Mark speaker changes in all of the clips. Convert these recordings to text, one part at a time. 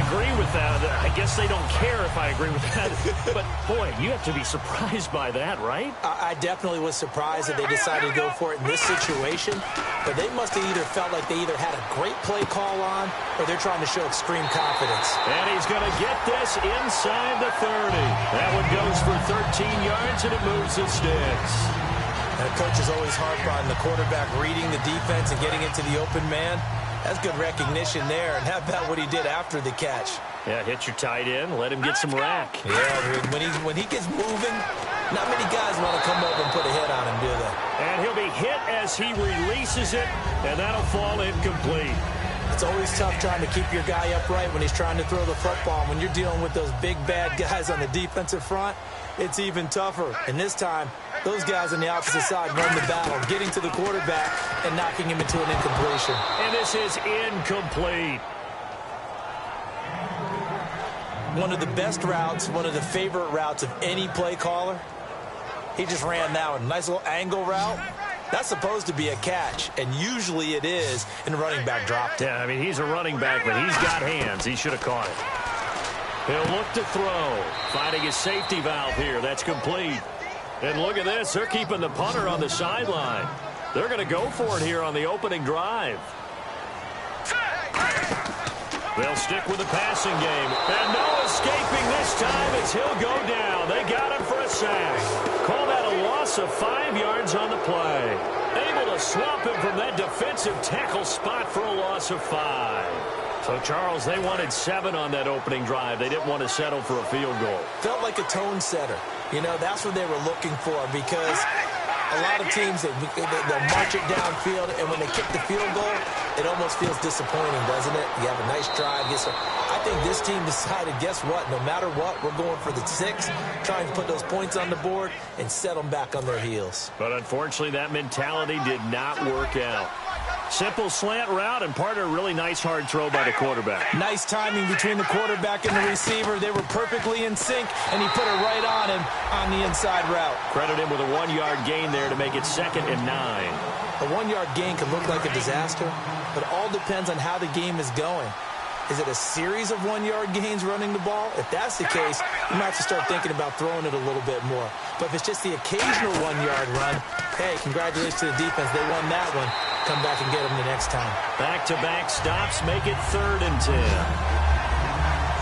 Speaker 1: agree with that. I guess they don't care if I agree with that. But, boy, you have to be surprised by that, right?
Speaker 2: I definitely was surprised that they decided to go for it in this situation. But they must have either felt like they either had a great play call on or they're trying to show extreme confidence.
Speaker 1: And he's going to get this inside the 30. That one goes for 13 yards, and it moves the sticks.
Speaker 2: And coach is always hard on the quarterback reading the defense and getting it to the open man. That's good recognition there. And how about what he did after the catch?
Speaker 1: Yeah, hit your tight end, let him get some rack.
Speaker 2: Yeah, when he gets moving, not many guys want to come over and put a hit on him, do they?
Speaker 1: And he'll be hit as he releases it, and that'll fall incomplete.
Speaker 2: It's always tough trying to keep your guy upright when he's trying to throw the football. When you're dealing with those big, bad guys on the defensive front, it's even tougher. And this time, those guys on the opposite side won the battle, getting to the quarterback and knocking him into an incompletion.
Speaker 1: And this is incomplete.
Speaker 2: One of the best routes, one of the favorite routes of any play caller. He just ran that one. Nice little angle route. That's supposed to be a catch, and usually it is, and the running back dropped it.
Speaker 1: Yeah, I mean, he's a running back, but he's got hands. He should have caught it. He'll look to throw, finding his safety valve here. That's complete. And look at this. They're keeping the punter on the sideline. They're going to go for it here on the opening drive. They'll stick with the passing game. And no escaping this time as he'll go down. They got him for a sack. Call that a loss of 5 yards on the play. Able to swamp him from that defensive tackle spot for a loss of 5. So, Charles, they wanted 7 on that opening drive. They didn't want to settle for a field goal.
Speaker 2: Felt like a tone setter. You know, that's what they were looking for because a lot of teams, they'll march it downfield, and when they kick the field goal, it almost feels disappointing, doesn't it? You have a nice drive. I think this team decided, guess what? No matter what, we're going for the 6, trying to put those points on the board and set them back on their heels.
Speaker 1: But unfortunately, that mentality did not work out. Simple slant route and part of a really nice hard throw by the quarterback.
Speaker 2: Nice timing between the quarterback and the receiver. They were perfectly in sync, and he put it right on him on the inside route.
Speaker 1: Credit him with a 1-yard gain there to make it 2nd and 9.
Speaker 2: A 1-yard gain can look like a disaster, but it all depends on how the game is going. Is it a series of 1-yard gains running the ball? If that's the case, you might have to start thinking about throwing it a little bit more. But if it's just the occasional 1-yard run, hey, congratulations to the defense. They won that one. Come back and get them the next time.
Speaker 1: Back-to-back stops make it 3rd and 10.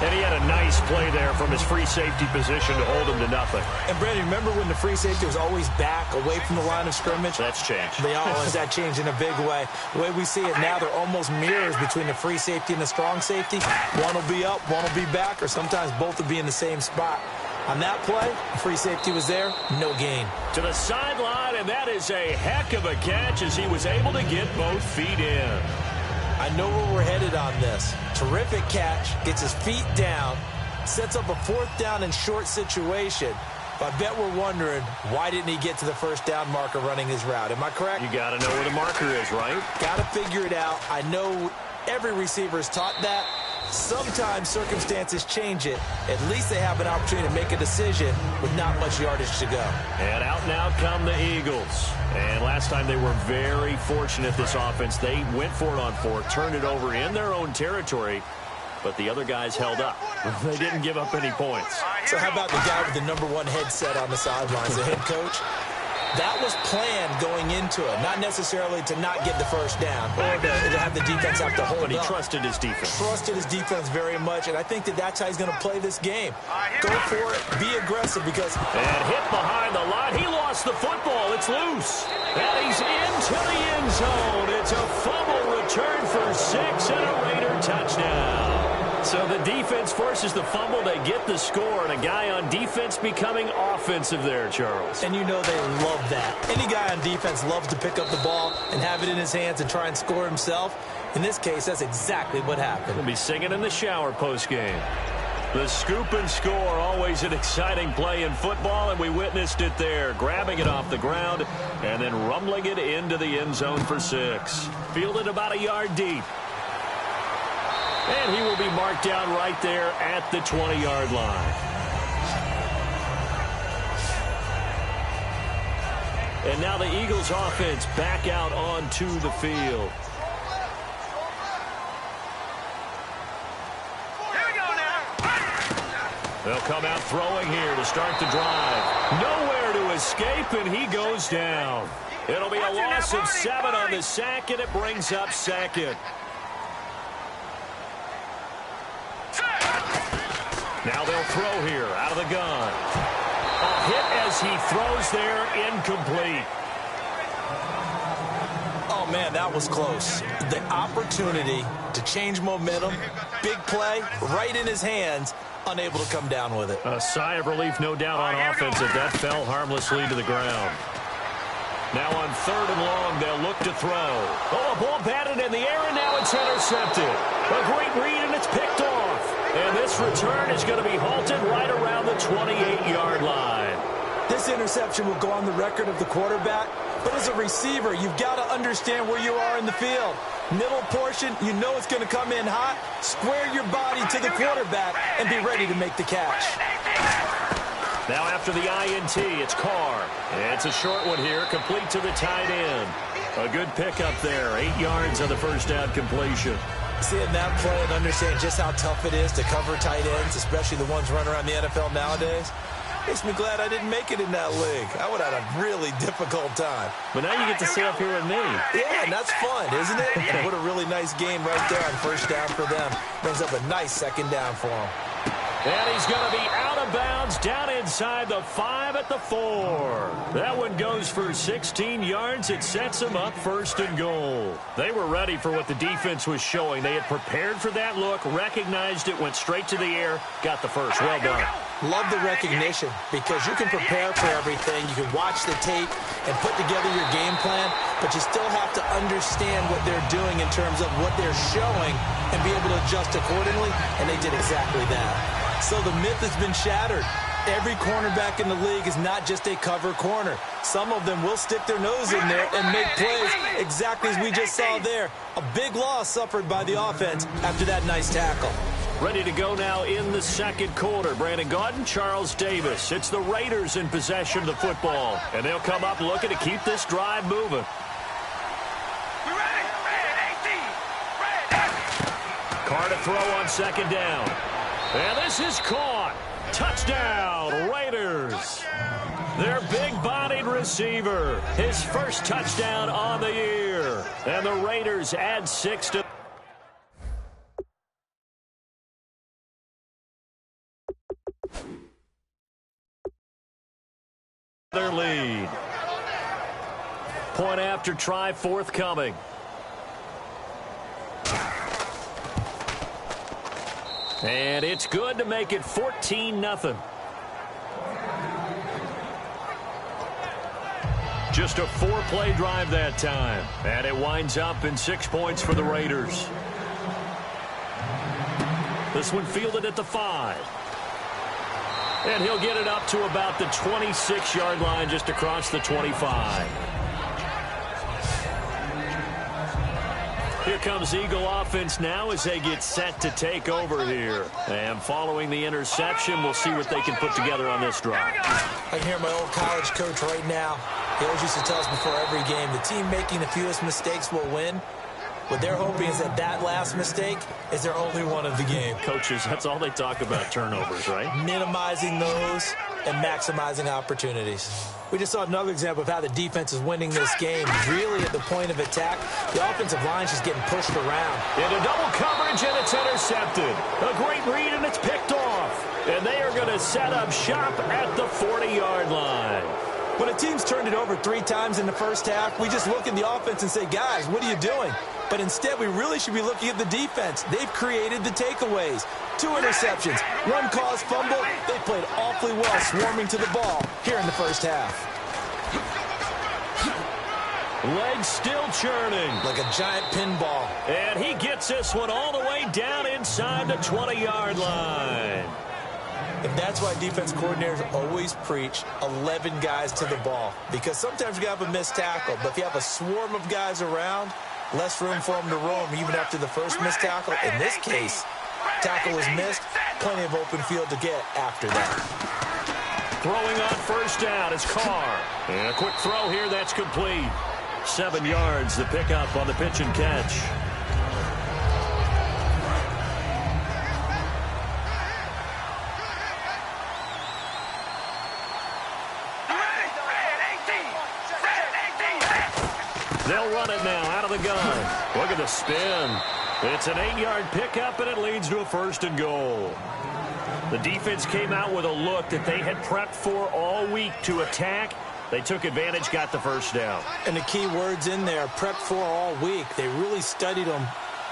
Speaker 1: And he had a nice play there from his free safety position to hold him to nothing.
Speaker 2: And, Brandon, remember when the free safety was always back, away from the line of scrimmage?
Speaker 1: That's changed.
Speaker 2: That changed in a big way. The way we see it now, they're almost mirrors between the free safety and the strong safety. One will be up, one will be back, or sometimes both will be in the same spot. On that play, the free safety was there, no gain.
Speaker 1: To the sideline, and that is a heck of a catch as he was able to get both feet in.
Speaker 2: I know where we're headed on this. Terrific catch, gets his feet down, sets up a 4th down and short situation. But I bet we're wondering, why didn't he get to the first down marker running his route? Am I correct?
Speaker 1: You got to know where the marker is, right?
Speaker 2: Got to figure it out. I know every receiver is taught that. Sometimes circumstances change it. At least they have an opportunity to make a decision with not much yardage to go.
Speaker 1: And out now come the Eagles. And last time they were very fortunate, this offense. They went for it on 4, turned it over in their own territory, but the other guys held up. They didn't give up any points.
Speaker 2: So how about the guy with the #1 headset on the sidelines, the head coach? That was planned going into it, not necessarily to not get the first down or to have the defense have to hold up.
Speaker 1: But he trusted his defense.
Speaker 2: Trusted his defense very much, and I think that's how he's going to play this game. Go for it, be aggressive because...
Speaker 1: And hit behind the line. He lost the football. It's loose. And he's into the end zone. It's a fumble return for 6 and a Raider touchdown. So the defense forces the fumble. They get the score, and a guy on defense becoming offensive there, Charles.
Speaker 2: And you know they love that. Any guy on defense loves to pick up the ball and have it in his hands and try and score himself. In this case, that's exactly what happened.
Speaker 1: We'll be singing in the shower postgame. The scoop and score, always an exciting play in football, and we witnessed it there, grabbing it off the ground and then rumbling it into the end zone for 6. Fielded about a yard deep. And he will be marked down right there at the 20-yard line. And now the Eagles offense back out onto the field.
Speaker 3: Here we go.
Speaker 1: They'll come out throwing here to start the drive. Nowhere to escape, and he goes down. It'll be a loss of 7 on the sack, and it brings up second. Now they'll throw here out of the gun. A hit as he throws there, incomplete.
Speaker 2: Oh, man, that was close. The opportunity to change momentum, big play, right in his hands, unable to come down with it.
Speaker 1: A sigh of relief, no doubt, on offense as that fell harmlessly to the ground. Now on 3rd and long, they'll look to throw. Oh, a ball batted in the air, and now it's intercepted. A great read, and it's picked off. And this return is going to be halted right around the 28-yard line.
Speaker 2: This interception will go on the record of the quarterback, but as a receiver, you've got to understand where you are in the field. Middle portion, you know it's going to come in hot. Square your body to the quarterback and be ready to make the catch.
Speaker 1: Now after the INT, it's Carr. It's a short one here, complete to the tight end. A good pickup there, 8 yards on the first down completion.
Speaker 2: Seeing that play and understand just how tough it is to cover tight ends, especially the ones running around the NFL nowadays, makes me glad I didn't make it in that league. I would have had a really difficult time.
Speaker 1: But now you get to sit up here with me.
Speaker 2: Yeah, and that's fun, isn't it? And what a really nice game right there on first down for them. Brings up a nice second down for them.
Speaker 1: And he's going to be out of bounds down inside the 5 at the 4. That one goes for 16 yards. It sets him up 1st and goal. They were ready for what the defense was showing. They had prepared for that look, recognized it, went straight to the air, got the first. Well done.
Speaker 2: Love the recognition because you can prepare for everything. You can watch the tape and put together your game plan, but you still have to understand what they're doing in terms of what they're showing and be able to adjust accordingly, and they did exactly that. So the myth has been shattered. Every cornerback in the league is not just a cover corner. Some of them will stick their nose in there and make plays exactly as we just saw there. A big loss suffered by the offense after that nice tackle.
Speaker 1: Ready to go now in the second quarter. Brandon Gaudin, Charles Davis. It's the Raiders in possession of the football. And they'll come up looking to keep this drive moving. Carr to throw on 2nd down. And this is caught. Touchdown, Raiders. Their big-bodied receiver. His first touchdown on the year. And the Raiders add 6 to their lead. Point after try forthcoming. And it's good to make it 14-0. Just a 4-play drive that time. And it winds up in 6 points for the Raiders. This one fielded at the 5. And he'll get it up to about the 26-yard line, just across the 25. Here comes Eagle offense now as they get set to take over here. And following the interception, we'll see what they can put together on this drive.
Speaker 2: I can hear my old college coach right now. He always used to tell us before every game, the team making the fewest mistakes will win. What they're hoping is that that last mistake is their only one of the game.
Speaker 1: Coaches, that's all they talk about, turnovers, right?
Speaker 2: Minimizing those and maximizing opportunities. We just saw another example of how the defense is winning this game. Really at the point of attack, the offensive line's just getting pushed around.
Speaker 1: Into double coverage, and it's intercepted. A great read, and it's picked off. And they are going to set up shop at the 40-yard line.
Speaker 2: When a team's turned it over 3 times in the first half, we just look at the offense and say, guys, what are you doing? But instead, we really should be looking at the defense. They've created the takeaways. 2 interceptions, 1 caused fumble. They played awfully well swarming to the ball here in the first half.
Speaker 1: Legs still churning.
Speaker 2: Like a giant pinball.
Speaker 1: And he gets this one all the way down inside the 20-yard line.
Speaker 2: And that's why defense coordinators always preach 11 guys to the ball. Because sometimes you have a missed tackle, but if you have a swarm of guys around, less room for them to roam even after the first missed tackle. In this case, tackle is missed, plenty of open field to get after that.
Speaker 1: Throwing on first down is Carr. And a quick throw here, that's complete. 7 yards, the pickup on the pitch and catch. They'll run it now out of the gun. Look at the spin. It's an 8-yard pickup, and it leads to a 1st and goal. The defense came out with a look that they had prepped for all week to attack. They took advantage, got the 1st down.
Speaker 2: And the key words in there, prepped for all week. They really studied them,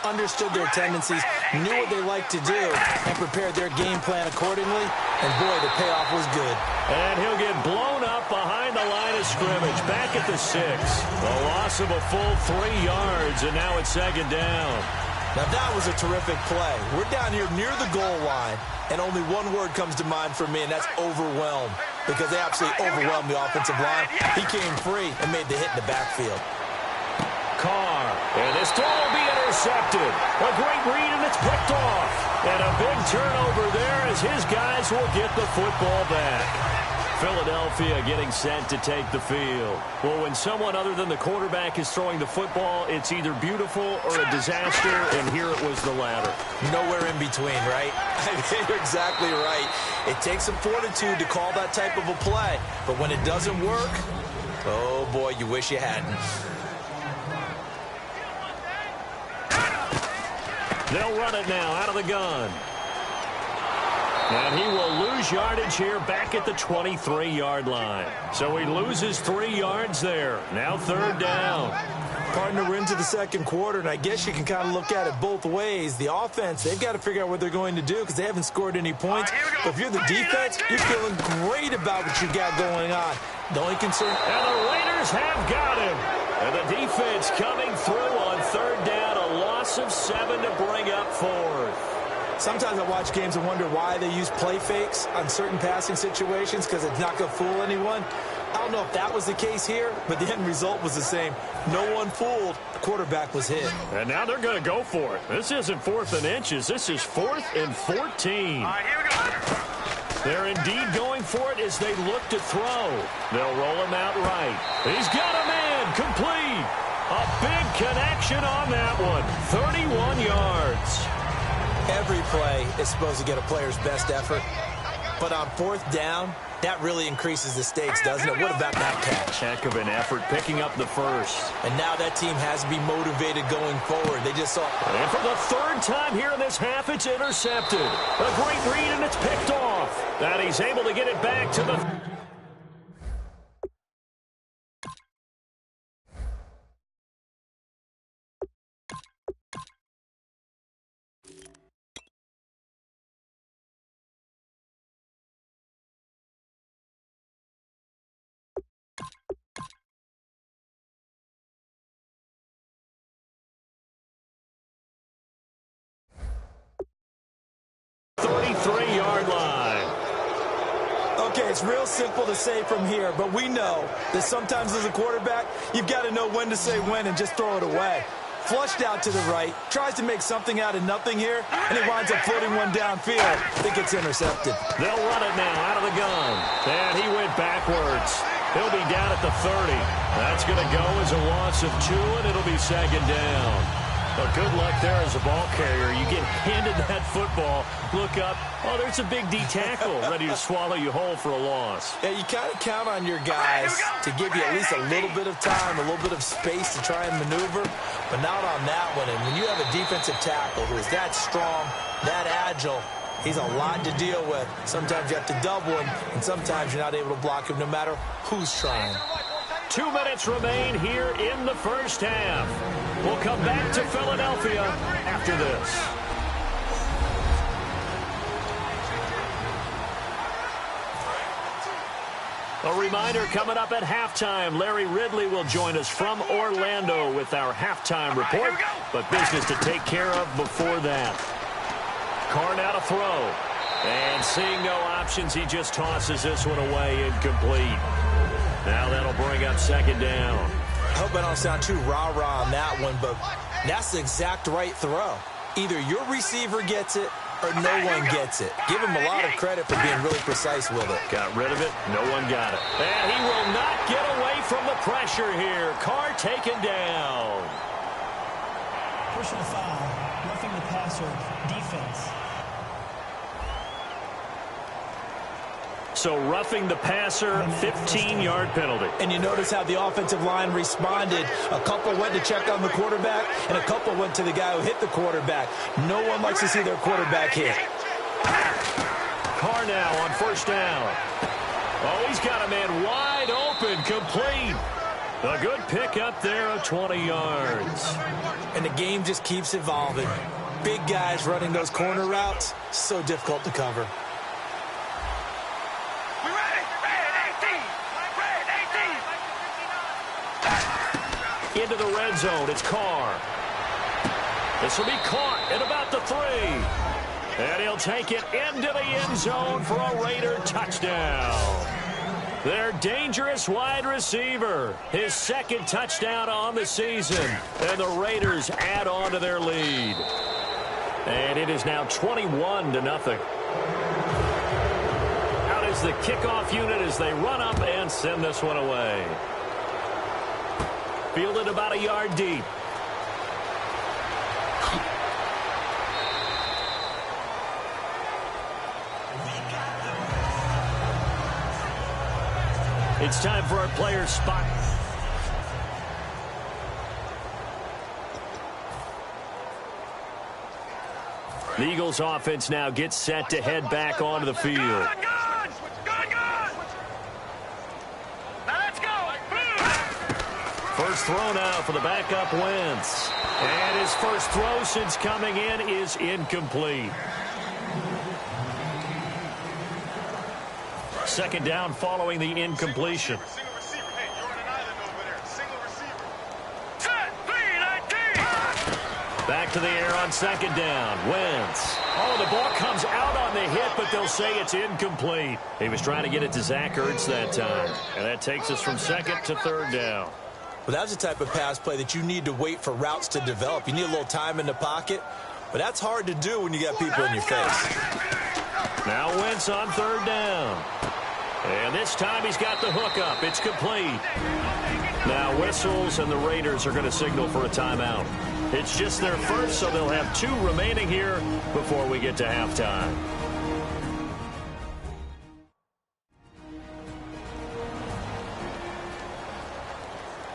Speaker 2: understood their tendencies, knew what they liked to do, and prepared their game plan accordingly. And, boy, the payoff was good.
Speaker 1: And he'll get blown up behind the line of scrimmage, back at the 6. A loss of a full 3 yards, and now it's 2nd down.
Speaker 2: Now, that was a terrific play. We're down here near the goal line, and only one word comes to mind for me, and that's overwhelmed, because they absolutely overwhelmed the offensive line. He came free and made the hit in the backfield.
Speaker 1: Carr, and this throw will be intercepted. A great read, and it's picked off. And a big turnover there as his guys will get the football back. Philadelphia getting set to take the field. Well, when someone other than the quarterback is throwing the football, it's either beautiful or a disaster, and here it was the latter.
Speaker 2: Nowhere in between, right? I think you're exactly right. It takes some fortitude to call that type of a play, but when it doesn't work, oh boy, you wish you hadn't.
Speaker 1: They'll run it now out of the gun. And he will lose yardage here back at the 23-yard line. So he loses 3 yards there. Now 3rd down.
Speaker 2: Partner, we're into the 2nd quarter, and I guess you can kind of look at it both ways. The offense, they've got to figure out what they're going to do because they haven't scored any points. But if you're the defense, you're feeling great about what you got going on. The only concern...
Speaker 1: And the Raiders have got him. And the defense coming through on 3rd down. A loss of 7 to bring up 4th.
Speaker 2: Sometimes I watch games and wonder why they use play fakes on certain passing situations because it's not going to fool anyone. I don't know if that was the case here, but the end result was the same. No one fooled. The quarterback was hit.
Speaker 1: And now they're going to go for it. This isn't 4th and inches. This is 4th and 14. They're indeed going for it as they look to throw. They'll roll him out right. He's got a man complete. A big connection on that one. 31 yards.
Speaker 2: Every play is supposed to get a player's best effort. But on 4th down, that really increases the stakes, doesn't it? What about that catch?
Speaker 1: Heck of an effort picking up the 1st.
Speaker 2: And now that team has to be motivated going forward. They just saw...
Speaker 1: And for the 3rd time here in this half, it's intercepted. A great read, and it's picked off. And he's able to get it back to the... Yard line.
Speaker 2: Okay, it's real simple to say from here, but we know that sometimes as a quarterback, you've got to know when to say when and just throw it away. Flushed out to the right, tries to make something out of nothing here, and he winds up floating one downfield. I think it's intercepted.
Speaker 1: They'll run it now out of the gun. And he went backwards. He'll be down at the 30. That's going to go as a loss of 2, and it'll be 2nd down. But good luck there as a ball carrier. You get handed that football, look up, oh, there's a big D tackle ready to swallow you whole for a loss.
Speaker 2: Yeah, you kind of count on your guys to give you at least a little bit of time, a little bit of space to try and maneuver, but not on that one. And when you have a defensive tackle who is that strong, that agile, he's a lot to deal with. Sometimes you have to double him, and sometimes you're not able to block him no matter who's trying.
Speaker 1: 2 minutes remain here in the 1st half. We'll come back to Philadelphia after this. A reminder coming up at halftime. Larry Ridley will join us from Orlando with our halftime report. But business to take care of before that. Carr now to throw. And seeing no options, he just tosses this one away incomplete. Now that'll bring up 2nd down.
Speaker 2: I hope I don't sound too rah-rah on that one, but that's the exact right throw. Either your receiver gets it or no one gets it. Give him a lot of credit for being really precise with it.
Speaker 1: Got rid of it. No one got it. And he will not get away from the pressure here. Carr taken down.
Speaker 3: Personal foul. Roughing the passer. Defense.
Speaker 1: So roughing the passer, 15-yard penalty.
Speaker 2: And you notice how the offensive line responded. A couple went to check on the quarterback, and a couple went to the guy who hit the quarterback. No one likes to see their quarterback hit.
Speaker 1: Carr now on first down. Oh, he's got a man wide open, complete. A good pickup there of 20 yards.
Speaker 2: And the game just keeps evolving. Big guys running those corner routes, so difficult to cover.
Speaker 1: Into the red zone, it's Carr. This will be caught at about the 3. And he'll take it into the end zone for a Raider touchdown. Their dangerous wide receiver, his second touchdown on the season. And the Raiders add on to their lead. And it is now 21-0. Out is the kickoff unit as they run up and send this one away. Fielded about a yard deep. It's time for our player spot. The Eagles offense now gets set to head back onto the field. First throw now for the backup Wentz. And his first throw since coming in is incomplete. Second down following the incompletion. Back to the air on second down. Wentz. Oh, the ball comes out on the hit, but they'll say it's incomplete. He was trying to get it to Zach Ertz that time. And that takes us from second to third down.
Speaker 2: Well, that's the type of pass play that you need to wait for routes to develop. You need a little time in the pocket, but that's hard to do when you got people in your face.
Speaker 1: Now Wentz on third down. And this time he's got the hookup. It's complete. Now whistles, and the Raiders are going to signal for a timeout. It's just their first, so they'll have 2 remaining here before we get to halftime.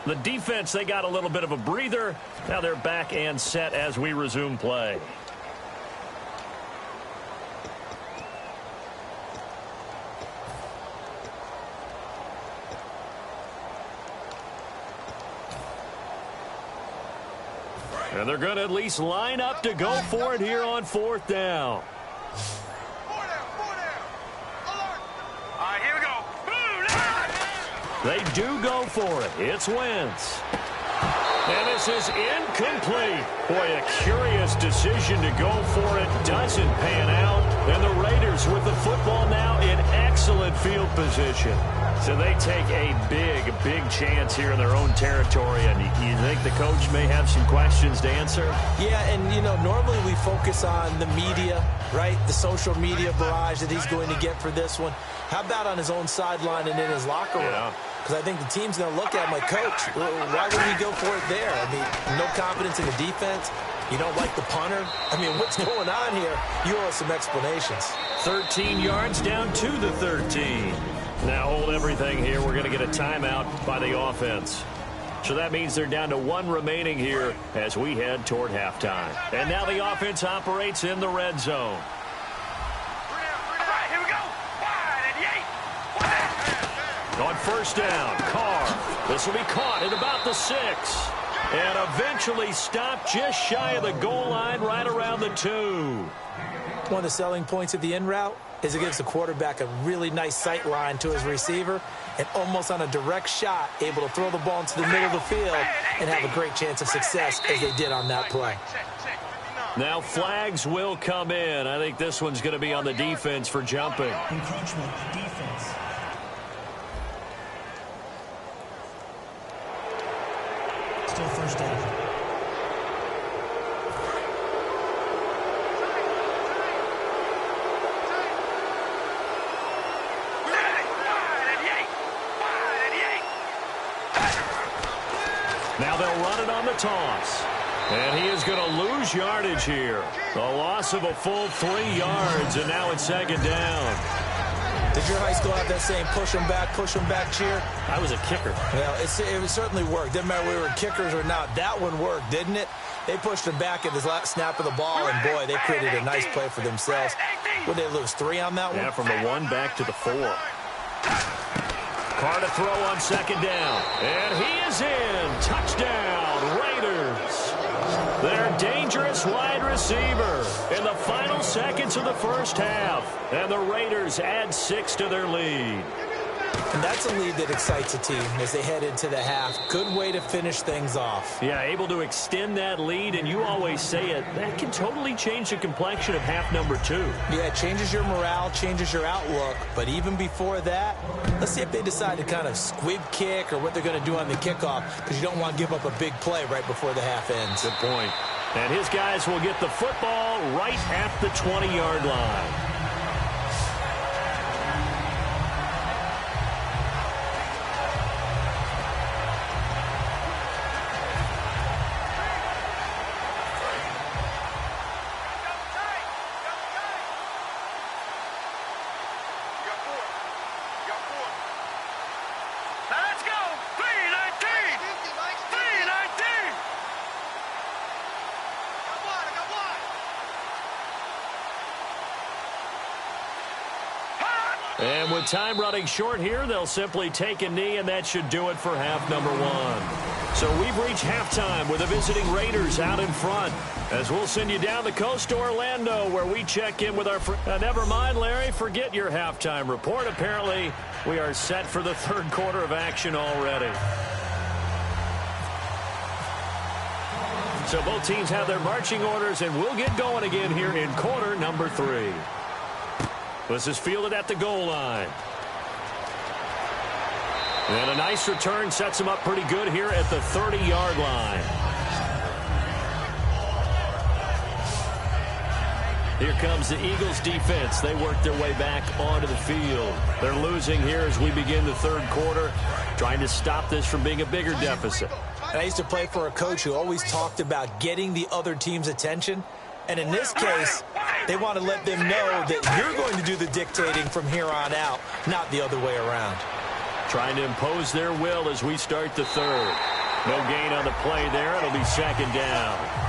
Speaker 1: The defense, they got a little bit of a breather. Now they're back and set as we resume play. And they're going to at least line up to go for it here on fourth down.
Speaker 4: Here we go.
Speaker 1: They do go for it. It's Wentz. And this is incomplete. Boy, a curious decision to go for it. Doesn't pan out. And the Raiders with the football now in excellent field position. So they take a big chance here in their own territory. And you think the coach may have some questions to answer?
Speaker 2: Yeah, and, you know, normally we focus on the media, right? The social media barrage that he's going to get for this one. How about on his own sideline and in his locker room? Because I think the team's going to look at him like, Coach, why would we go for it there? I mean, no confidence in the defense. You don't like the punter? I mean, what's going on here? You owe us some explanations.
Speaker 1: 13 yards down to the 13. Now hold everything here. We're going to get a timeout by the offense. So that means they're down to 1 remaining here as we head toward halftime. And now the offense operates in the red zone.
Speaker 4: Here we go.
Speaker 1: On first down, Carr. This will be caught at about the 6. And eventually stopped just shy of the goal line right around the 2.
Speaker 2: One of the selling points of the in route is it gives the quarterback a really nice sight line to his receiver and almost on a direct shot able to throw the ball into the middle of the field and have a great chance of success as they did on that play.
Speaker 1: Now flags will come in. I think this one's going to be on the defense for jumping.
Speaker 3: Encroachment, defense. Still first down.
Speaker 1: Now they'll run it on the toss. And he is going to lose yardage here. A loss of a full 3 yards, and now it's second down.
Speaker 2: Did your high school have that same push them back cheer?
Speaker 1: I was a kicker.
Speaker 2: Well, it certainly worked. Didn't matter whether we were kickers or not. That one worked, didn't it? They pushed him back at the last snap of the ball, and boy, they created a nice play for themselves. Would they lose 3 on that one?
Speaker 1: Yeah, from the 1 back to the 4. Carr to throw on 2nd down. And he is in. Touchdown, Raiders. Their dangerous wide receiver in the final seconds of the first half. And the Raiders add 6 to their lead.
Speaker 2: And that's a lead that excites a team as they head into the half. Good way to finish things off.
Speaker 1: Yeah, able to extend that lead, and you always say it, that can totally change the complexion of half number 2.
Speaker 2: Yeah, it changes your morale, changes your outlook. But even before that, let's see if they decide to kind of squib kick or what they're going to do on the kickoff, because you don't want to give up a big play right before the half ends.
Speaker 1: Good point. And his guys will get the football right at the 20-yard line. And with time running short here, they'll simply take a knee, and that should do it for half number 1. So we've reached halftime with the visiting Raiders out in front. As we'll send you down the coast to Orlando, where we check in with our never mind, Larry, forget your halftime report. Apparently, we are set for the 3rd quarter of action already. So both teams have their marching orders, and we'll get going again here in quarter number 3. This is fielded at the goal line. And a nice return sets him up pretty good here at the 30-yard line. Here comes the Eagles defense. They work their way back onto the field. They're losing here as we begin the 3rd quarter, trying to stop this from being a bigger deficit.
Speaker 2: And I used to play for a coach who always talked about getting the other team's attention. And in this case, they want to let them know that you're going to do the dictating from here on out, not the other way around.
Speaker 1: Trying to impose their will as we start the 3rd. No gain on the play there. It'll be 2nd down.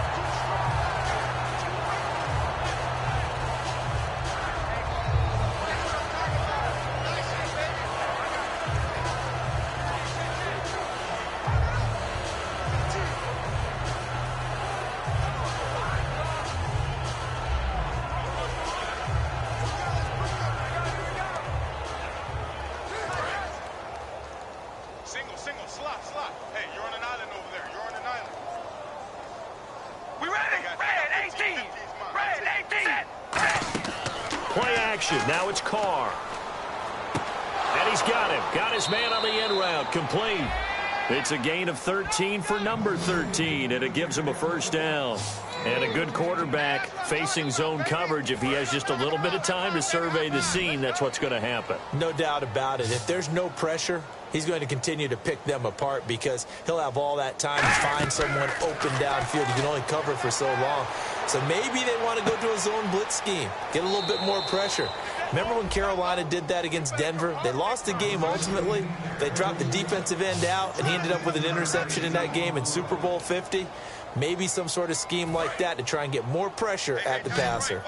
Speaker 1: Now it's Carr. And he's got him. Got his man on the end route. Complete. It's a gain of 13 for number 13, and it gives him a 1st down. And a good quarterback facing zone coverage. If he has just a little bit of time to survey the scene, that's what's going to happen.
Speaker 2: No doubt about it. If there's no pressure, he's going to continue to pick them apart because he'll have all that time to find someone open downfield. You can only cover for so long. So maybe they want to go to a zone blitz scheme, get a little bit more pressure. Remember when Carolina did that against Denver? They lost the game ultimately. They dropped the defensive end out, and he ended up with an interception in that game in Super Bowl 50. Maybe some sort of scheme like that to try and get more pressure at the passer.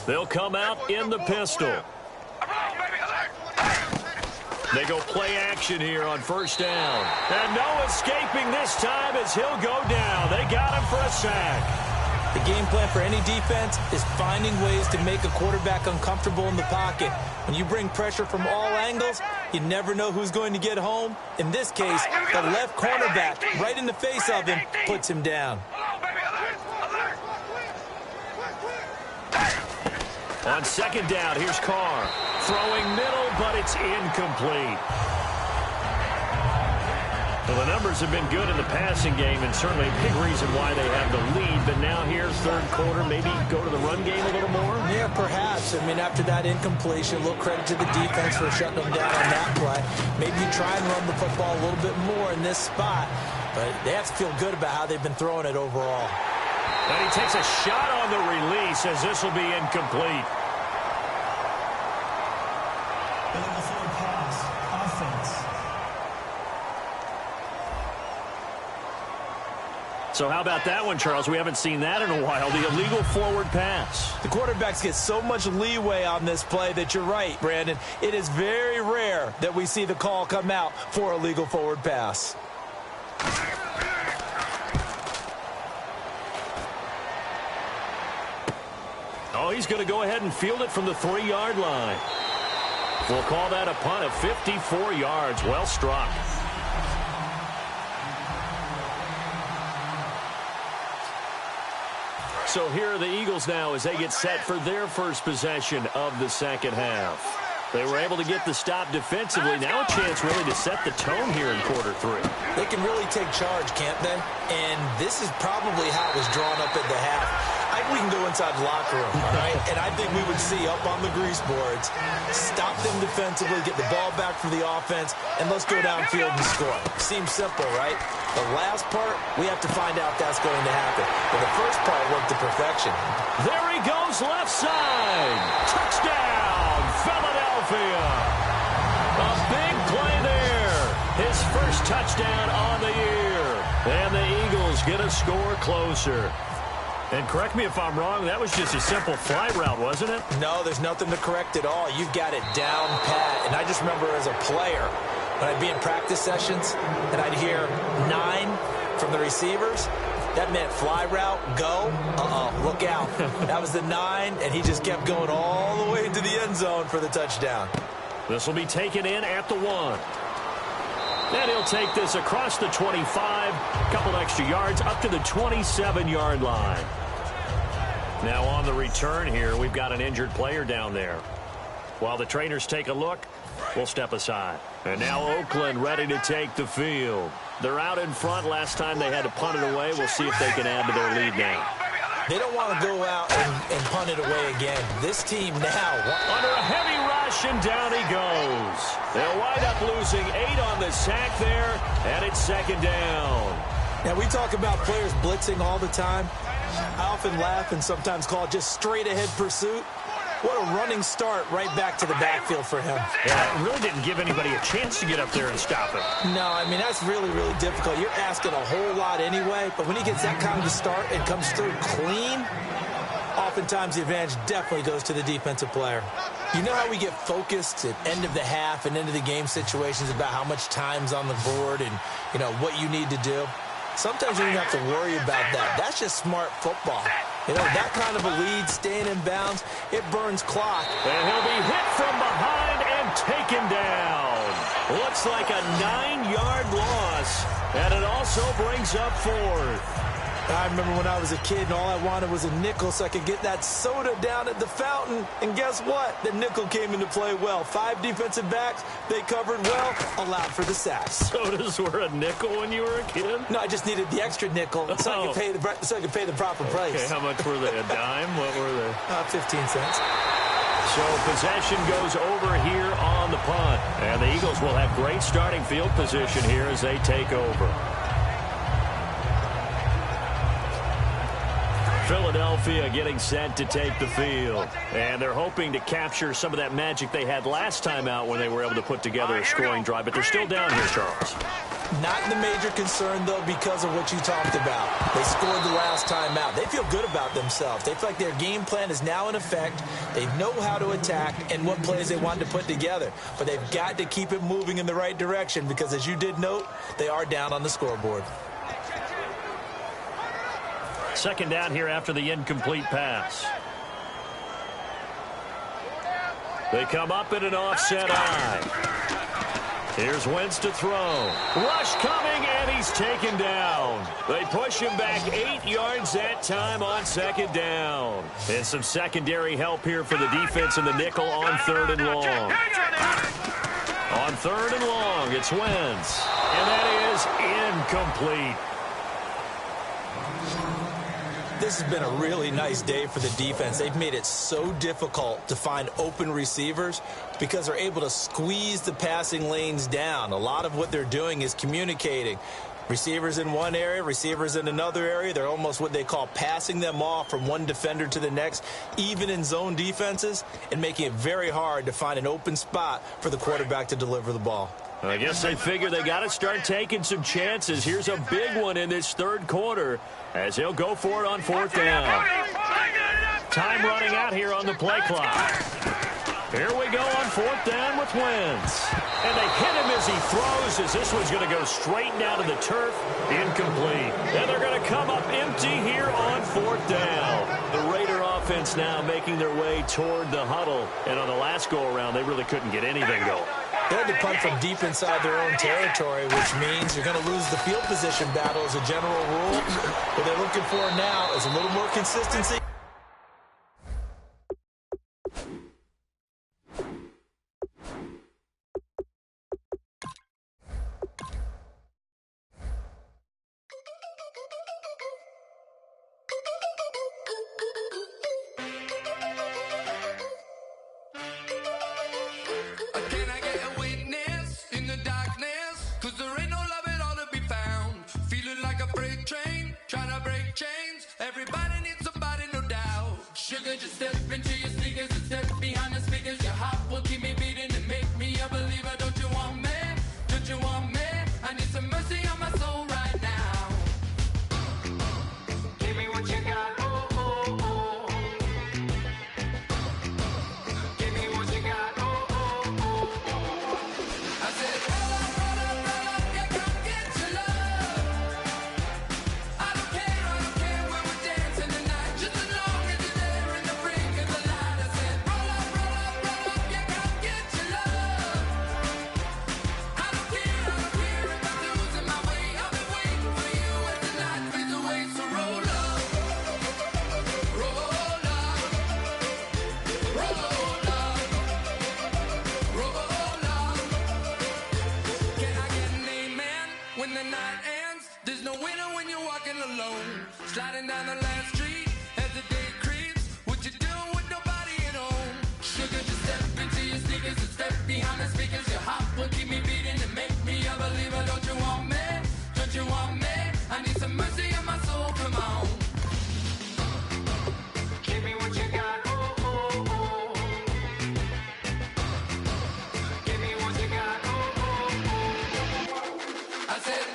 Speaker 1: They'll come out in the pistol. They go play action here on 1st down. And no escaping this time as he'll go down. They got him for a sack.
Speaker 2: The game plan for any defense is finding ways to make a quarterback uncomfortable in the pocket. When you bring pressure from all angles, you never know who's going to get home. In this case, the left cornerback right in the face of him puts him down.
Speaker 1: On 2nd down, here's Carr. Throwing middle, but it's incomplete. Well, the numbers have been good in the passing game, and certainly a big reason why they have the lead. But now here, 3rd quarter, maybe go to the run game a little more?
Speaker 2: Yeah, perhaps. I mean, after that incompletion, a little credit to the defense for shutting them down on that play. Maybe you try and run the football a little bit more in this spot. But they have to feel good about how they've been throwing it overall.
Speaker 1: And he takes a shot on the release as this will be incomplete.
Speaker 3: Illegal forward pass. Offense.
Speaker 1: So how about that one, Charles? We haven't seen that in a while. The illegal forward pass.
Speaker 2: The quarterbacks get so much leeway on this play that you're right, Brandon. It is very rare that we see the call come out for a legal forward pass.
Speaker 1: Oh, he's going to go ahead and field it from the 3-yard line. We'll call that a punt of 54 yards. Well struck. So here are the Eagles now as they get set for their first possession of the second half. They were able to get the stop defensively. Now a chance really to set the tone here in quarter 3.
Speaker 2: They can really take charge, can't they? And this is probably how it was drawn up at the half. I think we can go inside the locker room, all right? And I think we would see up on the grease boards, stop them defensively, get the ball back for the offense, and let's go downfield and score. Seems simple, right? The last part, we have to find out if that's going to happen. But the first part worked to perfection.
Speaker 1: There he goes, left side. Touchdown, Philadelphia. A big play there. His first touchdown on the year. And the Eagles get a score closer. And correct me if I'm wrong, that was just a simple fly route, wasn't it?
Speaker 2: No, there's nothing to correct at all. You've got it down pat. And I just remember as a player, when I'd be in practice sessions and I'd hear 9 from the receivers, that meant fly route, go, look out. That was the 9, and he just kept going all the way into the end zone for the touchdown.
Speaker 1: This will be taken in at the 1. And he'll take this across the 25, a couple extra yards up to the 27-yard line. Now on the return here, we've got an injured player down there. While the trainers take a look, we'll step aside. And now Oakland ready to take the field. They're out in front. Last time they had to punt it away. We'll see if they can add to their lead now.
Speaker 2: They don't want to go out and punt it away again. This team now.
Speaker 1: Under a heavy rush, and down he goes. They'll wind up losing 8 on the sack there, and it's second down.
Speaker 2: Now, we talk about players blitzing all the time. I often laugh and sometimes call it just straight-ahead pursuit. What a running start right back to the backfield for him.
Speaker 1: Yeah, it really didn't give anybody a chance to get up there and stop him.
Speaker 2: No, I mean, that's really, really difficult. You're asking a whole lot anyway, but when he gets that kind of a start and comes through clean, oftentimes the advantage definitely goes to the defensive player. You know how we get focused at end of the half and end of the game situations about how much time's on the board and, you know, what you need to do? Sometimes you don't have to worry about that. That's just smart football. You know, that kind of a lead, staying in bounds, it burns clock.
Speaker 1: And he'll be hit from behind and taken down. Looks like a 9-yard loss, and it also brings up 4th.
Speaker 2: I remember when I was a kid and all I wanted was a nickel so I could get that soda down at the fountain. And guess what? The nickel came into play well. 5 defensive backs, they covered well, allowed for the sacks.
Speaker 1: Sodas were a nickel when you were a kid?
Speaker 2: No, I just needed the extra nickel so I could pay the proper price.
Speaker 1: Okay, how much were they? A dime? What were they?
Speaker 2: 15 cents.
Speaker 1: So possession goes over here on the punt. And the Eagles will have great starting field position here as they take over. Philadelphia getting set to take the field. And they're hoping to capture some of that magic they had last time out when they were able to put together a scoring drive. But they're still down here, Charles.
Speaker 2: Not the major concern, though, because of what you talked about. They scored the last time out. They feel good about themselves. They feel like their game plan is now in effect. They know how to attack and what plays they want to put together. But they've got to keep it moving in the right direction because, as you did note, they are down on the scoreboard.
Speaker 1: Second down here after the incomplete pass. They come up in an offset eye. Here's Wentz to throw. Rush coming, and he's taken down. They push him back 8 yards that time on second down. And some secondary help here for the defense in the nickel on 3rd and long. On 3rd and long, it's Wentz. And that is incomplete.
Speaker 2: This has been a really nice day for the defense. They've made it so difficult to find open receivers because they're able to squeeze the passing lanes down. A lot of what they're doing is communicating. Receivers in one area, receivers in another area. They're almost what they call passing them off from one defender to the next, even in zone defenses, and making it very hard to find an open spot for the quarterback to deliver the ball.
Speaker 1: I guess they figure they got to start taking some chances. Here's a big one in this third quarter as he'll go for it on fourth down. Time running out here on the play clock. Here we go on fourth down with Wentz. And they hit him as he throws, as this one's going to go straight down to the turf. Incomplete. And they're going to come up empty here on fourth down. The Raider offense now making their way toward the huddle. And on the last go-around, they really couldn't get anything going.
Speaker 2: They had to punt from deep inside their own territory, which means you're going to lose the field position battle as a general rule. What they're looking for now is a little more consistency.
Speaker 4: Sliding down the last street as the day creeps. What you doing with nobody at home? Sugar, just step into your sneakers and step behind the speakers. Your heart will keep me beating and make me a believer. Don't you want me? Don't you want me? I need some mercy on my soul. Come on. Give me what you got. Oh, oh, oh. Give me what you got. Oh, oh, oh. I said,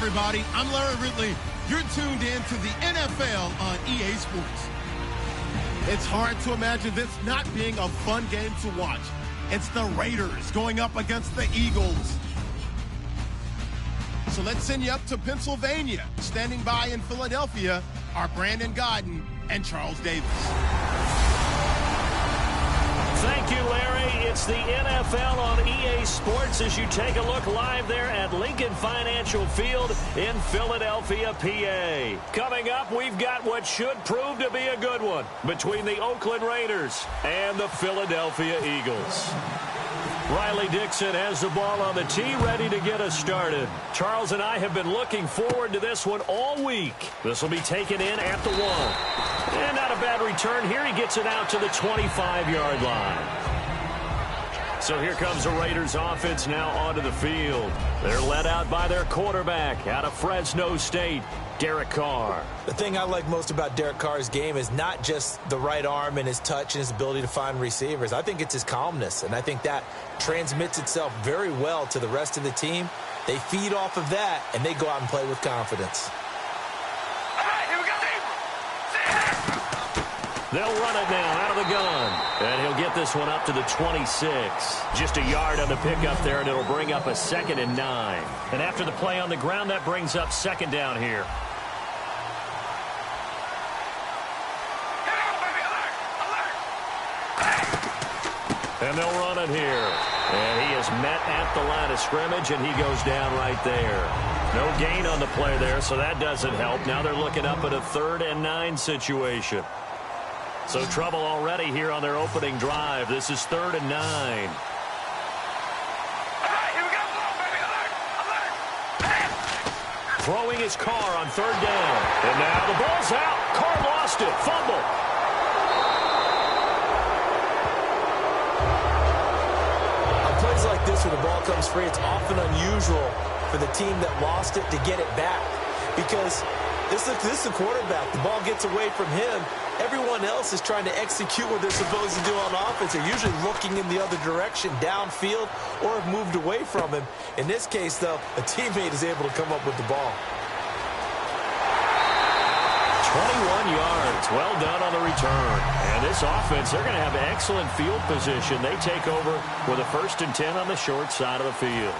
Speaker 5: everybody. I'm Larry Ridley. You're tuned in to the NFL on EA Sports. It's hard to imagine this not being a fun game to watch. It's the Raiders going up against the Eagles. So let's send you up to Pennsylvania. Standing by in Philadelphia are Brandon Godden and Charles Davis.
Speaker 1: Thank you, Larry. It's the NFL on EA Sports as you take a look live there at Lincoln Financial Field in Philadelphia, PA. Coming up, we've got what should prove to be a good one between the Oakland Raiders and the Philadelphia Eagles. Riley Dixon has the ball on the tee, ready to get us started. Charles and I have been looking forward to this one all week. This will be taken in at the 1. And not a bad return here. He gets it out to the 25-yard line. So here comes the Raiders offense now onto the field. They're led out by their quarterback out of Fresno State, Derek Carr.
Speaker 2: The thing I like most about Derek Carr's game is not just the right arm and his touch and his ability to find receivers. I think it's his calmness, and I think that transmits itself very well to the rest of the team. They feed off of that, and they go out and play with confidence.
Speaker 1: They'll run it now out of the gun. And he'll get this one up to the 26. Just a yard on the pickup there, and it'll bring up a 2nd and 9. And after the play on the ground, that brings up 2nd down here. And they'll run it here. And he is met at the line of scrimmage, and he goes down right there. No gain on the play there, so that doesn't help. Now they're looking up at a 3rd and 9 situation. So trouble already here on their opening drive. This is 3rd and 9. Throwing his Carr on 3rd down. And now the ball's out. Carr lost it. Fumble.
Speaker 2: On plays like this where the ball comes free, it's often unusual for the team that lost it to get it back. Because this is the quarterback. The ball gets away from him. Everyone else is trying to execute what they're supposed to do on offense. They're usually looking in the other direction, downfield, or have moved away from him. In this case, though, a teammate is able to come up with the ball.
Speaker 1: 21 yards. Well done on the return. And this offense, they're going to have excellent field position. They take over with a 1st and 10 on the short side of the field.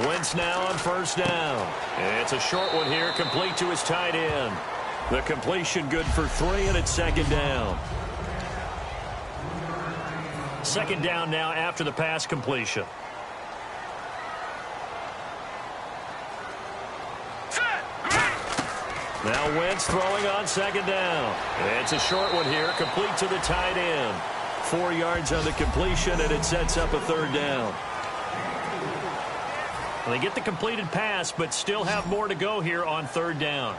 Speaker 1: Wentz now on 1st down. It's a short one here, complete to his tight end. The completion good for 3, and it's 2nd down. 2nd down now after the pass completion. Now Wentz throwing on 2nd down. It's a short one here, complete to the tight end. 4 yards on the completion, and it sets up a 3rd down. They get the completed pass, but still have more to go here on 3rd down.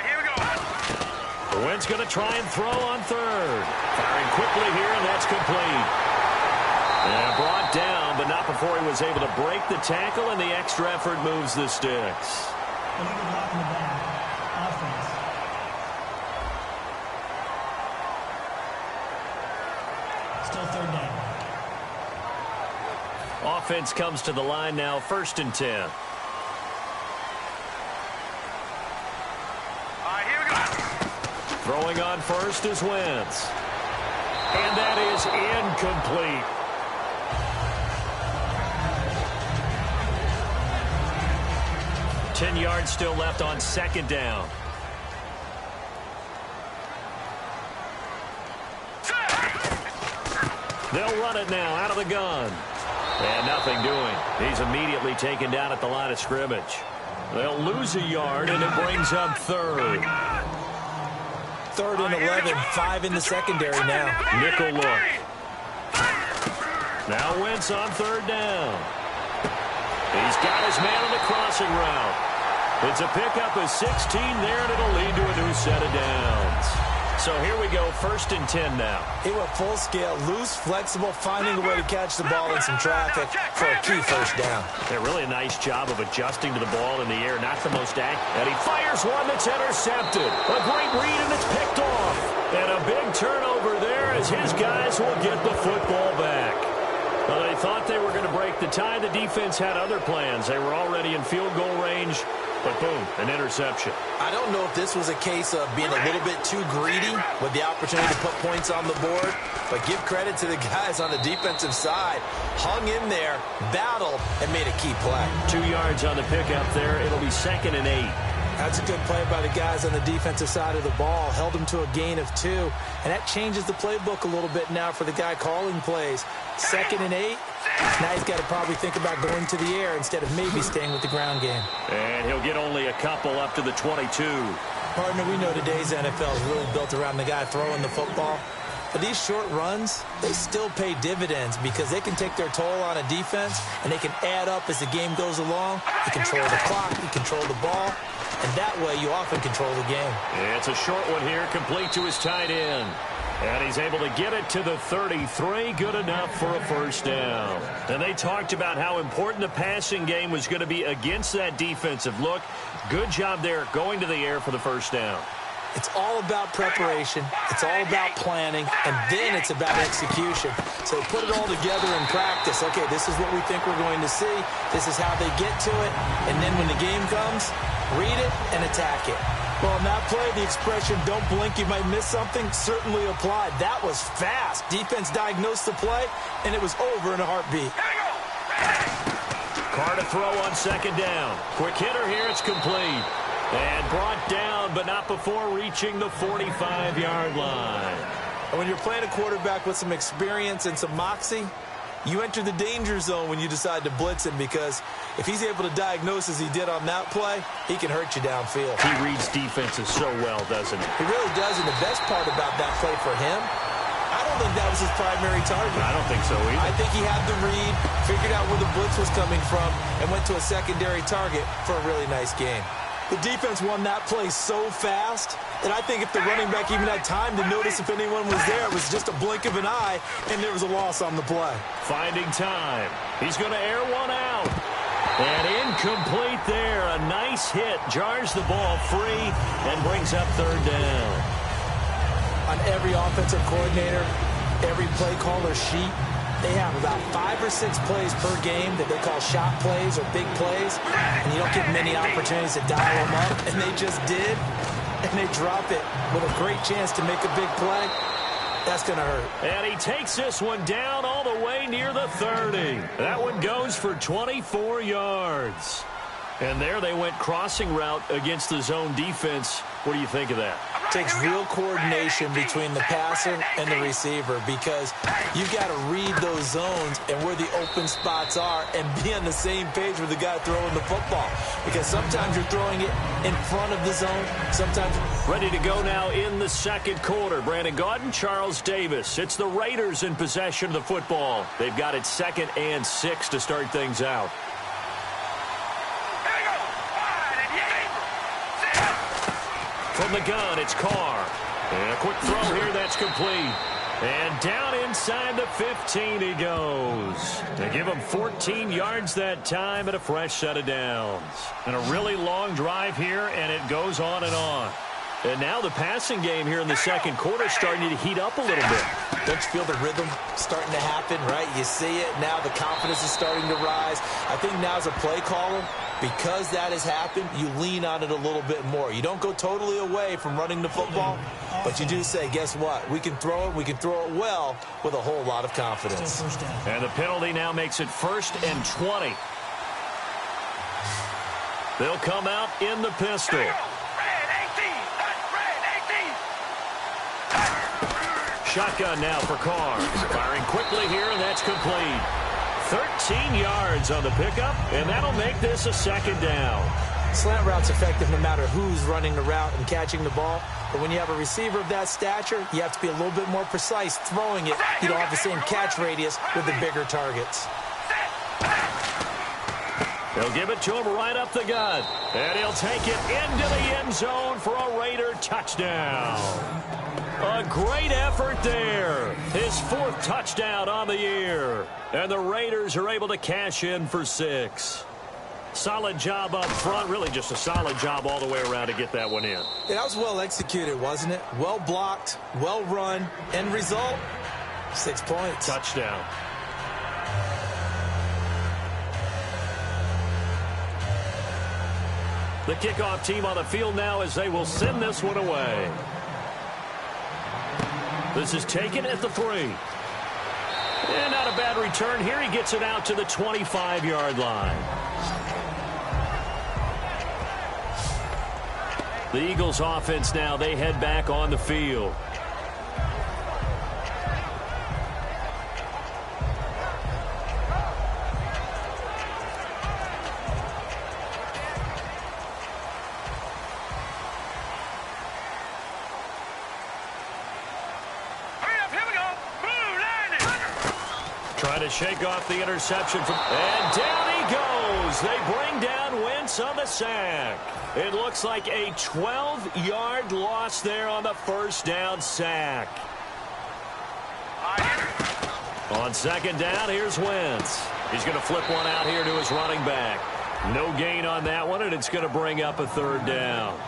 Speaker 6: Here we go.
Speaker 1: Wentz going to try and throw on 3rd. Firing quickly here, and that's complete. And brought down, but not before he was able to break the tackle, and the extra effort moves the sticks.
Speaker 3: Illegal block in the back. Offense. Still 3rd down.
Speaker 1: Offense comes to the line now, 1st and 10.
Speaker 6: Here we go.
Speaker 1: Throwing on 1st is Wentz. And that is incomplete. Ten yards still left on 2nd down. They'll run it now out of the gun. And nothing doing. He's immediately taken down at the line of scrimmage. They'll lose a yard, and it brings up 3rd.
Speaker 2: 3rd and 11, 5 in the secondary now.
Speaker 1: Nickel look. Now Wentz on 3rd down. He's got his man on the crossing route. It's a pickup of 16 there, and it'll lead to a new set of downs. So here we go, 1st and 10 now.
Speaker 2: He went full scale, loose, flexible, finding a way to catch the ball in some traffic for a key 1st down.
Speaker 1: Yeah, really a nice job of adjusting to the ball in the air. Not the most accurate. And he fires one that's intercepted. A great read, and it's picked off. And a big turnover there as his guys will get the football back. Well, they thought they were going to break the tie. The defense had other plans. They were already in field goal range. But boom, an interception.
Speaker 2: I don't know if this was a case of being a little bit too greedy with the opportunity to put points on the board, but give credit to the guys on the defensive side. Hung in there, battled, and made a key play.
Speaker 1: 2 yards on the pickup there. It'll be 2nd and 8.
Speaker 2: That's a good play by the guys on the defensive side of the ball. Held them to a gain of 2. And that changes the playbook a little bit now for the guy calling plays. 2nd and 8. Now he's got to probably think about going to the air instead of maybe staying with the ground game.
Speaker 1: And he'll get only a couple up to the 22.
Speaker 2: Partner, we know today's NFL is really built around the guy throwing the football. But these short runs, they still pay dividends because they can take their toll on a defense and they can add up as the game goes along. You control the clock, you control the ball, and that way you often control the game.
Speaker 1: It's a short one here, complete to his tight end. And he's able to get it to the 33, good enough for a first down. And they talked about how important the passing game was going to be against that defensive look. Good job there going to the air for the first down.
Speaker 2: It's all about preparation. It's all about planning. And then it's about execution. So put it all together in practice. Okay, this is what we think we're going to see. This is how they get to it. And then when the game comes, read it and attack it. Well, in that play, the expression, don't blink, you might miss something, certainly applied. That was fast. Defense diagnosed the play, and it was over in a heartbeat.
Speaker 1: Carr to throw on 2nd down. Quick hitter here, it's complete. And brought down, but not before reaching the 45-yard line.
Speaker 2: And when you're playing a quarterback with some experience and some moxie, you enter the danger zone when you decide to blitz him, because if he's able to diagnose as he did on that play, he can hurt you downfield.
Speaker 1: He reads defenses so well, doesn't he?
Speaker 2: He really does, and the best part about that play for him, I don't think that was his primary target.
Speaker 1: I don't think so either.
Speaker 2: I think he had the read, figured out where the blitz was coming from, and went to a secondary target for a really nice game. The defense won that play so fast that I think if the running back even had time to notice if anyone was there, it was just a blink of an eye, and there was a loss on the play.
Speaker 1: Finding time. He's going to air one out. And incomplete there. A nice hit. Jars the ball free and brings up 3rd down.
Speaker 2: On every offensive coordinator, every play caller sheet, they have about 5 or 6 plays per game that they call shot plays or big plays, and you don't get many opportunities to dial them up, and they just did, and they drop it with a great chance to make a big play. That's going to hurt.
Speaker 1: And he takes this one down all the way near the 30. That one goes for 24 yards. And there they went crossing route against the zone defense. What do you think of that?
Speaker 2: Takes real coordination between the passer and the receiver, because you've got to read those zones and where the open spots are and be on the same page with the guy throwing the football, because sometimes you're throwing it in front of the zone, sometimes.
Speaker 1: Ready to go now in the 2nd quarter. Brandon Gaudin, Charles Davis. It's the Raiders in possession of the football. They've got it 2nd and 6 to start things out. From the gun, it's Carr. And a quick throw here, that's complete. And down inside the 15 he goes. They give him 14 yards that time and a fresh set of downs. And a really long drive here, and it goes on and on. And now the passing game here in the 2nd quarter is starting to heat up a little bit.
Speaker 2: Don't you feel the rhythm starting to happen, right? You see it now. The confidence is starting to rise. I think now as a play caller, because that has happened, you lean on it a little bit more. You don't go totally away from running the football, but you do say, guess what? We can throw it. We can throw it well with a whole lot of confidence.
Speaker 1: And the penalty now makes it 1st and 20. They'll come out in the pistol. Shotgun now for Carr. Firing quickly here, and that's complete. 13 yards on the pickup, and that'll make this a 2nd down.
Speaker 2: Slant route's effective no matter who's running the route and catching the ball. But when you have a receiver of that stature, you have to be a little bit more precise throwing it. You don't have the same catch radius with the bigger targets.
Speaker 1: They'll give it to him right up the gut. And he'll take it into the end zone for a Raider touchdown. A great effort there. His 4th touchdown on the year. And the Raiders are able to cash in for 6. Solid job up front. Really just a solid job all the way around to get that one in.
Speaker 2: Yeah, that was well executed, wasn't it? Well blocked, well run. End result, 6 points.
Speaker 1: Touchdown. The kickoff team on the field now as they will send this one away. This is taken at the 3. And not a bad return here. He gets it out to the 25-yard line. The Eagles offense now, they head back on the field. Trying to shake off the interception. And down he goes. They bring down Wentz on the sack. It looks like a 12-yard loss there on the first down sack. On second down, here's Wentz. He's going to flip one out here to his running back. No gain on that one, and it's going to bring up a third down.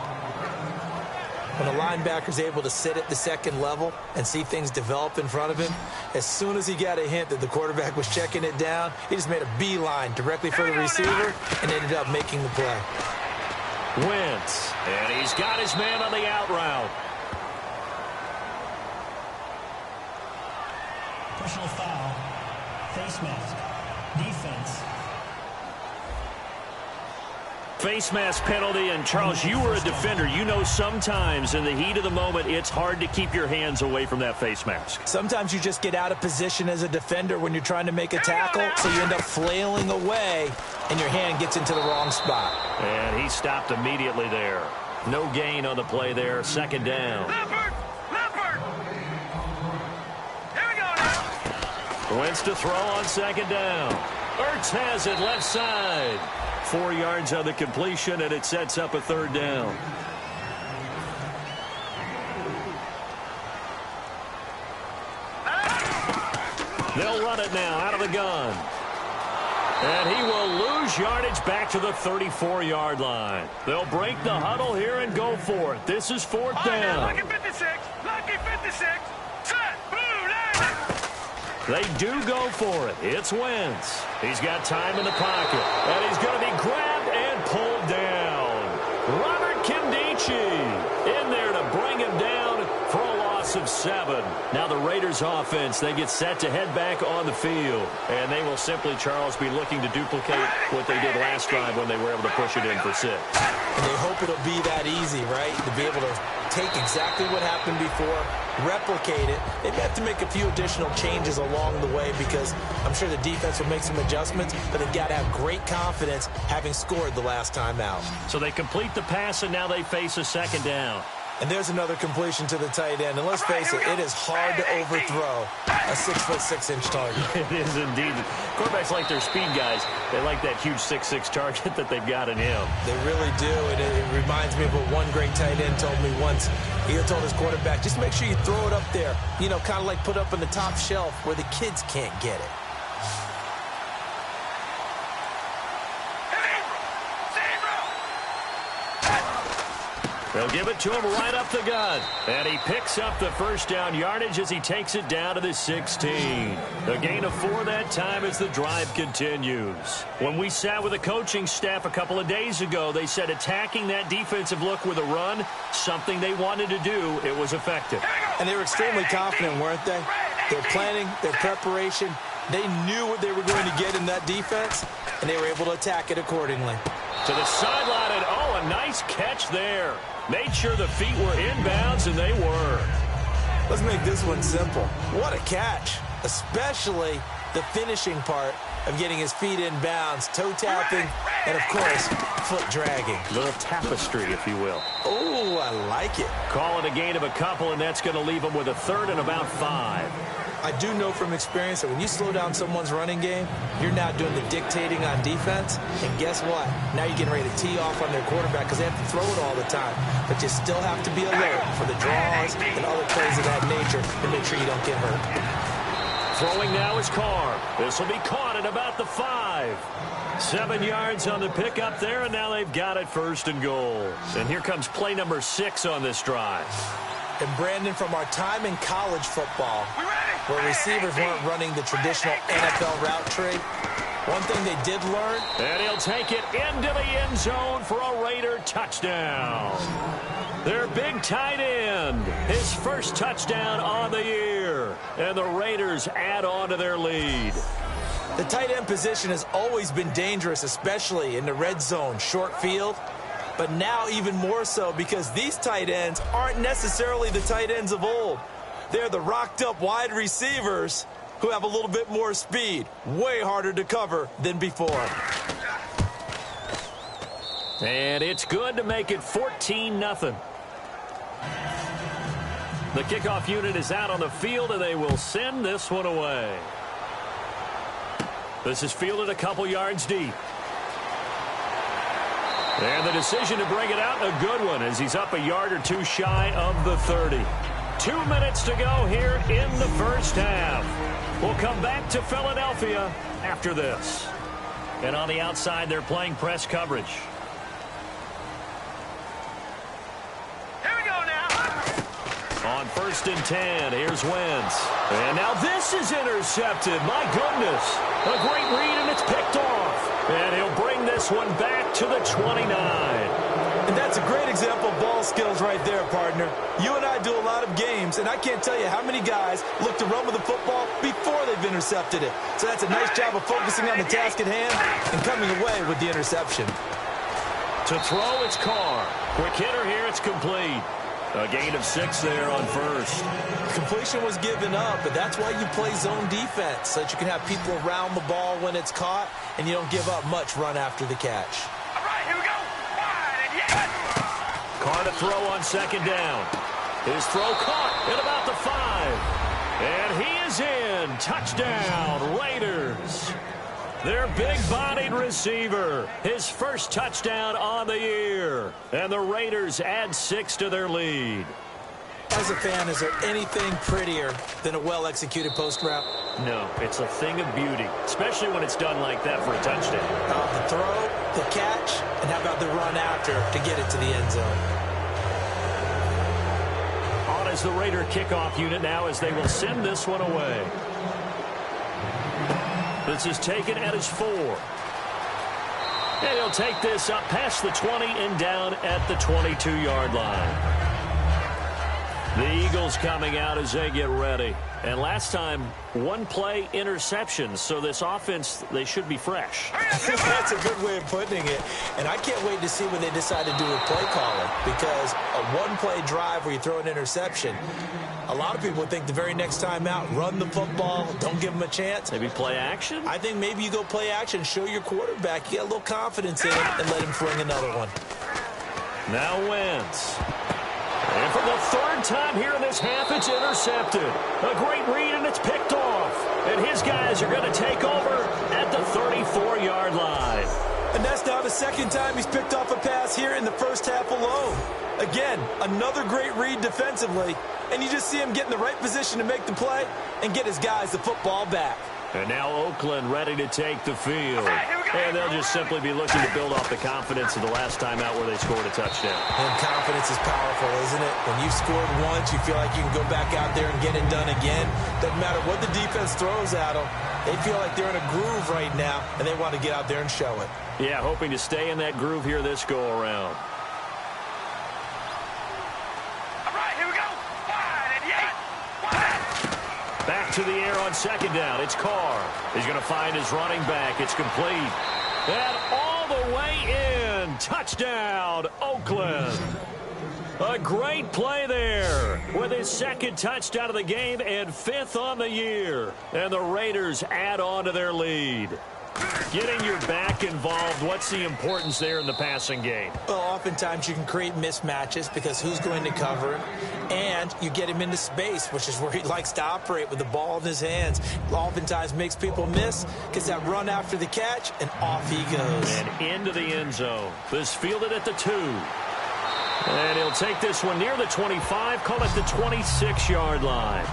Speaker 2: When a linebacker's able to sit at the second level and see things develop in front of him, as soon as he got a hint that the quarterback was checking it down, he just made a beeline directly for the receiver and ended up making the play.
Speaker 1: Wentz, and he's got his man on the out route.
Speaker 3: Personal foul. Face mask. Defense.
Speaker 1: Face mask penalty, and Charles, you were a defender. You know sometimes in the heat of the moment, it's hard to keep your hands away from that face mask.
Speaker 2: Sometimes you just get out of position as a defender when you're trying to make a tackle, so you end up flailing away, and your hand gets into the wrong spot.
Speaker 1: And he stopped immediately there. No gain on the play there. Second down.
Speaker 6: Leopard! Here we go now.
Speaker 1: Wentz to throw on second down. Ertz has it left side. 4 yards on the completion, and it sets up a third down. They'll run it now out of the gun. And he will lose yardage back to the 34-yard line. They'll break the huddle here and go for it. This is fourth down.
Speaker 6: Lucky 56. Lucky 56. Set. Blue line.
Speaker 1: They do go for it. It's Wentz. He's got time in the pocket. And he's going to be grabbed and pulled down. Robert Kimdichie in there to bring him down for a loss of 7. Now the Raiders offense, they get set to head back on the field. And they will simply, Charles, be looking to duplicate what they did last drive when they were able to push it in for 6.
Speaker 2: And they hope it'll be that easy, right? To be able to take exactly what happened before, replicate it. They may have to make a few additional changes along the way because I'm sure the defense will make some adjustments, but they've got to have great confidence having scored the last time out.
Speaker 1: So they complete the pass, and now they face a second down.
Speaker 2: And there's another completion to the tight end. And let's face it, it is hard to overthrow a 6'6" target.
Speaker 1: It is indeed. Quarterbacks like their speed guys. They like that huge 6'6" target that they've got in him.
Speaker 2: They really do. And it reminds me of what one great tight end told me once. He told his quarterback, just make sure you throw it up there. You know, kind of like put up on the top shelf where the kids can't get it.
Speaker 1: They'll give it to him right up the gut. And he picks up the first down yardage as he takes it down to the 16. A gain of 4 that time as the drive continues. When we sat with the coaching staff a couple of days ago, they said attacking that defensive look with a run, something they wanted to do, it was effective.
Speaker 2: And they were extremely confident, weren't they? Their planning, their preparation, they knew what they were going to get in that defense, and they were able to attack it accordingly.
Speaker 1: To the sideline, and oh, a nice catch there. Made sure the feet were inbounds, and they were.
Speaker 2: Let's make this one simple. What a catch, especially the finishing part of getting his feet in bounds, toe tapping, and, of course, foot dragging.
Speaker 1: A little tapestry, if you will.
Speaker 2: Oh, I like it.
Speaker 1: Call it a gain of a couple, and that's going to leave him with a third and about 5.
Speaker 2: I do know from experience that when you slow down someone's running game, you're now doing the dictating on defense. And guess what? Now you're getting ready to tee off on their quarterback because they have to throw it all the time. But you still have to be alert for the draws and other plays of that nature to make sure you don't get hurt.
Speaker 1: Throwing now is Carr. This will be caught at about the 5. 7 yards on the pickup there, and now they've got it first and goal. And here comes play number 6 on this drive.
Speaker 2: And Brandon, from our time in college football, where receivers weren't running the traditional NFL route tree, One thing they did learn.
Speaker 1: And he'll take it into the end zone for a Raider touchdown. Their big tight end, his first touchdown on the year. And the Raiders add on to their lead.
Speaker 2: The tight end position has always been dangerous, especially in the red zone, short field. But now even more so because these tight ends aren't necessarily the tight ends of old. They're the rocked-up wide receivers who have a little bit more speed. Way harder to cover than before.
Speaker 1: And it's good to make it 14-0. The kickoff unit is out on the field, and they will send this one away. This is fielded a couple yards deep. And the decision to bring it out, a good one, as he's up a yard or two shy of the 30. 2 minutes to go here in the first half. We'll come back to Philadelphia after this. And on the outside, they're playing press coverage.
Speaker 6: Here we go now.
Speaker 1: On 1st and 10, here's Wentz. And now this is intercepted. My goodness. A great read, and it's picked off. And he'll bring this one back to the 29.
Speaker 2: And that's a great example of ball skills right there, partner. You and I do a lot of games, and I can't tell you how many guys look to run with the football before they've intercepted it. So that's a nice job of focusing on the task at hand and coming away with the interception.
Speaker 1: To throw, it's Carr. Quick hitter here, it's complete. A gain of 6 there on first.
Speaker 2: Completion was given up, but that's why you play zone defense, so that you can have people around the ball when it's caught, and you don't give up much run after the catch.
Speaker 6: All right, here we go. Wide and yes.
Speaker 1: Carr to throw on 2nd down. His throw caught at about the 5. And he is in. Touchdown, Raiders. Their big-bodied receiver, his first touchdown on the year. And the Raiders add 6 to their lead.
Speaker 2: As a fan, is there anything prettier than a well-executed post route?
Speaker 1: No, it's a thing of beauty, especially when it's done like that for a touchdown.
Speaker 2: The throw, the catch, and how about the run after to get it to the end zone?
Speaker 1: On is the Raider kickoff unit now as they will send this one away. This is taken at his 4. And he'll take this up past the 20 and down at the 22-yard line. The Eagles coming out as they get ready. And last time, 1 play interception. So this offense, they should be fresh.
Speaker 2: That's a good way of putting it. And I can't wait to see what they decide to do with play calling. Because a 1-play drive where you throw an interception, a lot of people would think the very next time out, run the football, don't give them a chance.
Speaker 1: Maybe play action?
Speaker 2: I think maybe you go play action, show your quarterback you got a little confidence in him, and let him fling another one.
Speaker 1: Now Wentz. And for the 3rd time here in this half, it's intercepted. A great read, and it's picked off. And his guys are going to take over at the 34-yard line.
Speaker 2: And that's now the 2nd time he's picked off a pass here in the first half alone. Again, another great read defensively. And you just see him get in the right position to make the play and get his guys the football back.
Speaker 1: And now Oakland ready to take the field. And they'll just simply be looking to build off the confidence of the last time out where they scored a touchdown.
Speaker 2: And confidence is powerful, isn't it? When you've scored once, you feel like you can go back out there and get it done again. Doesn't matter what the defense throws at them. They feel like they're in a groove right now, and they want to get out there and show it.
Speaker 1: Yeah, hoping to stay in that groove here this go-around. Back to the air on 2nd down. It's Carr. He's going to find his running back. It's complete. And all the way in. Touchdown, Oakland. A great play there with his 2nd touchdown of the game and 5th on the year. And the Raiders add on to their lead. Getting your back involved, what's the importance there in the passing game?
Speaker 2: Well, oftentimes you can create mismatches because who's going to cover him? And you get him into space, which is where he likes to operate with the ball in his hands. Oftentimes makes people miss, gets that run after the catch, and off he goes.
Speaker 1: And into the end zone. This fielded at the 2. And he'll take this one near the 25, call it the 26-yard line.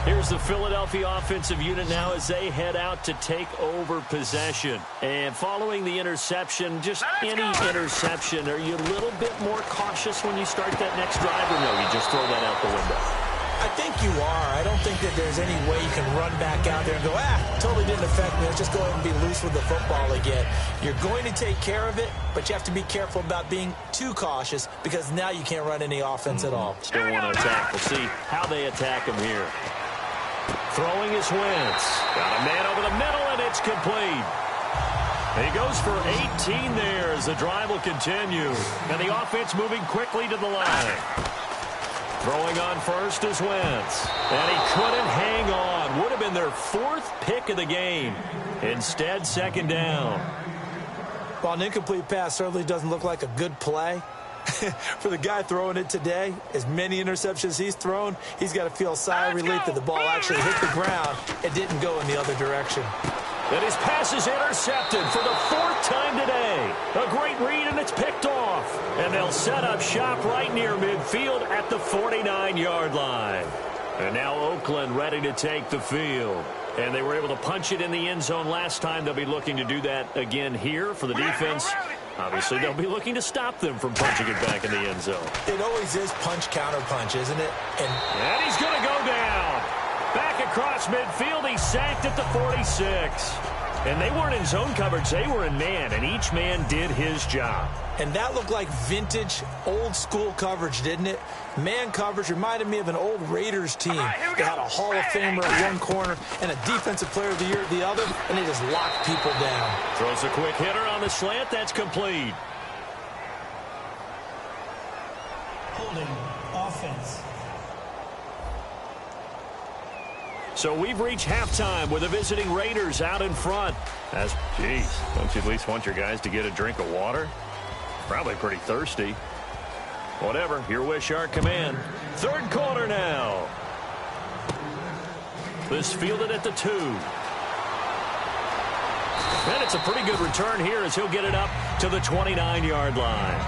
Speaker 1: Here's the Philadelphia offensive unit now as they head out to take over possession. And following the interception, just any interception, are you a little bit more cautious when you start that next drive, or no, you just throw that out the window?
Speaker 2: I think think you are. I don't think that there's any way you can run back out there and go, totally didn't affect me. Let's just go ahead and be loose with the football again. You're going to take care of it, but you have to be careful about being too cautious because now you can't run any offense at all.
Speaker 1: Still want to attack. We'll see how they attack him here. Throwing his Wentz. Got a man over the middle, and it's complete. He goes for 18 there as the drive will continue. And the offense moving quickly to the line. Throwing on first is Wentz. And he couldn't hang on. Would have been their 4th pick of the game. Instead, second down.
Speaker 2: Well, an incomplete pass certainly doesn't look like a good play. For the guy throwing it today, as many interceptions he's thrown, he's got to feel a sigh of relief that the ball actually hit the ground and didn't go in the other direction.
Speaker 1: And his pass is intercepted for the 4th time today. A great read, and it's picked off. And they'll set up shop right near midfield at the 49-yard line. And now Oakland ready to take the field. And they were able to punch it in the end zone last time. They'll be looking to do that again here for the defense. Obviously, they'll be looking to stop them from punching it back in the end zone.
Speaker 2: It always is punch, counter punch, isn't it?
Speaker 1: And he's going to go down. Back across midfield, he's sacked at the 46. And they weren't in zone coverage, they were in man, and each man did his job.
Speaker 2: And that looked like vintage, old-school coverage, didn't it? Man coverage reminded me of an old Raiders team. They had a Hall of Famer at one corner and a Defensive Player of the Year at the other, and they just locked people down.
Speaker 1: Throws a quick hitter on the slant. That's complete.
Speaker 3: Holding offense.
Speaker 1: So we've reached halftime with the visiting Raiders out in front. Geez, don't you at least want your guys to get a drink of water? Probably pretty thirsty. Whatever, your wish, our command. 3rd quarter now. This fielded at the 2. And it's a pretty good return here as he'll get it up to the 29-yard line.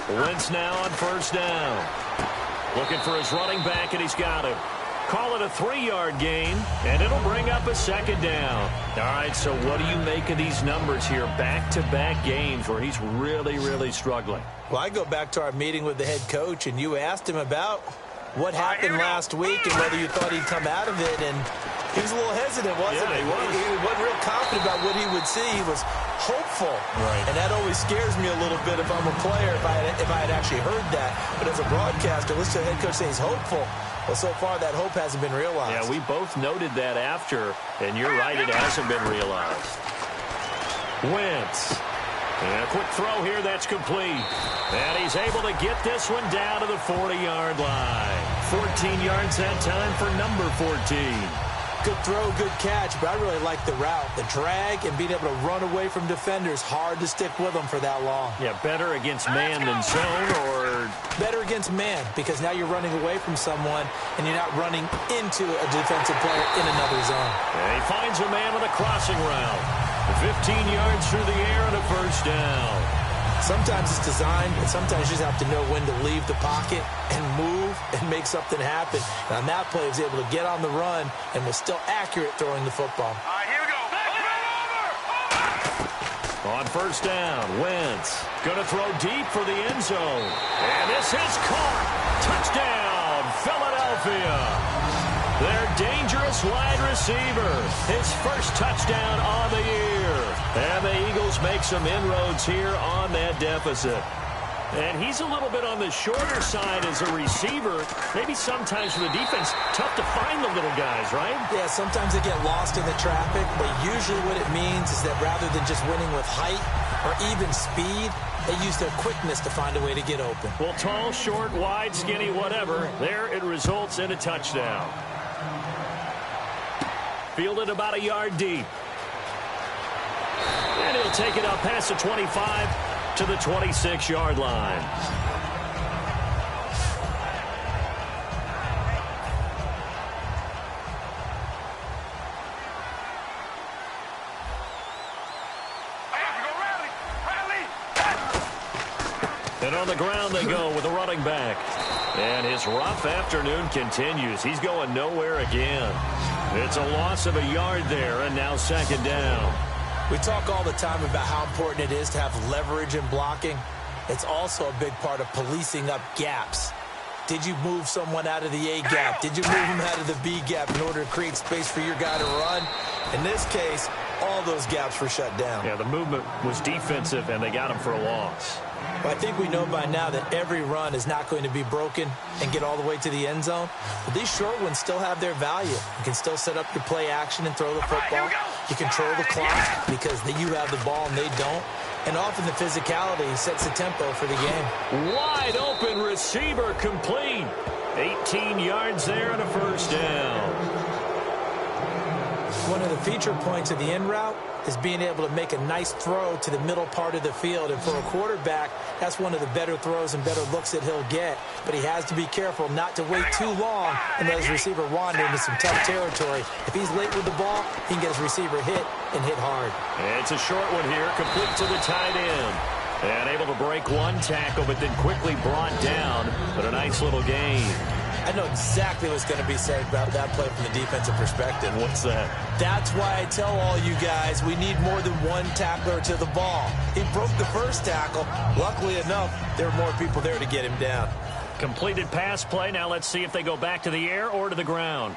Speaker 1: Wentz now on 1st down. Looking for his running back, and he's got him. Call it a 3-yard gain, and it'll bring up a 2nd down. All right, so what do you make of these numbers here? Back-to-back games where he's really, really struggling.
Speaker 2: Well, I go back to our meeting with the head coach, and you asked him about what happened last week and whether you thought he'd come out of it, and he was a little hesitant, wasn't he?
Speaker 1: He was.
Speaker 2: He wasn't real confident about what he would see. He was hopeful.
Speaker 1: Right.
Speaker 2: And that always scares me a little bit if I'm a player, if I had actually heard that. But as a broadcaster, listen to the head coach say he's hopeful. Well, so far, that hope hasn't been realized.
Speaker 1: Yeah, we both noted that after, and you're right, it hasn't been realized. Wentz. And a quick throw here, that's complete. And he's able to get this one down to the 40-yard line. 14 yards that time for number 14.
Speaker 2: Good throw, good catch, but I really like the route. The drag and being able to run away from defenders, hard to stick with them for that long.
Speaker 1: Yeah, better against man than zone, or
Speaker 2: better against man, because now you're running away from someone and you're not running into a defensive player in another zone.
Speaker 1: And he finds a man with a crossing route. 15 yards through the air and a 1st down.
Speaker 2: Sometimes it's designed, and sometimes you just have to know when to leave the pocket and move and make something happen. And on that play, he was able to get on the run and was still accurate throwing the football.
Speaker 6: All right, here we go.
Speaker 1: On 1st down, Wentz going to throw deep for the end zone. And this is caught. Touchdown, Philadelphia. Their dangerous wide receiver. His 1st touchdown on the year. And the Eagles make some inroads here on that deficit. And he's a little bit on the shorter side as a receiver. Maybe sometimes for the defense, tough to find the little guys, right?
Speaker 2: Yeah, sometimes they get lost in the traffic, but usually what it means is that rather than just winning with height or even speed, they use their quickness to find a way to get open.
Speaker 1: Well, tall, short, wide, skinny, whatever, there it results in a touchdown. Fielded about a yard deep. And he'll take it up past the 25 to the 26-yard line. And on the ground they go with the running back. And his rough afternoon continues. He's going nowhere again. It's a loss of a yard there, and now second down.
Speaker 2: We talk all the time about how important it is to have leverage in blocking. It's also a big part of policing up gaps. Did you move someone out of the A gap? Did you move him out of the B gap in order to create space for your guy to run? In this case, all those gaps were shut down.
Speaker 1: Yeah, the movement was defensive, and they got him for a loss.
Speaker 2: Well, I think we know by now that every run is not going to be broken and get all the way to the end zone. But these short ones still have their value. You can still set up your play action and throw the football. You control the clock because you have the ball and they don't. And often the physicality sets the tempo for the game.
Speaker 1: Wide open receiver complete. 18 yards there and a first down.
Speaker 2: One of the feature points of the in route is being able to make a nice throw to the middle part of the field. And for a quarterback, that's one of the better throws and better looks that he'll get. But he has to be careful not to wait too long and let his receiver wander into some tough territory. If he's late with the ball, he can get his receiver hit and hit hard.
Speaker 1: It's a short one here, complete to the tight end. And able to break one tackle, but then quickly brought down. But a nice little gain.
Speaker 2: I know exactly what's going to be said about that play from the defensive perspective.
Speaker 1: What's that?
Speaker 2: That's why I tell all you guys we need more than one tackler to the ball. He broke the first tackle. Luckily enough, there were more people there to get him down.
Speaker 1: Completed pass play. Now let's see if they go back to the air or to the ground.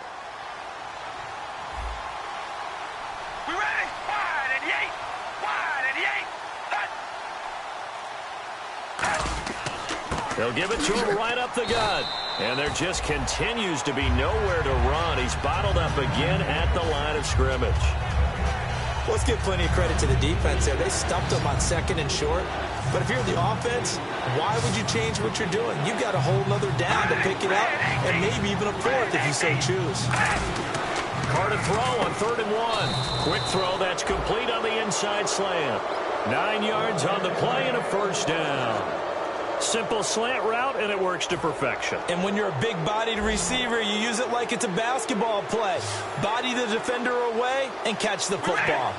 Speaker 6: We ready? Wide and yay! Wide and yay!
Speaker 1: They'll give it to him right up the gut. And there just continues to be nowhere to run. He's bottled up again at the line of scrimmage.
Speaker 2: Let's give plenty of credit to the defense there. They stuffed him on second and short. But if you're the offense, why would you change what you're doing? You've got a whole nother down to pick it up, and maybe even a fourth if you so choose.
Speaker 1: Carter throw on 3rd and 1. Quick throw, that's complete on the inside slant. 9 yards on the play and a first down. Simple slant route, and it works to perfection.
Speaker 2: And when you're a big-bodied receiver, you use it like it's a basketball play. Body the defender away and catch the football.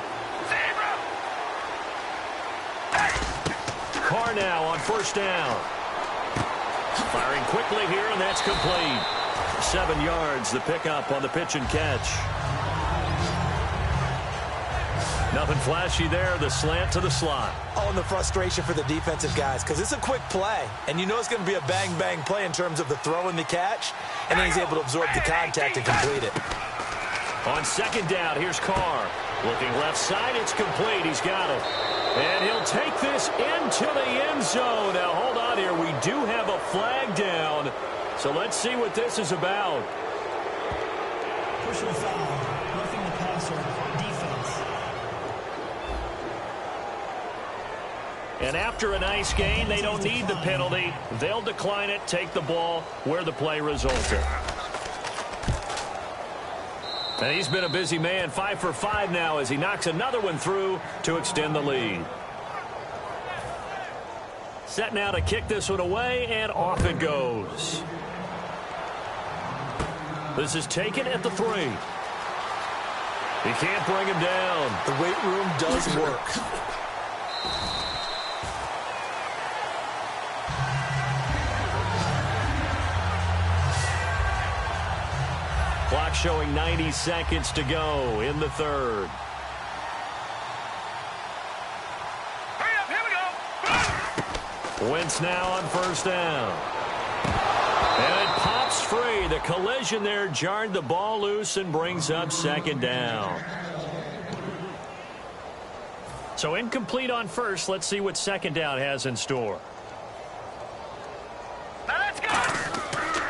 Speaker 1: Carr now on 1st down. Firing quickly here, and that's complete. 7 yards, the pickup on the pitch and catch. Nothing flashy there, the slant to the slot.
Speaker 2: Oh, and the frustration for the defensive guys, because it's a quick play, and you know it's going to be a bang-bang play in terms of the throw and the catch, and then he's able to absorb the contact and complete it.
Speaker 1: On 2nd down, here's Carr. Looking left side, it's complete. He's got it. And he'll take this into the end zone. Now, hold on here. We do have a flag down, so let's see what this is about.
Speaker 3: Personal foul, roughing the passer, defense.
Speaker 1: And after a nice gain, they don't need the penalty. They'll decline it, take the ball where the play resulted. And he's been a busy man, 5 for 5 now as he knocks another one through to extend the lead. Set now to kick this one away, and off it goes. This is taken at the 3. He can't bring him down.
Speaker 2: The weight room does work.
Speaker 1: Clock showing 90 seconds to go in the 3rd.
Speaker 6: Hurry up, here we go.
Speaker 1: Wentz now on 1st down. And it pops free. The collision there jarred the ball loose and brings up 2nd down. So incomplete on 1st. Let's see what 2nd down has in store.
Speaker 6: Now let's go.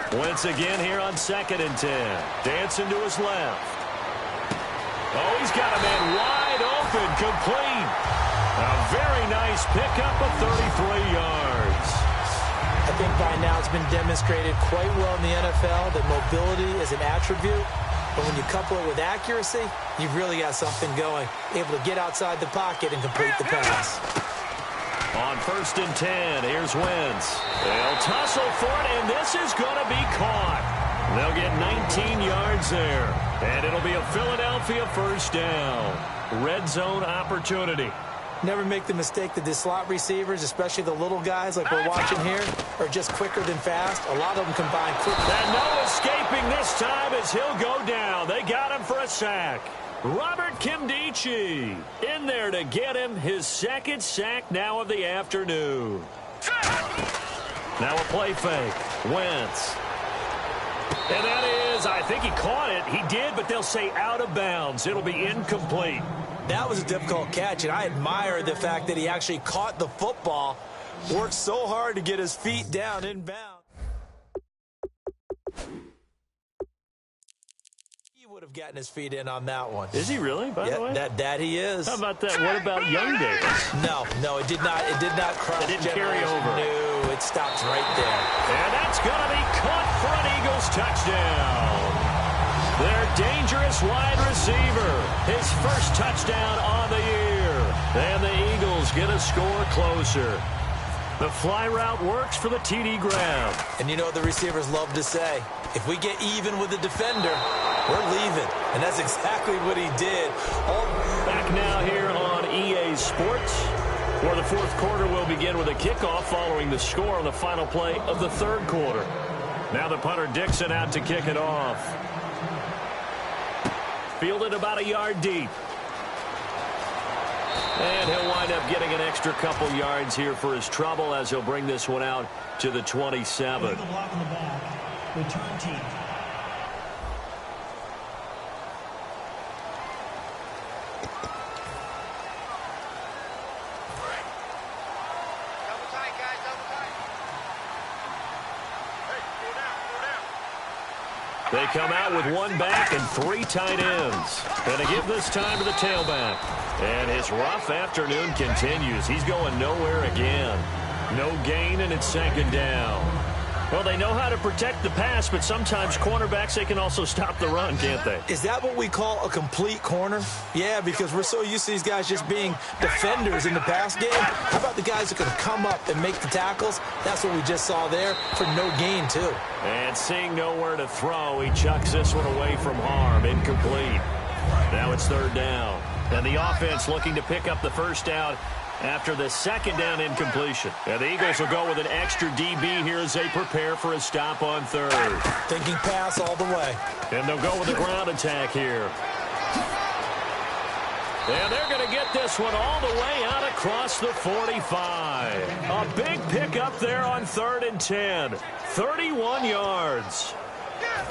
Speaker 1: Wentz again here on 2nd and 10. Dancing to his left. Oh, he's got a man wide open, complete. A very nice pickup of 33 yards.
Speaker 2: I think by now it's been demonstrated quite well in the NFL that mobility is an attribute. But when you couple it with accuracy, you've really got something going. Able to get outside the pocket and complete the pass.
Speaker 1: On 1st and 10, here's Wentz. They'll tussle for it, and this is going to be caught. They'll get 19 yards there, and it'll be a Philadelphia first down. Red zone opportunity.
Speaker 2: Never make the mistake that the slot receivers, especially the little guys like we're watching here, are just quicker than fast. A lot of them combine quickly.
Speaker 1: And no escaping this time as he'll go down. They got him for a sack. Robert Kimdichie in there to get him his second sack now of the afternoon. Now a play fake. Wentz. And that is, I think he caught it. He did, but they'll say out of bounds. It'll be incomplete.
Speaker 2: That was a difficult catch, and I admire the fact that he actually caught the football, worked so hard to get his feet down inbound. He would have gotten his feet in on that one.
Speaker 1: Is he really, by the way?
Speaker 2: That he is.
Speaker 1: How about that? What about Young Davis?
Speaker 2: No, it did not. It did not cross.
Speaker 1: It didn't carry over.
Speaker 2: No, it stops right there.
Speaker 1: And that's going to be caught for an Eagles touchdown. Their dangerous wide receiver, his first touchdown on the year. And the Eagles get a score closer. The fly route works for the TD grab.
Speaker 2: And you know what the receivers love to say? If we get even with the defender, we're leaving. And that's exactly what he did.
Speaker 1: Back now here on EA Sports, where the fourth quarter will begin with a kickoff following the score on the final play of the third quarter. Now the punter Dixon out to kick it off. Fielded about a yard deep. And he'll wind up getting an extra couple yards here for his trouble as he'll bring this one out to the 27.
Speaker 3: Leave the block in the back. Return team.
Speaker 6: Double tight, guys, double tight. Hey, pull down, pull down.
Speaker 1: They come out with one back and three tight ends. And to give this time to the tailback. And his rough afternoon continues. He's going nowhere again. No gain, and it's second down. Well, they know how to protect the pass, but sometimes cornerbacks, they can also stop the run, can't they?
Speaker 2: Is that what we call a complete corner? Yeah, because we're so used to these guys just being defenders in the pass game. How about the guys that can come up and make the tackles? That's what we just saw there for no gain, too.
Speaker 1: And seeing nowhere to throw, he chucks this one away from harm. Incomplete. Now it's third down. And the offense looking to pick up the first down after the second down incompletion. And the Eagles will go with an extra DB here as they prepare for a stop on third.
Speaker 2: Thinking pass all the way.
Speaker 1: And they'll go with a ground attack here. And they're going to get this one all the way out across the 45. A big pickup there on 3rd and 10. 31 yards.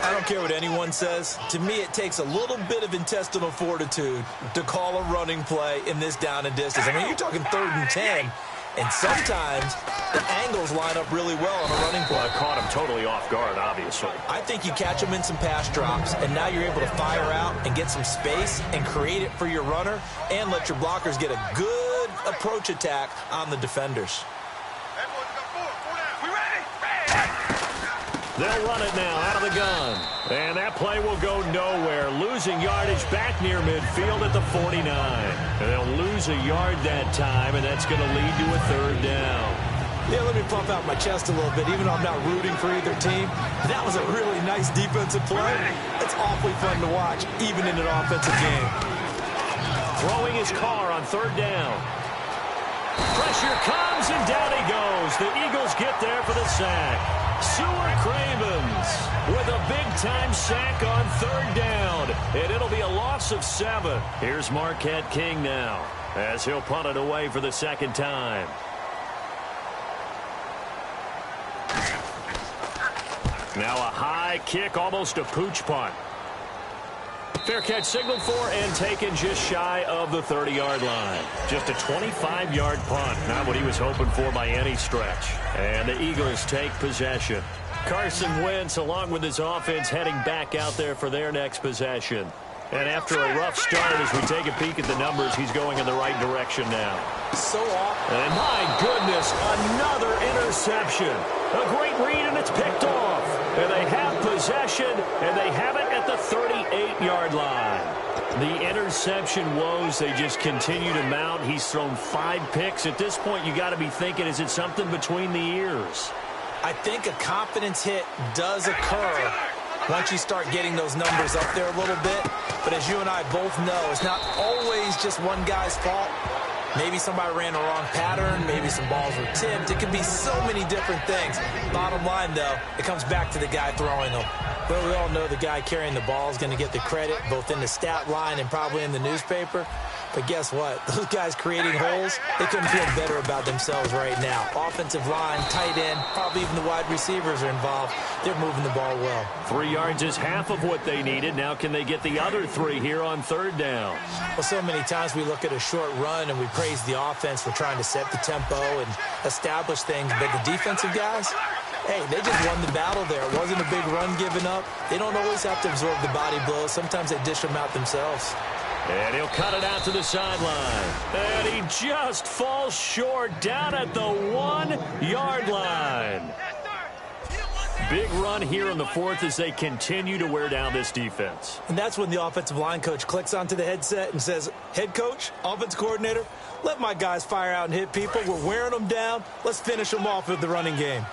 Speaker 2: I don't care what anyone says. To me, it takes a little bit of intestinal fortitude to call a running play in this down and distance. I mean, you're talking 3rd and 10, and sometimes the angles line up really well on a running play.
Speaker 1: Well, caught him totally off guard, obviously.
Speaker 2: I think you catch him in some pass drops, and now you're able to fire out and get some space and create it for your runner and let your blockers get a good approach attack on the defenders.
Speaker 6: Hey, boys, got four. Pull down. We ready? Ready.
Speaker 1: They'll run it now out of the gun. And that play will go nowhere. Losing yardage back near midfield at the 49. And they'll lose a yard that time, and that's going to lead to a third down.
Speaker 2: Yeah, let me pump out my chest a little bit, even though I'm not rooting for either team. That was a really nice defensive play. It's awfully fun to watch, even in an offensive game.
Speaker 1: Throwing his car on third down. Pressure comes, and down he goes. The Eagles get there for the sack. Sewer Cravens with a big-time sack on third down. And it'll be a loss of 7. Here's Marquette King now as he'll punt it away for the second time. Now a high kick, almost a pooch punt. Fair catch signaled for and taken just shy of the 30-yard line. Just a 25-yard punt. Not what he was hoping for by any stretch. And the Eagles take possession. Carson Wentz, along with his offense, heading back out there for their next possession. And after a rough start, as we take a peek at the numbers, he's going in the right direction now.
Speaker 2: So off.
Speaker 1: And my goodness, another interception. A great read, and it's picked off. And they have possession, and they have it at the 38-yard line. The interception woes, they just continue to mount. He's thrown 5 picks. At this point, you got to be thinking, is it something between the ears?
Speaker 2: I think a confidence hit does occur once you start getting those numbers up there a little bit. But as you and I both know, it's not always just one guy's fault. Maybe somebody ran a wrong pattern. Maybe some balls were tipped. It could be so many different things. Bottom line, though, it comes back to the guy throwing them. Well, we all know the guy carrying the ball is going to get the credit, both in the stat line and probably in the newspaper. But guess what? Those guys creating holes, they couldn't feel better about themselves right now. Offensive line, tight end, probably even the wide receivers are involved. They're moving the ball well.
Speaker 1: 3 yards is half of what they needed. Now can they get the other 3 here on 3rd down?
Speaker 2: Well, so many times we look at a short run and we praise the offense for trying to set the tempo and establish things. But the defensive guys, hey, they just won the battle there. It wasn't a big run given up. They don't always have to absorb the body blows. Sometimes they dish them out themselves.
Speaker 1: And he'll cut it out to the sideline. And he just falls short down at the 1-yard line. Big run here in the 4th as they continue to wear down this defense.
Speaker 2: And that's when the offensive line coach clicks onto the headset and says, head coach, offense coordinator, let my guys fire out and hit people. We're wearing them down. Let's finish them off with the running game.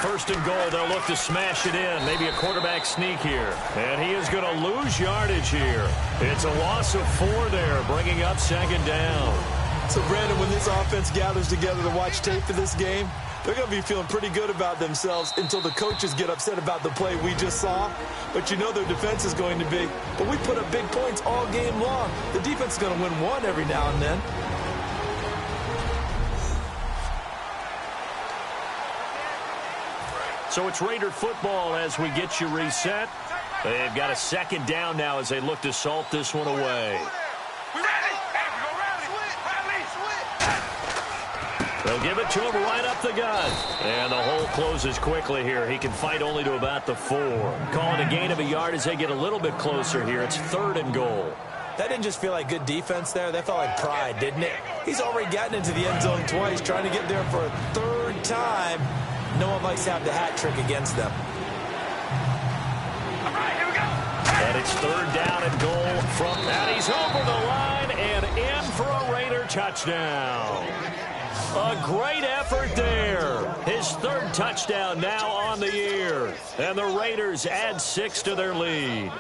Speaker 1: First and goal, they'll look to smash it in. Maybe a quarterback sneak here. And he is going to lose yardage here. It's a loss of 4 there, bringing up 2nd down.
Speaker 2: So, Brandon, when this offense gathers together to watch tape for this game, they're going to be feeling pretty good about themselves until the coaches get upset about the play we just saw. But you know their defense is going to be. But we put up big points all game long. The defense is going to win one every now and then.
Speaker 1: So it's Raider football as we get you reset. They've got a 2nd down now as they look to salt this one away. They'll give it to him right up the gut. And the hole closes quickly here. He can fight only to about the 4. Calling a gain of a yard as they get a little bit closer here. It's 3rd and goal.
Speaker 2: That didn't just feel like good defense there. That felt like pride, didn't it? He's already gotten into the end zone twice, trying to get there for a 3rd time. No one likes to have the hat trick against them.
Speaker 6: All right, here we go.
Speaker 1: And it's 3rd down and goal from that. He's over the line and in for a Raider touchdown. A great effort there. His 3rd touchdown now on the year. And the Raiders add 6 to their lead.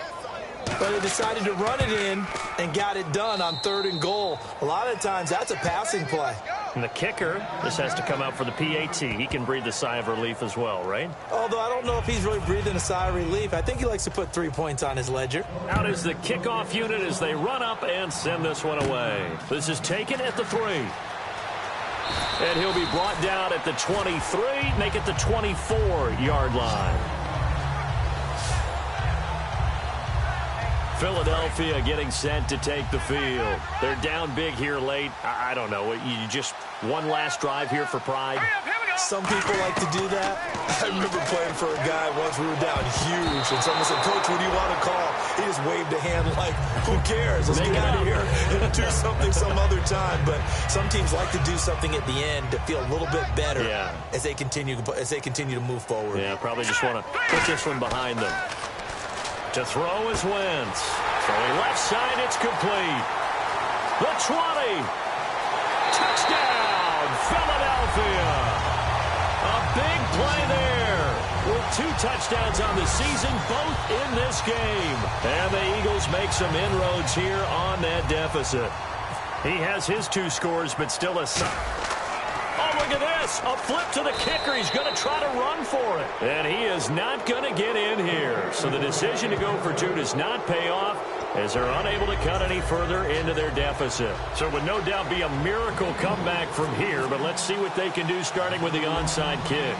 Speaker 2: But they decided to run it in and got it done on 3rd and goal. A lot of times that's a passing play.
Speaker 1: And the kicker, this has to come out for the PAT. He can breathe a sigh of relief as well, right?
Speaker 2: Although I don't know if he's really breathing a sigh of relief. I think he likes to put 3 points on his ledger.
Speaker 1: Out is the kickoff unit as they run up and send this one away. This is taken at the 3. And he'll be brought down at the 23, make it the 24-yard line. Philadelphia getting sent to take the field. They're down big here late. I don't know. You just one last drive here for pride.
Speaker 2: Some people like to do that. I remember playing for a guy once. We were down huge, and someone said, Coach, what do you want to call? He just waved a hand like, who cares? Let's get out of here and do something some other time. But some teams like to do something at the end to feel a little bit better as they continue to move forward.
Speaker 1: Yeah, probably just want to put this one behind them. To throw is Wentz. Throwing left side, it's complete. The 20. Touchdown, Philadelphia. A big play there. With 2 touchdowns on the season, both in this game. And the Eagles make some inroads here on that deficit. He has his 2 scores, but still a... Oh, look at this. A flip to the kicker. He's going to try to run for it. And he is not going to get in here. So the decision to go for 2 does not pay off as they're unable to cut any further into their deficit. So it would no doubt be a miracle comeback from here, but let's see what they can do starting with the onside kick.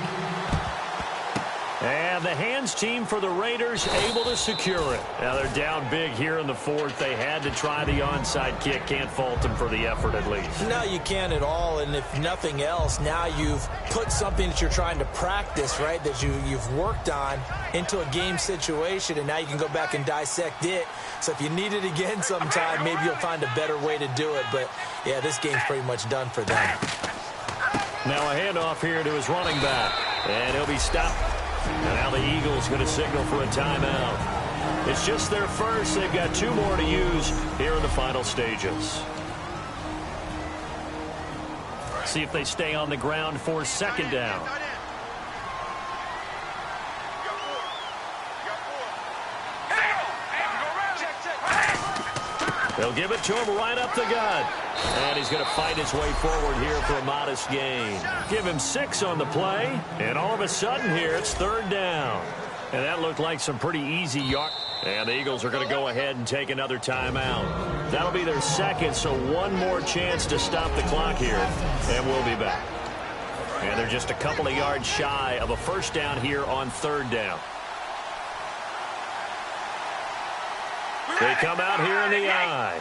Speaker 1: And the hands team for the Raiders able to secure it. Now they're down big here in the 4th. They had to try the onside kick. Can't fault them for the effort at least.
Speaker 2: No, you can't at all. And if nothing else, now you've put something that you're trying to practice, right, that you've worked on into a game situation, and now you can go back and dissect it. So if you need it again sometime, maybe you'll find a better way to do it. But, yeah, this game's pretty much done for them.
Speaker 1: Now a handoff here to his running back. And he'll be stopped. And now the Eagles going to signal for a timeout. It's just their first. They've got 2 more to use here in the final stages. See if they stay on the ground for 2nd down. They'll give it to him right up the gut. And he's going to fight his way forward here for a modest gain. Give him 6 on the play, and all of a sudden here it's 3rd down. And that looked like some pretty easy yard. And the Eagles are going to go ahead and take another timeout. That'll be their 2nd, so one more chance to stop the clock here. And we'll be back. And they're just a couple of yards shy of a 1st down here on 3rd down. They come out here in the eye.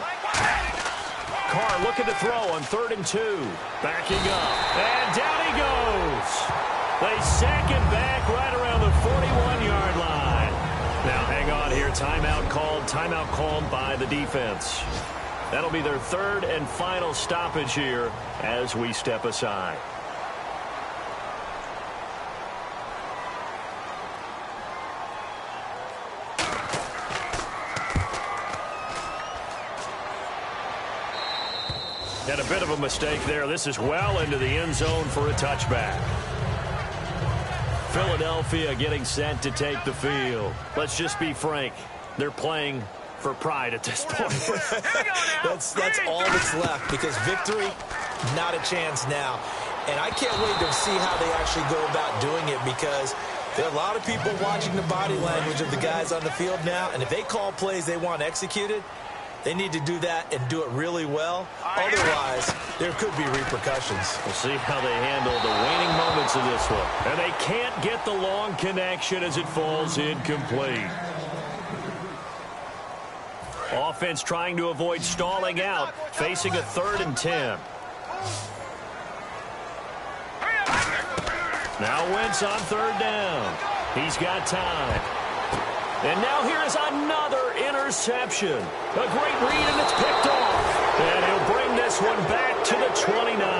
Speaker 1: Carr looking to throw on 3rd and 2. Backing up. And down he goes. They sack it back right around the 41-yard line. Now hang on here. Timeout called by the defense. That'll be their 3rd and final stoppage here as we step aside. And a bit of a mistake there. This is well into the end zone for a touchback. Philadelphia getting set to take the field. Let's just be frank. They're playing for pride at this point.
Speaker 2: That's all that's left, because victory, not a chance now. And I can't wait to see how they actually go about doing it, because there are a lot of people watching the body language of the guys on the field now. And if they call plays they want executed, they need to do that and do it really well. Otherwise, there could be repercussions.
Speaker 1: We'll see how they handle the waning moments of this one. And they can't get the long connection as it falls incomplete. Offense trying to avoid stalling out, facing a 3rd and 10. Now Wentz on 3rd down. He's got time. And now here's another interception. A great read, and it's picked off. And he'll bring this one back to the 29.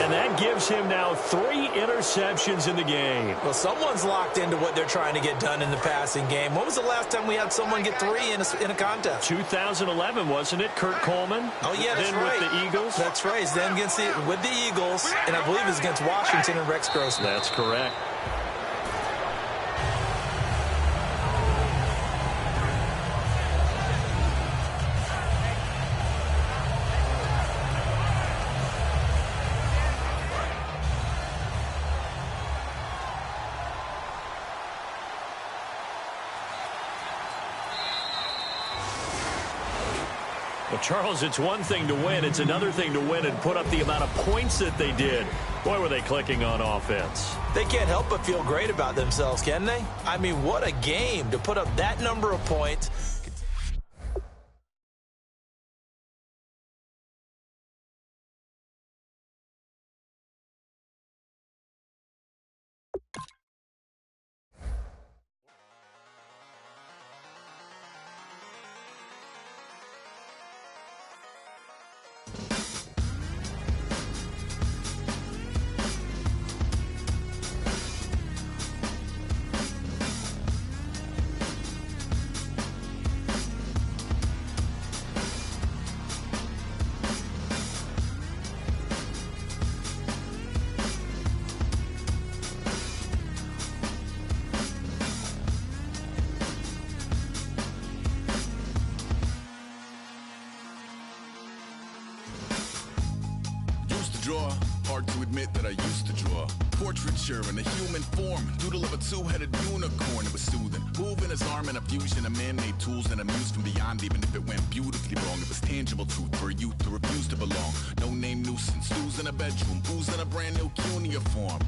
Speaker 1: And that gives him now 3 interceptions in the game.
Speaker 2: Well, someone's locked into what they're trying to get done in the passing game. When was the last time we had someone get 3 in a contest?
Speaker 1: 2011, wasn't it? Kurt Coleman?
Speaker 2: Oh, yeah, that's right.
Speaker 1: With the Eagles?
Speaker 2: That's right. He's then with the Eagles, and I believe it's against Washington and Rex Grossman.
Speaker 1: That's correct. Well, Charles, it's one thing to win. It's another thing to win and put up the amount of points that they did. Boy, were they clicking on offense.
Speaker 2: They can't help but feel great about themselves, can they? I mean, what a game to put up that number of points.
Speaker 7: Hard to admit that I used to draw portraiture in a human form, doodle of a 2-headed unicorn. It was soothing, moving his arm in a fusion of man-made tools and a muse from beyond. Even if it went beautifully wrong, it was tangible truth for a youth to refuse to belong. No name nuisance, stews in a bedroom, booze in a brand new cuneiform.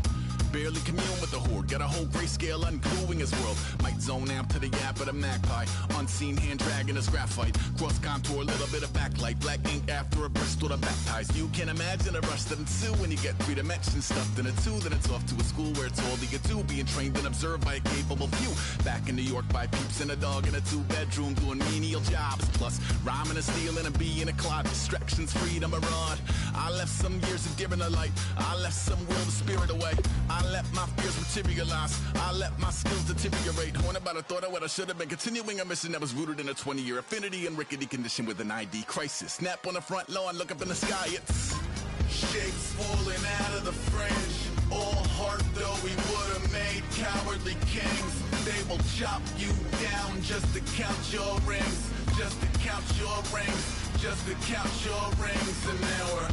Speaker 7: Barely commune with the horde, got a whole grayscale ungluing his world. Might zone amp to the yap of the magpie, unseen hand dragging his graphite. Cross contour, little bit of backlight, black ink after a Bristol to baptize. You can imagine a rush that ensue when you get 3 dimensions stuffed in a 2. Then it's off to a school where it's all you get to, being trained and observed by a capable few. Back in New York by peeps and a dog in a 2-bedroom doing menial jobs. Plus rhyming and stealing and being a clod, distractions, freedom, a rod. I left some years of giving a light, I left some will the spirit away. I let my fears materialize, I let my skills deteriorate. When about I thought of what I should have been, continuing a mission that was rooted in a 20-year affinity and rickety condition with an ID crisis. Snap on the front lawn, look up in the sky, it's shapes falling out of the fringe. All heart though we would have made cowardly kings. They will chop you down just to count your rings, just to count your rings, just to count your rings. And there were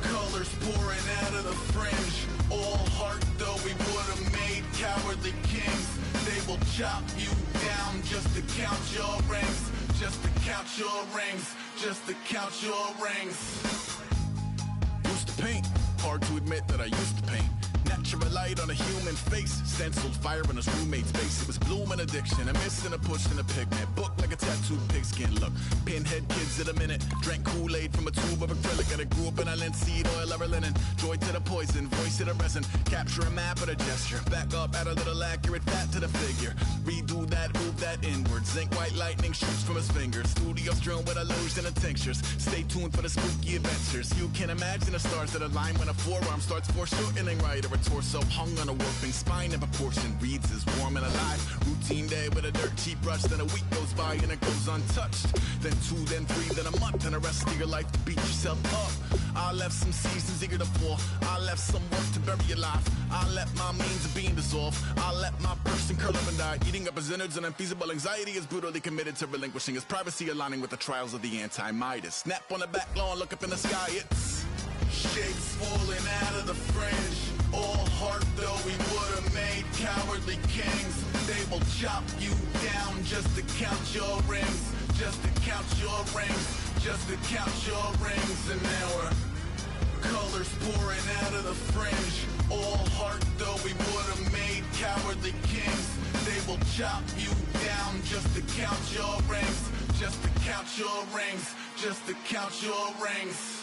Speaker 7: colors pouring out of the fringe, all heart though we would have made cowardly kings. They will chop you down just to count your rings, just to count your rings, just to count your rings. Used to paint, hard to admit that I used to paint. Natural light on a human face, stenciled fire in his roommate's face. It was bloom and addiction, a miss and a push and a pigment. Book like a tattooed pigskin look. Pinhead kids in a minute, drank Kool-Aid from a tube of acrylic. And I grew up in a linseed oil or a linen. Joy to the poison, voice to the resin. Capture a map of a gesture. Back up, add a little accurate fat to the figure. Redo that, move that inward. Zinc white lightning shoots from his fingers. Studio strewn with illusion and tinctures. Stay tuned for the spooky adventures. You can imagine the stars that align when a forearm starts foreshortening right, or a torso hung on a warping spine in proportion. Reads as warm and alive. Routine day with a dirt cheap brush. Then a week goes by and it goes untouched. Then 2, then 3, then a month, and the rest of your life to beat yourself up. I left some seasons eager to fall. I left some work to bury your life. I let my means of being dissolve. I let my person curl up and die. Eating up his innards and unfeasible anxiety is brutally committed to relinquishing his privacy, aligning with the trials of the anti-Midas. Snap on the back lawn, look up in the sky, it's shapes falling out of the fringe. All heart though we would have made cowardly kings. They will chop you down just to count your rings, just to count your rings, just to count your rings. And there were colors pouring out of the fringe. All heart though we would have made cowardly kings. They will chop you down just to count your rings, just to count your rings, just to count your rings.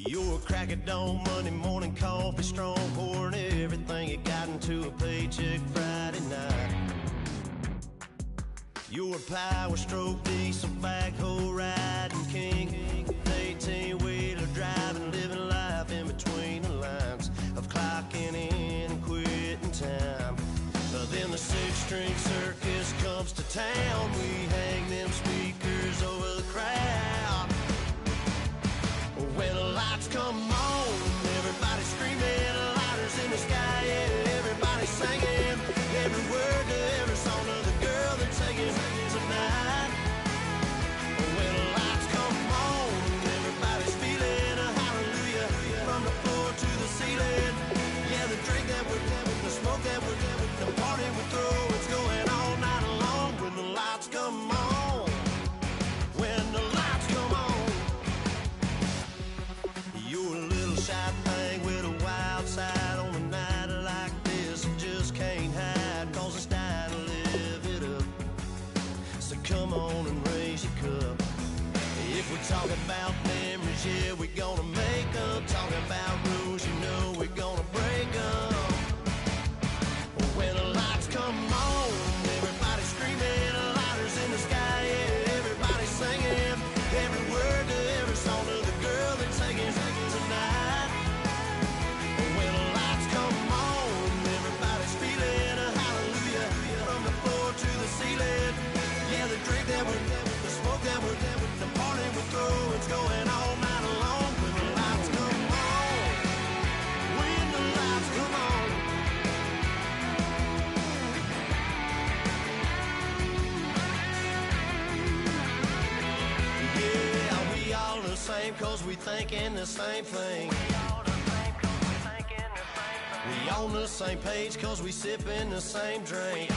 Speaker 8: You're a crack at dawn, Monday morning coffee, strong, pouring everything you got into a paycheck Friday night. You're a power stroke, diesel backhoe riding king, 18-wheeler driving, living life in between the lines of clocking in and quitting time. Then the 6-string circus comes to town. We hang them speakers over the crowd. When the lights come on, everybody screaming, lighters in the sky, yeah, everybody singing every word to every song of the girl they're taking tonight. When the lights come on, everybody's feeling a hallelujah from the floor to the ceiling. Yeah, the drink that we're having, the smoke that we're having, the party we throw, it's going all night long. When the lights come on, when the lights come on. You're a little shy thing with a wild side. On a night like this, you just can't hide, cause it's time to live it up. So come on and raise your cup. If we're talking about memories, yeah, we're gonna make them. Talking about rules, you know we're gonna break them. When the lights come on, everybody screaming, lighters in the sky, yeah, everybody singing every word to every song of the girl they're taking tonight. When the lights come on, everybody's feeling a hallelujah from the floor to the ceiling. Yeah, the drink that we're having, the smoke that we're having, the party we throw, it's going all night long. When the lights come on, when the lights come on. Yeah, we all the same cause we thinking the same thing. We on the same page cause we sipping the same drink.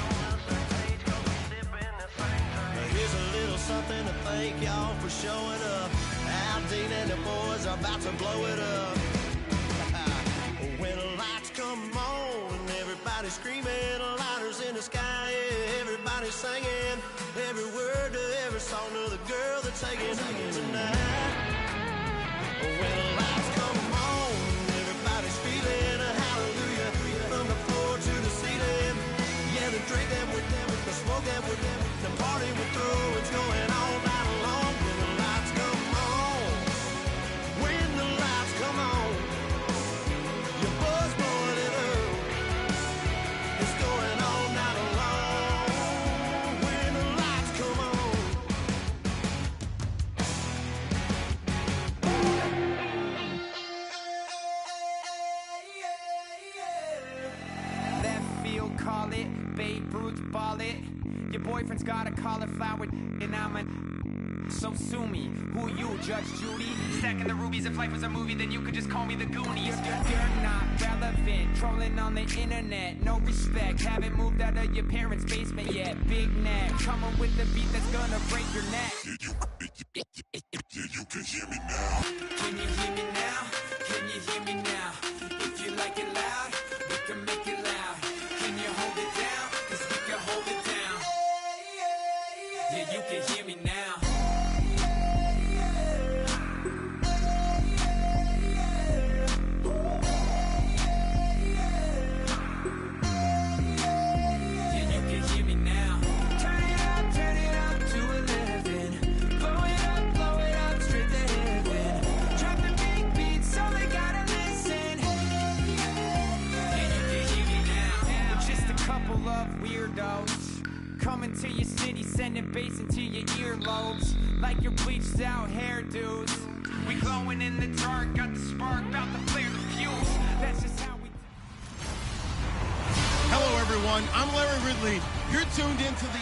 Speaker 8: Here's a little something to thank y'all for showing up. Al Dean and the boys are about to blow it up. When the lights come on and everybody's screaming, lighters in the sky, yeah, everybody's singing every word to every song of the girl they're taking tonight. When the lights come on, everybody's feeling a hallelujah from the floor to the ceiling. Yeah, the drink that we're having, the smoke that we're having, the party we throw, it's going all night long. When the lights come on, when the lights come on, your buzz blowing it up, it's going all night long.
Speaker 9: what you call it. Your boyfriend's got a cauliflower, and I'm a. So sue me. Who you, Judge Judy? Stacking the rubies. If life was a movie, then you could just call me the Goonies. You're not relevant. Trolling on the internet. No respect. Haven't moved out of your parents' basement yet. Big neck. Coming with the beat that's gonna break your neck.
Speaker 10: You can hear me now.
Speaker 9: Can you hear me now? Can you hear me now? If you like it loud, we can make it loud. Can you hold it down? 'Cause we can hold it down. Yeah, you can hear me now. Coming to your city, sending bass into your earlobes. Like your bleached out hairdos. We glowing in the dark, got the spark, about to flare the fuse. That's just how we.
Speaker 5: Hello, everyone. I'm Larry Ridley. You're tuned into the...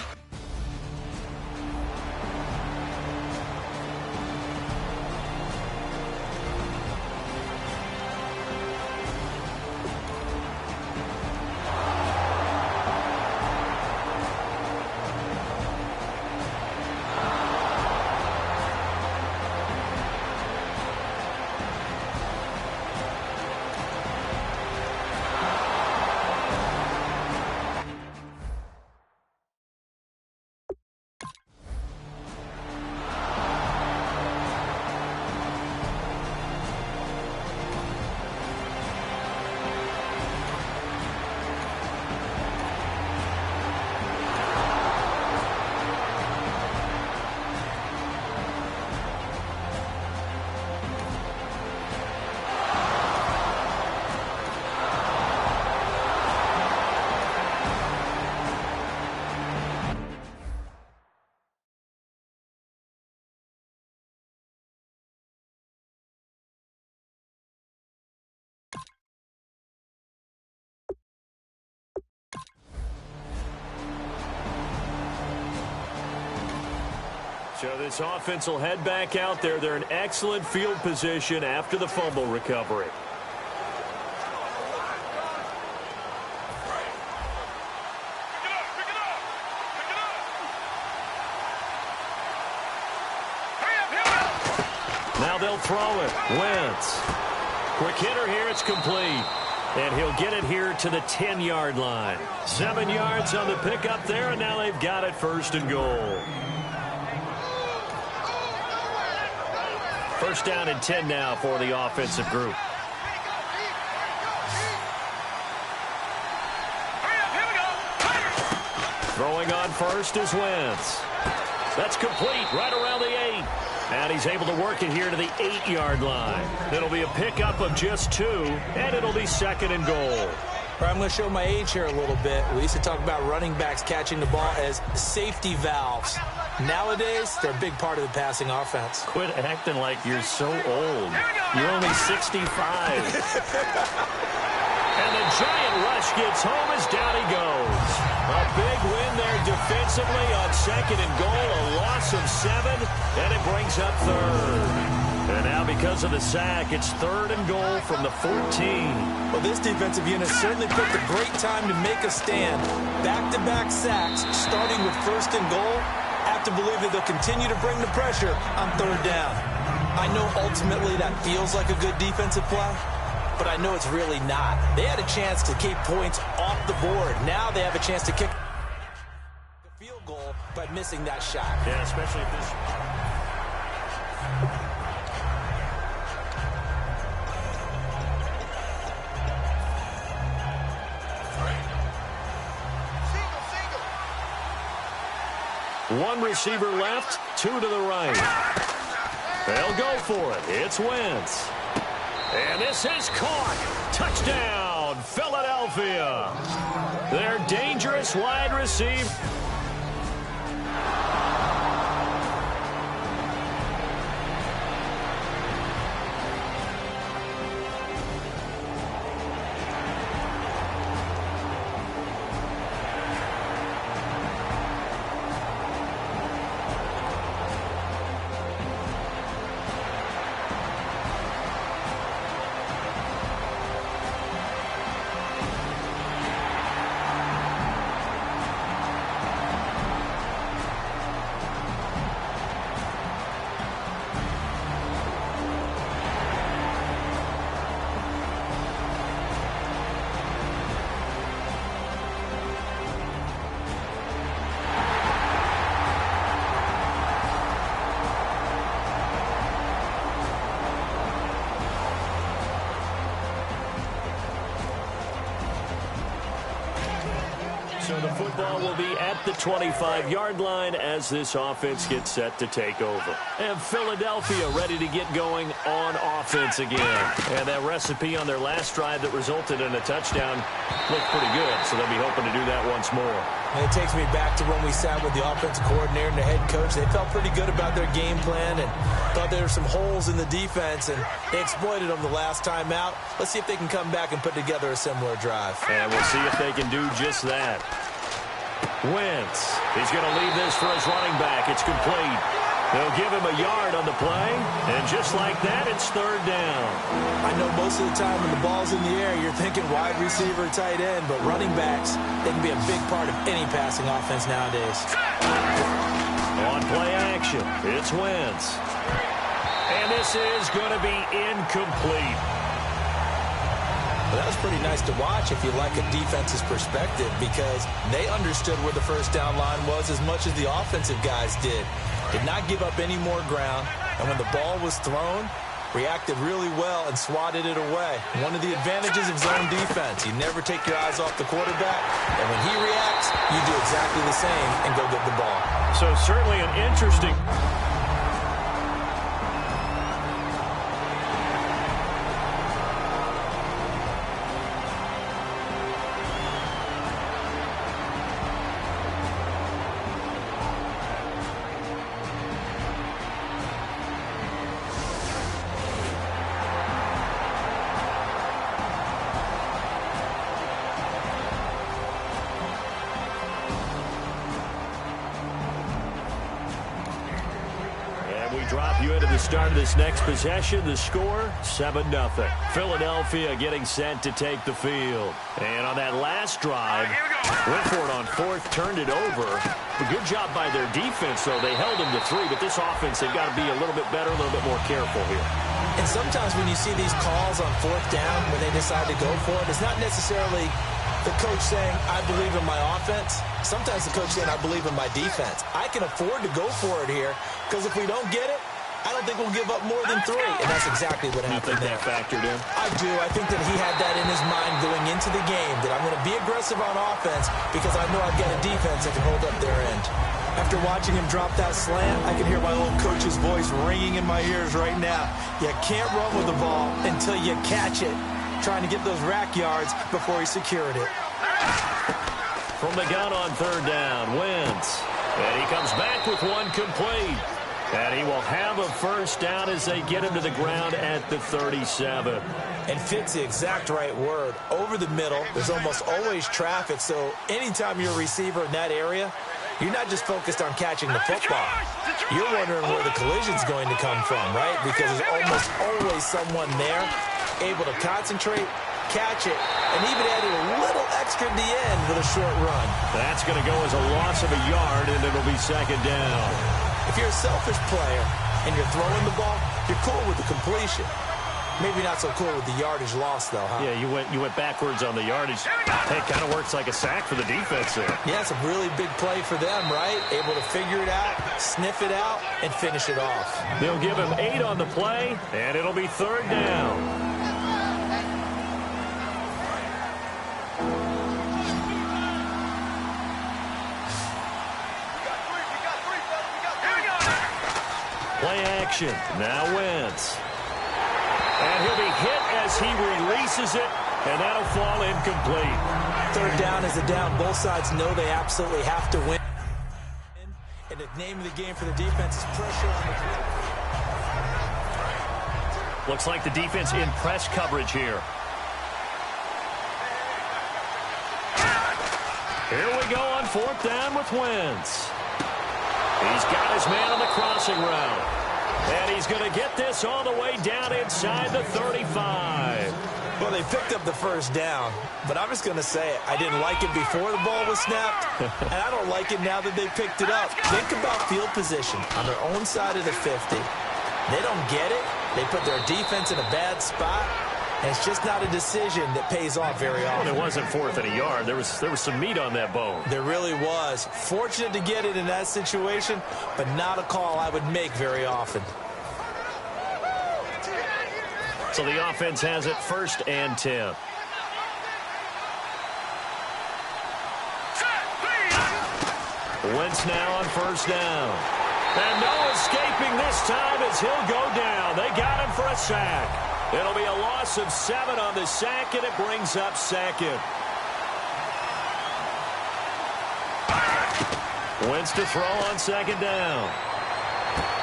Speaker 1: So this offense will head back out there. They're in excellent field position after the fumble recovery. Now they'll throw it. Wentz. Quick hitter here. It's complete. And he'll get it here to the 10-yard line. 7 yards on the pickup there, and now they've got it first and goal. First down and 10 now for the offensive group. Throwing on first is Wentz. That's complete right around the 8. And he's able to work it here to the 8-yard line. It'll be a pickup of just 2, and it'll be second and goal.
Speaker 2: I'm going to show my age here a little bit. We used to talk about running backs catching the ball as safety valves. Nowadays, they're a big part of the passing offense.
Speaker 1: Quit acting like you're so old. You're only 65. And the giant rush gets home as down he goes. A big win there defensively on second and goal. A loss of 7, and it brings up third. And now because of the sack, it's third and goal from the 14.
Speaker 2: Well, this defensive unit certainly picked a great time to make a stand. Back-to-back sacks, starting with first and goal. Have to believe that they'll continue to bring the pressure on third down. I know ultimately that feels like a good defensive play, but I know it's really not. They had a chance to keep points off the board. Now they have a chance to kick a field goal by missing that shot.
Speaker 1: Yeah, especially if this... One receiver left, 2 to the right. They'll go for it. It's Wentz. And this is caught. Touchdown, Philadelphia. Their dangerous wide receiver. So the football will be at the 25-yard line as this offense gets set to take over. And Philadelphia ready to get going on offense again. And that recipe on their last drive that resulted in a touchdown looked pretty good, so they'll be hoping to do that once more.
Speaker 2: And it takes me back to when we sat with the offensive coordinator and the head coach. They felt pretty good about their game plan and thought there were some holes in the defense, and they exploited them the last time out. Let's see if they can come back and put together a similar drive.
Speaker 1: And we'll see if they can do just that. Wentz. He's going to leave this for his running back. It's complete. They'll give him a yard on the play, and just like that, it's third down.
Speaker 2: I know most of the time when the ball's in the air, you're thinking wide receiver, tight end, but running backs, they can be a big part of any passing offense nowadays.
Speaker 1: On play action, it's Wentz. And this is going to be incomplete.
Speaker 2: Well, that was pretty nice to watch if you like a defense's perspective, because they understood where the first down line was as much as the offensive guys did. Did not give up any more ground, and when the ball was thrown, reacted really well and swatted it away. One of the advantages of zone defense, you never take your eyes off the quarterback, and when he reacts, you do exactly the same and go get the ball.
Speaker 1: So certainly an interesting... Drop you into the start of this next possession. The score, 7-0. Philadelphia getting set to take the field. And on that last drive, went for it on fourth, turned it over. A good job by their defense, though. They held them to 3, but this offense, they've got to be a little bit better, a little bit more careful here.
Speaker 2: And sometimes when you see these calls on fourth down, when they decide to go for it, it's not necessarily the coach saying, I believe in my offense. Sometimes the coach saying, I believe in my defense. I can afford to go for it here, because if we don't get it, I don't think we'll give up more than 3. And that's exactly what happened there.
Speaker 1: You think that factored in?
Speaker 2: I do. I think that he had that in his mind going into the game, that I'm going to be aggressive on offense because I know I've got a defense that can hold up their end. After watching him drop that slant, I can hear my old coach's voice ringing in my ears right now. You can't run with the ball until you catch it. Trying to get those rack yards before he secured it.
Speaker 1: From the gun on third down, Wentz. And he comes back with one complete. And he will have a first down as they get him to the ground at the 37.
Speaker 2: And fits the exact right word. Over the middle, there's almost always traffic, so anytime you're a receiver in that area, you're not just focused on catching the football. You're wondering where the collision's going to come from, right? Because there's almost always someone there able to concentrate, catch it, and even added a little extra at the end with a short run.
Speaker 1: That's going to go as a loss of a yard, and it'll be second down.
Speaker 2: If you're a selfish player and you're throwing the ball, you're cool with the completion. Maybe not so cool with the yardage loss, though, huh?
Speaker 1: Yeah, you went backwards on the yardage. Hey, it kind of works like a sack for the defense there.
Speaker 2: Yeah, it's a really big play for them, right? Able to figure it out, sniff it out, and finish it off.
Speaker 1: They'll give him 8 on the play, and it'll be third down. Play action. Now Wentz. And he'll be hit as he releases it, and that'll fall incomplete.
Speaker 2: Third down is a down. Both sides know they absolutely have to win. And the name of the game for the defense is pressure on the field.
Speaker 1: Looks like the defense in press coverage here. Here we go on fourth down with Wentz. He's got his man on the crossing route. And he's going to get this all the way down inside the 35.
Speaker 2: Well, they picked up the first down, but I'm just going to say it. I didn't like it before the ball was snapped, and I don't like it now that they picked it up. Think about field position on their own side of the 50. They don't get it. They put their defense in a bad spot, and it's just not a decision that pays off very often.
Speaker 1: Well, it wasn't fourth and a yard. There was some meat on that bone.
Speaker 2: There really was. Fortunate to get it in that situation, but not a call I would make very often.
Speaker 1: So the offense has it 1st and 10. Wentz now on first down. And no escaping this time as he'll go down. They got him for a sack. It'll be a loss of 7 on the sack, and it brings up second. Wentz to throw on second down.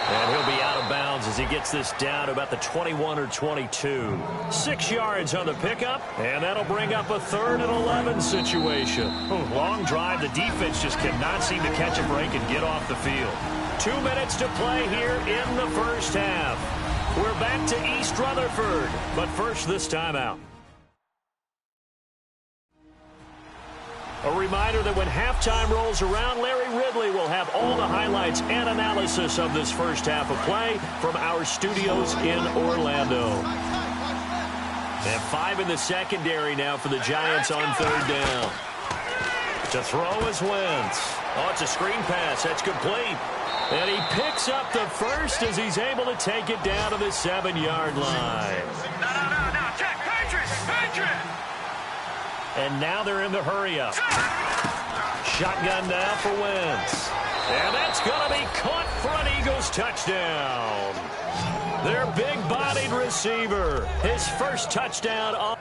Speaker 1: And he'll be out of bounds as he gets this down to about the 21 or 22. 6 yards on the pickup, and that'll bring up a 3rd and 11 situation. Long drive. The defense just cannot seem to catch a break and get off the field. 2 minutes to play here in the first half. We're back to East Rutherford, but first this timeout. A reminder that when halftime rolls around, Larry Ridley will have all the highlights and analysis of this first half of play from our studios in Orlando. And 5 in the secondary now for the Giants on 3rd down. To throw is Wentz. Oh, it's a screen pass. That's complete. And he picks up the first as he's able to take it down to the 7-yard line.
Speaker 6: No, check, Patriot!
Speaker 1: And now they're in the hurry-up. Shotgun now for Wentz. And that's going to be caught for an Eagles touchdown. Their big-bodied receiver. His first touchdown on...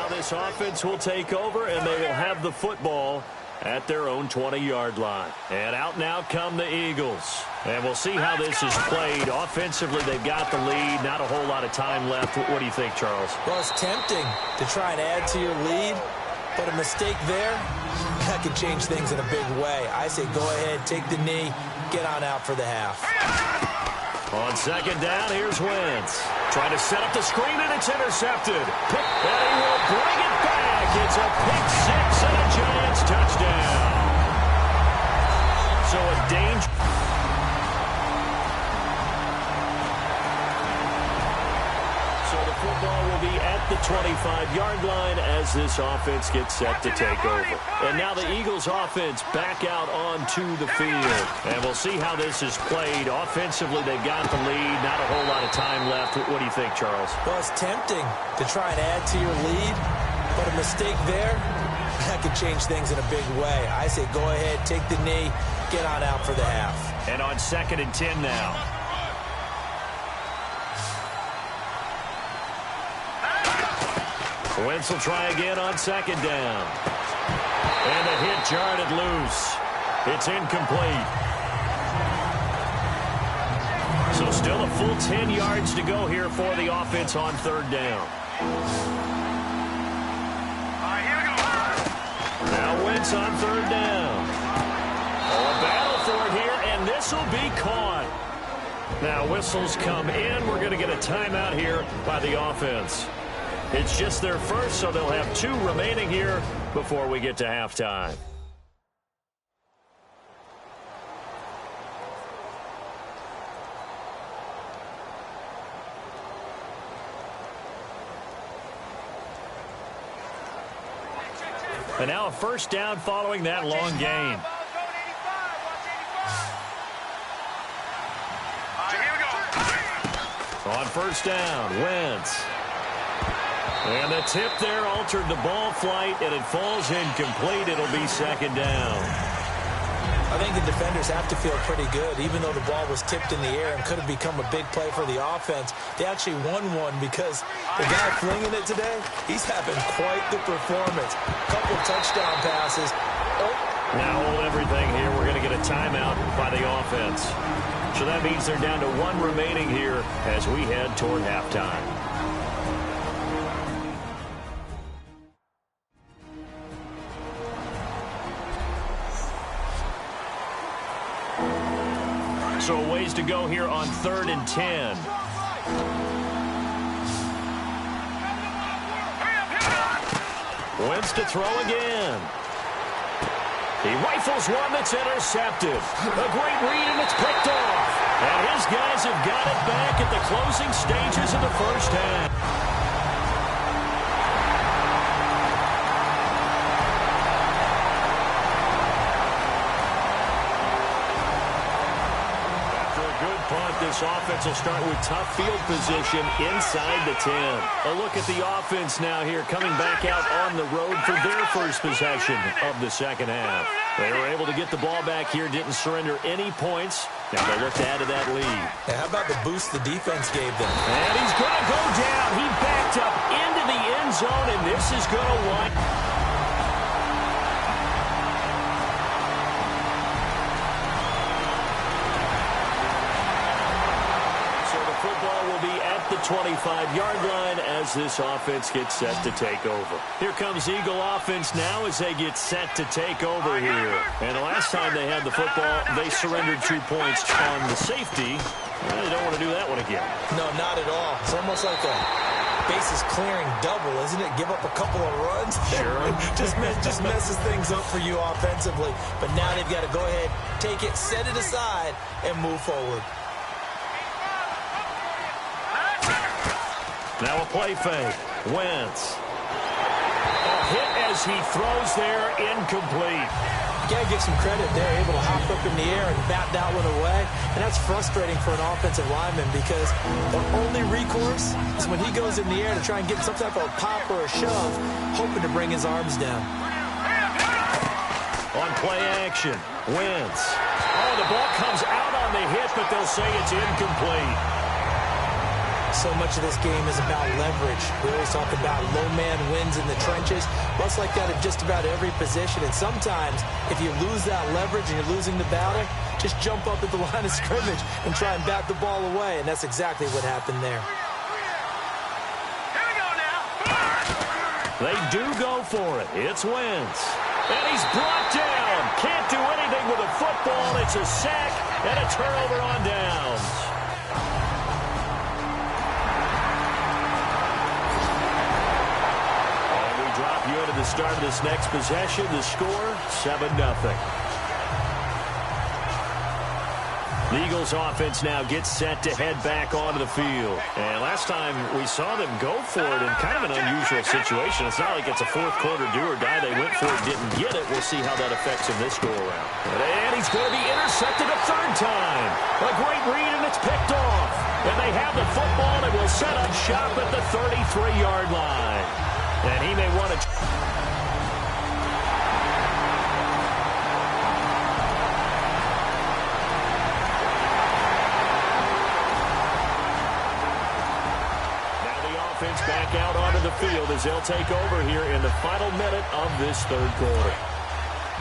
Speaker 1: This offense will take over, and they will have the football at their own 20-yard line. And out now come the Eagles. And we'll see how this is played. Offensively, they've got the lead. Not a whole lot of time left. What do you think, Charles?
Speaker 2: Well, it's tempting to try and add to your lead, but a mistake there, that could change things in a big way. I say go ahead, take the knee, get on out for the half.
Speaker 1: On second down, here's Wentz. Trying to set up the screen, and it's intercepted. And he will bring it back. It's a pick six and a Giants touchdown. So a danger. So the football will be at the 25-yard line as this offense gets set to take over. And now the Eagles offense back out onto the field. And we'll see how this is played. Offensively, they've got the lead. Not a whole lot of time left. What do you think, Charles?
Speaker 2: Well, it's tempting to try and add to your lead, but a mistake there, that could change things in a big way. I say go ahead, take the knee, get on out for the half.
Speaker 1: And on 2nd and 10 now. Wentz will try again on 2nd down. And the hit jarred it loose. It's incomplete. So still a full 10 yards to go here for the offense on 3rd down.
Speaker 6: All right, here we go.
Speaker 1: Now Wentz on 3rd down. Oh, a battle for it here, and this will be caught. Now whistles come in. We're going to get a timeout here by the offense. It's just their first, so they'll have 2 remaining here before we get to halftime. And now a first down following that long gain. On first down, Wentz. And the tip there altered the ball flight, and it falls incomplete. It'll be 2nd down.
Speaker 2: I think the defenders have to feel pretty good. Even though the ball was tipped in the air and could have become a big play for the offense, they actually won one because the guy flinging it today, he's having quite the performance. Couple touchdown passes. Oh.
Speaker 1: Now hold everything here. We're going to get a timeout by the offense. So that means they're down to 1 remaining here as we head toward halftime. So a ways to go here on 3rd and 10. Wentz to throw again. He rifles one that's intercepted. A great read, and it's picked off. And his guys have got it back at the closing stages of the first half. This offense will start with tough field position inside the 10. A look at the offense now here, coming back out on the road for their first possession of the second half. They were able to get the ball back here, didn't surrender any points. Now they look to add to that lead.
Speaker 2: Yeah, how about the boost the defense gave them?
Speaker 1: And he's going to go down. He backed up into the end zone, and this is going to wind. Football will be at the 25-yard line as this offense gets set to take over. Here comes Eagle offense now as they get set to take over here. And the last time they had the football, they surrendered 2 points on the safety. They don't want to do that one again.
Speaker 2: No, not at all. It's almost like a bases clearing double, isn't it? Give up a couple of runs.
Speaker 1: Sure.
Speaker 2: just messes things up for you offensively. But now they've got to go ahead, take it, set it aside, and move forward.
Speaker 1: Now a play fake. Wentz. A hit as he throws there, incomplete.
Speaker 2: You got to give some credit. They're able to hop up in the air and bat that one away. And that's frustrating for an offensive lineman because the only recourse is when he goes in the air to try and get some type of pop or a shove, hoping to bring his arms down.
Speaker 1: On play action, Wentz. Oh, the ball comes out on the hit, but they'll say it's incomplete.
Speaker 2: So much of this game is about leverage. We always talk about low man wins in the trenches. Well, it's like that at just about every position. And sometimes, if you lose that leverage and you're losing the battle, just jump up at the line of scrimmage and try and bat the ball away. And that's exactly what happened there.
Speaker 6: Here we go now.
Speaker 1: They do go for it. It's Wentz. And he's brought down. Can't do anything with a football. It's a sack and a turnover on downs. You into the start of this next possession. The score, 7-0. The Eagles offense now gets set to head back onto the field. And last time we saw them go for it in kind of an unusual situation. It's not like it's a fourth quarter do or die. They went for it, didn't get it. We'll see how that affects him this go-around. And he's going to be intercepted a third time. A great read, and it's picked off. And they have the football and will set up shop at the 33-yard line. And he may want to... back out onto the field as they'll take over here in the final minute of this third quarter.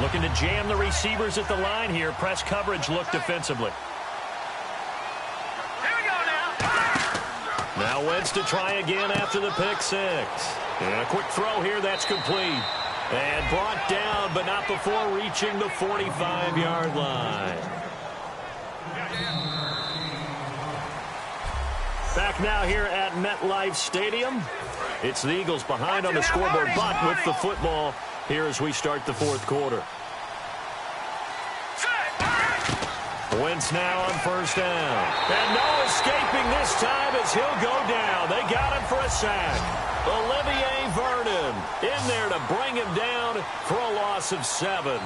Speaker 1: Looking to jam the receivers at the line here. Press coverage look defensively.
Speaker 6: Here we go now.
Speaker 1: Now Wentz to try again after the pick six. And a quick throw here that's complete. And brought down, but not before reaching the 45-yard line. Back now here at MetLife Stadium. It's the Eagles behind on the scoreboard, but with the football here as we start the fourth quarter. Wentz now on first down. And no escaping this time as he'll go down. They got him for a sack. Olivier Vernon in there to bring him down for a loss of 7.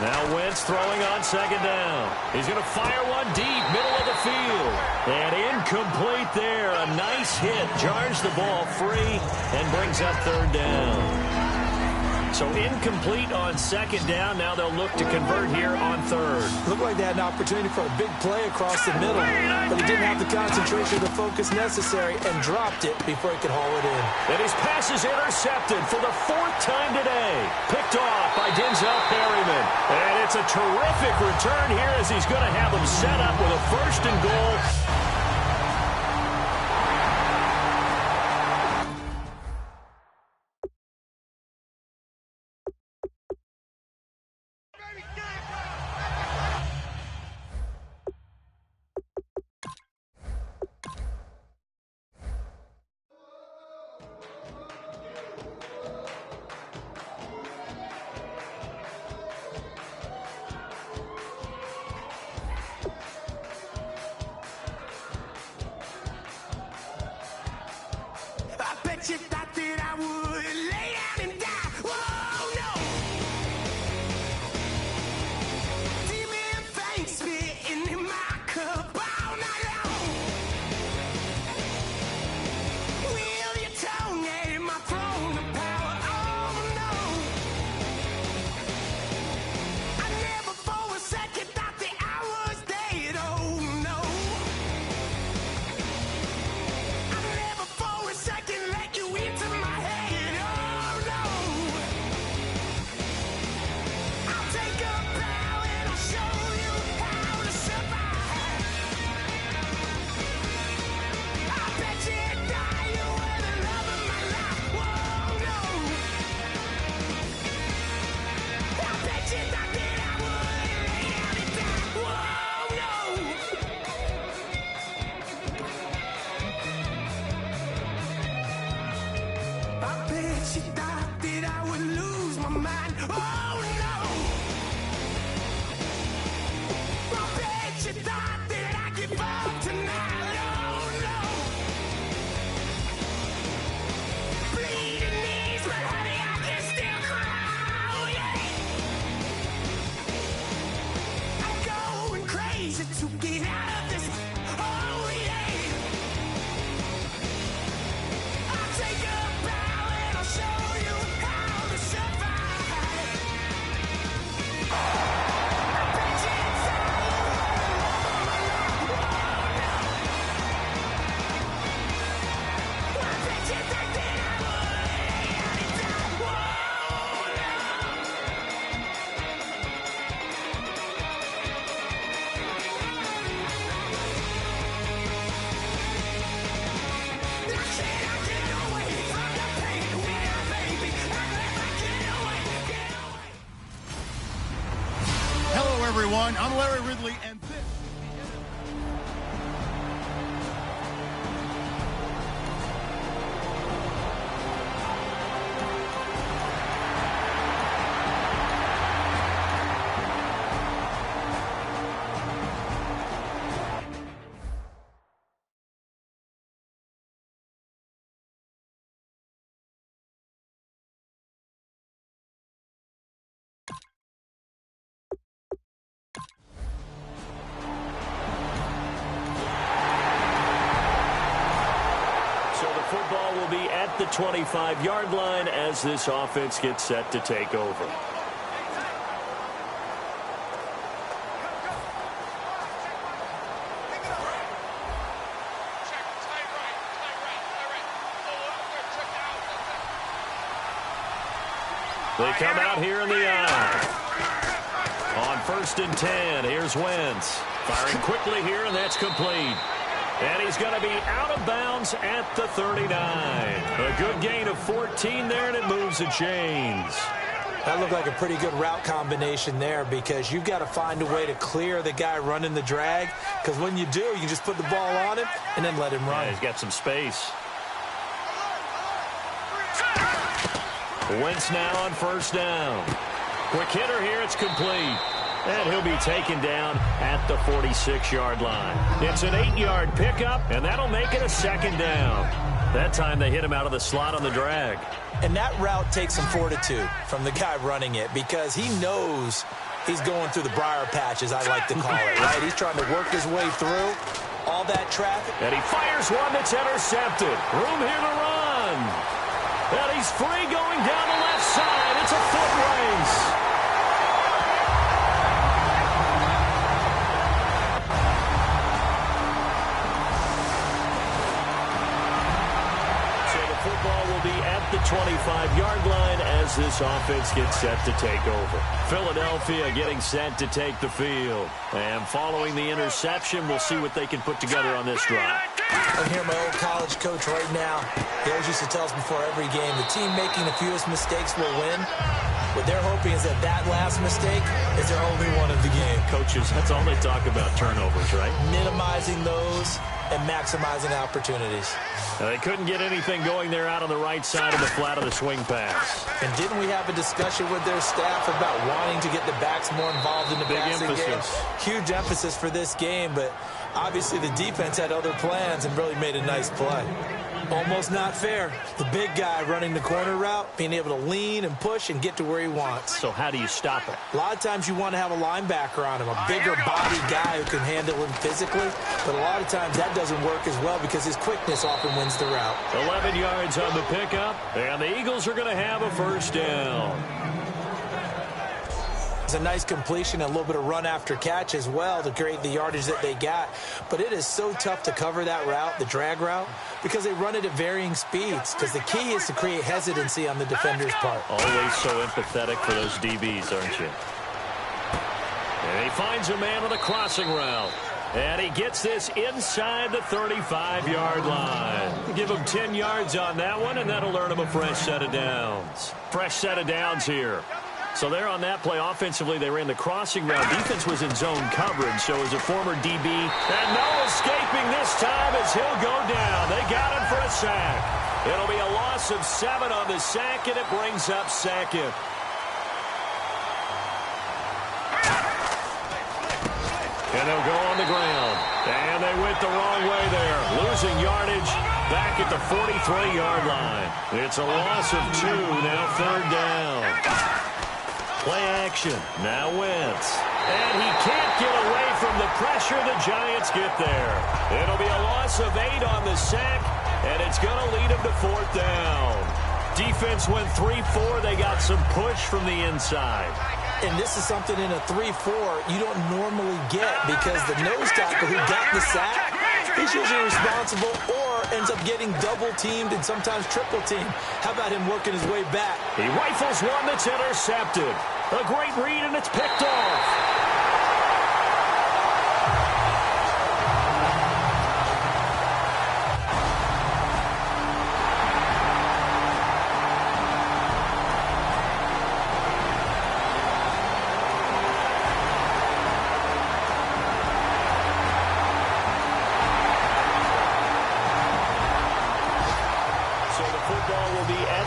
Speaker 1: Now Wentz throwing on second down. He's going to fire one deep, middle of the field. And incomplete there. A nice hit. Jars the ball free and brings up third down. So incomplete on second down. Now they'll look to convert here on third.
Speaker 2: Looked like they had an opportunity for a big play across the middle, but he didn't have the concentration or the focus necessary and dropped it before he could haul it in.
Speaker 1: And his pass is intercepted for the 4th time today. Picked off by Denzel Perryman. And it's a terrific return here as he's going to have them set up with a 1st and goal.
Speaker 8: bet you thought that I would lay down and die. Whoa, no. Demon thanks spitting in my cup all night long. Will your tongue at my throne of power? Oh, no. I never for a second thought that I was dead. Oh, no. I never for a second let you into my head. Oh, no. I'll take a bow and I'll show you how to survive. I bet you die, you were the love of my life. Whoa, no. I bet you thought that I would lay down and die. Whoa, no. I bet you thought that I would lose my mind. Oh, no. I bet you thought that I'd give up tonight. Oh, no. Bleeding knees, but honey, I can still cry. Oh, yeah. I'm going crazy to get out of this. Oh, yeah. I'll take a bow and I'll show you how to survive. I bet you die, you were the love of my life. I bet you thought that I would lay down and die. Whoa, no. I said I get away from the pain when I baby. I never get away.
Speaker 5: Hello, everyone. I'm Larry Ridley, and this.
Speaker 1: So the football will be at the 25-yard line as this offense gets set to take over. They come out here in the eye. On 1st and 10, here's Wentz. Firing quickly here, and that's complete. And he's going to be out of bounds at the 39. A good gain of 14 there, and it moves the chains.
Speaker 2: That looked like a pretty good route combination there because you've got to find a way to clear the guy running the drag, because when you do, you can just put the ball on him and then let him run.
Speaker 1: Yeah, he's got some space. Wentz now on 1st down. Quick hitter here, it's complete. And he'll be taken down at the 46-yard line. It's an 8-yard pickup, and that'll make it a 2nd down. That time they hit him out of the slot on the drag.
Speaker 2: And that route takes some fortitude from the guy running it because he knows he's going through the briar patch, as I like to call it, right? He's trying to work his way through all that traffic.
Speaker 1: And he fires one that's intercepted. Room here to run. And he's free going down the left side. It's a foot race. Football will be at the 25-yard line as this offense gets set to take over. Philadelphia getting set to take the field. And following the interception, we'll see what they can put together on this drive.
Speaker 2: I hear my old college coach right now. He always used to tell us before every game, the team making the fewest mistakes will win. What they're hoping is that that last mistake is their only one of the game.
Speaker 1: Coaches, that's all they talk about, turnovers, right?
Speaker 2: Minimizing those and maximizing opportunities.
Speaker 1: They couldn't get anything going there out on the right side of the flat of the swing pass.
Speaker 2: And didn't we have a discussion with their staff about wanting to get the backs more involved in the passing game? Huge emphasis for this game, but obviously the defense had other plans and really made a nice play. Almost not fair. The big guy running the corner route, being able to lean and push and get to where he wants.
Speaker 1: So how do you stop it?
Speaker 2: A lot of times you want to have a linebacker on him, a bigger body guy who can handle him physically. But a lot of times that doesn't work as well because his quickness often wins the route.
Speaker 1: 11 yards on the pickup, and the Eagles are going to have a first down.
Speaker 2: It's a nice completion, a little bit of run after catch as well to create the yardage that they got. But it is so tough to cover that route, the drag route, because they run it at varying speeds. Because the key is to create hesitancy on the defender's part.
Speaker 1: Always so empathetic for those DBs, aren't you? And he finds a man on a crossing route. And he gets this inside the 35-yard line. Give him 10 yards on that one, and that'll earn him a fresh set of downs. Fresh set of downs here. So there on that play, offensively, they ran the crossing route. Defense was in zone coverage, so as a former DB, and no escaping this time as he'll go down. They got him for a sack. It'll be a loss of 7 on the sack, and it brings up second. And they'll go on the ground. And they went the wrong way there. Losing yardage back at the 43-yard line. It's a loss of 2, now third down. Play action. Now Wentz. And he can't get away from the pressure. The Giants get there. It'll be a loss of 8 on the sack, and it's going to lead them to fourth down. Defense went 3-4. They got some push from the inside.
Speaker 2: And this is something in a 3-4 you don't normally get because the nose tackle who got the sack, he's usually responsible or ends up getting double-teamed and sometimes triple-teamed. How about him working his way back?
Speaker 1: He rifles one that's intercepted. A great read, and it's picked off.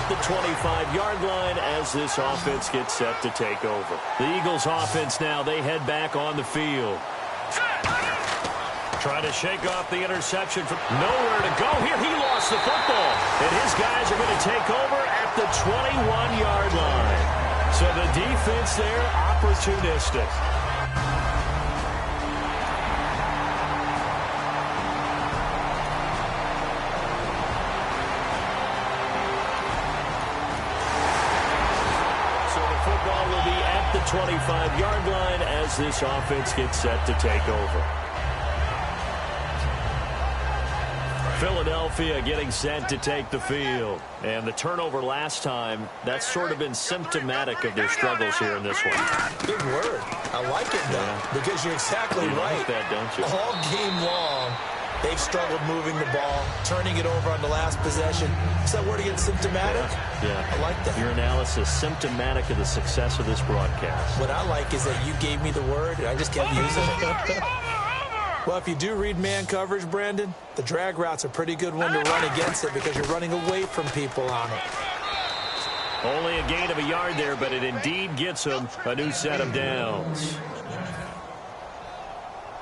Speaker 1: The 25-yard line as this offense gets set to take over. The Eagles offense now, they head back on the field. Trying to shake off the interception from nowhere to go here. He lost the football. And his guys are going to take over at the 21-yard line. So the defense there, opportunistic. Will be at the 25-yard line as this offense gets set to take over. Philadelphia getting set to take the field. And the turnover last time, that's sort of been symptomatic of their struggles here in this one.
Speaker 2: Good word. I like it, though, because you're exactly right.
Speaker 1: Like that, don't you?
Speaker 2: All game long, they've struggled moving the ball, turning it over on the last possession. Is that word again, symptomatic?
Speaker 1: Yeah.
Speaker 2: I like that.
Speaker 1: Your analysis, symptomatic of the success of this broadcast.
Speaker 2: What I like is that you gave me the word, and I just kept using it. Well, if you do read man coverage, Brandon, the drag route's a pretty good one to run against it because you're running away from people on it.
Speaker 1: Only a gain of a yard there, but it indeed gets them a new set of downs.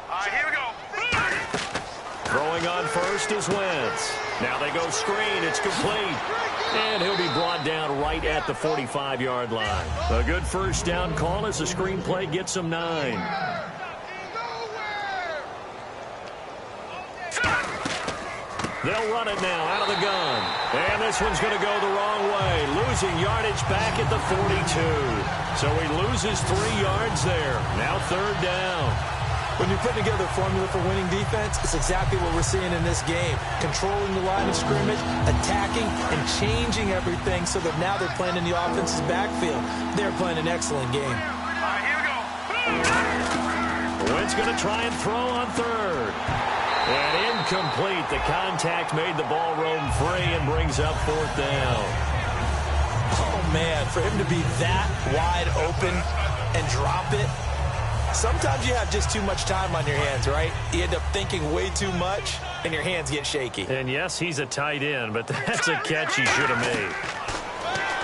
Speaker 6: All right, here we go.
Speaker 1: Throwing on first is Wentz. Now they go screen. It's complete. And he'll be brought down right at the 45-yard line. A good first down call as the screen play gets him 9. They'll run it now out of the gun. And this one's going to go the wrong way. Losing yardage back at the 42. So he loses 3 yards there. Now third down.
Speaker 2: When you put together a formula for winning defense, it's exactly what we're seeing in this game. Controlling the line of scrimmage, attacking, and changing everything so that now they're playing in the offense's backfield. They're playing an excellent game.
Speaker 6: All right, here we go.
Speaker 1: Wentz going to try and throw on third. And incomplete. The contact made the ball roam free and brings up fourth down.
Speaker 2: Oh, man, for him to be that wide open and drop it. Sometimes you have just too much time on your hands, right? You end up thinking way too much, and your hands get shaky.
Speaker 1: And yes, he's a tight end, but that's a catch he should have made.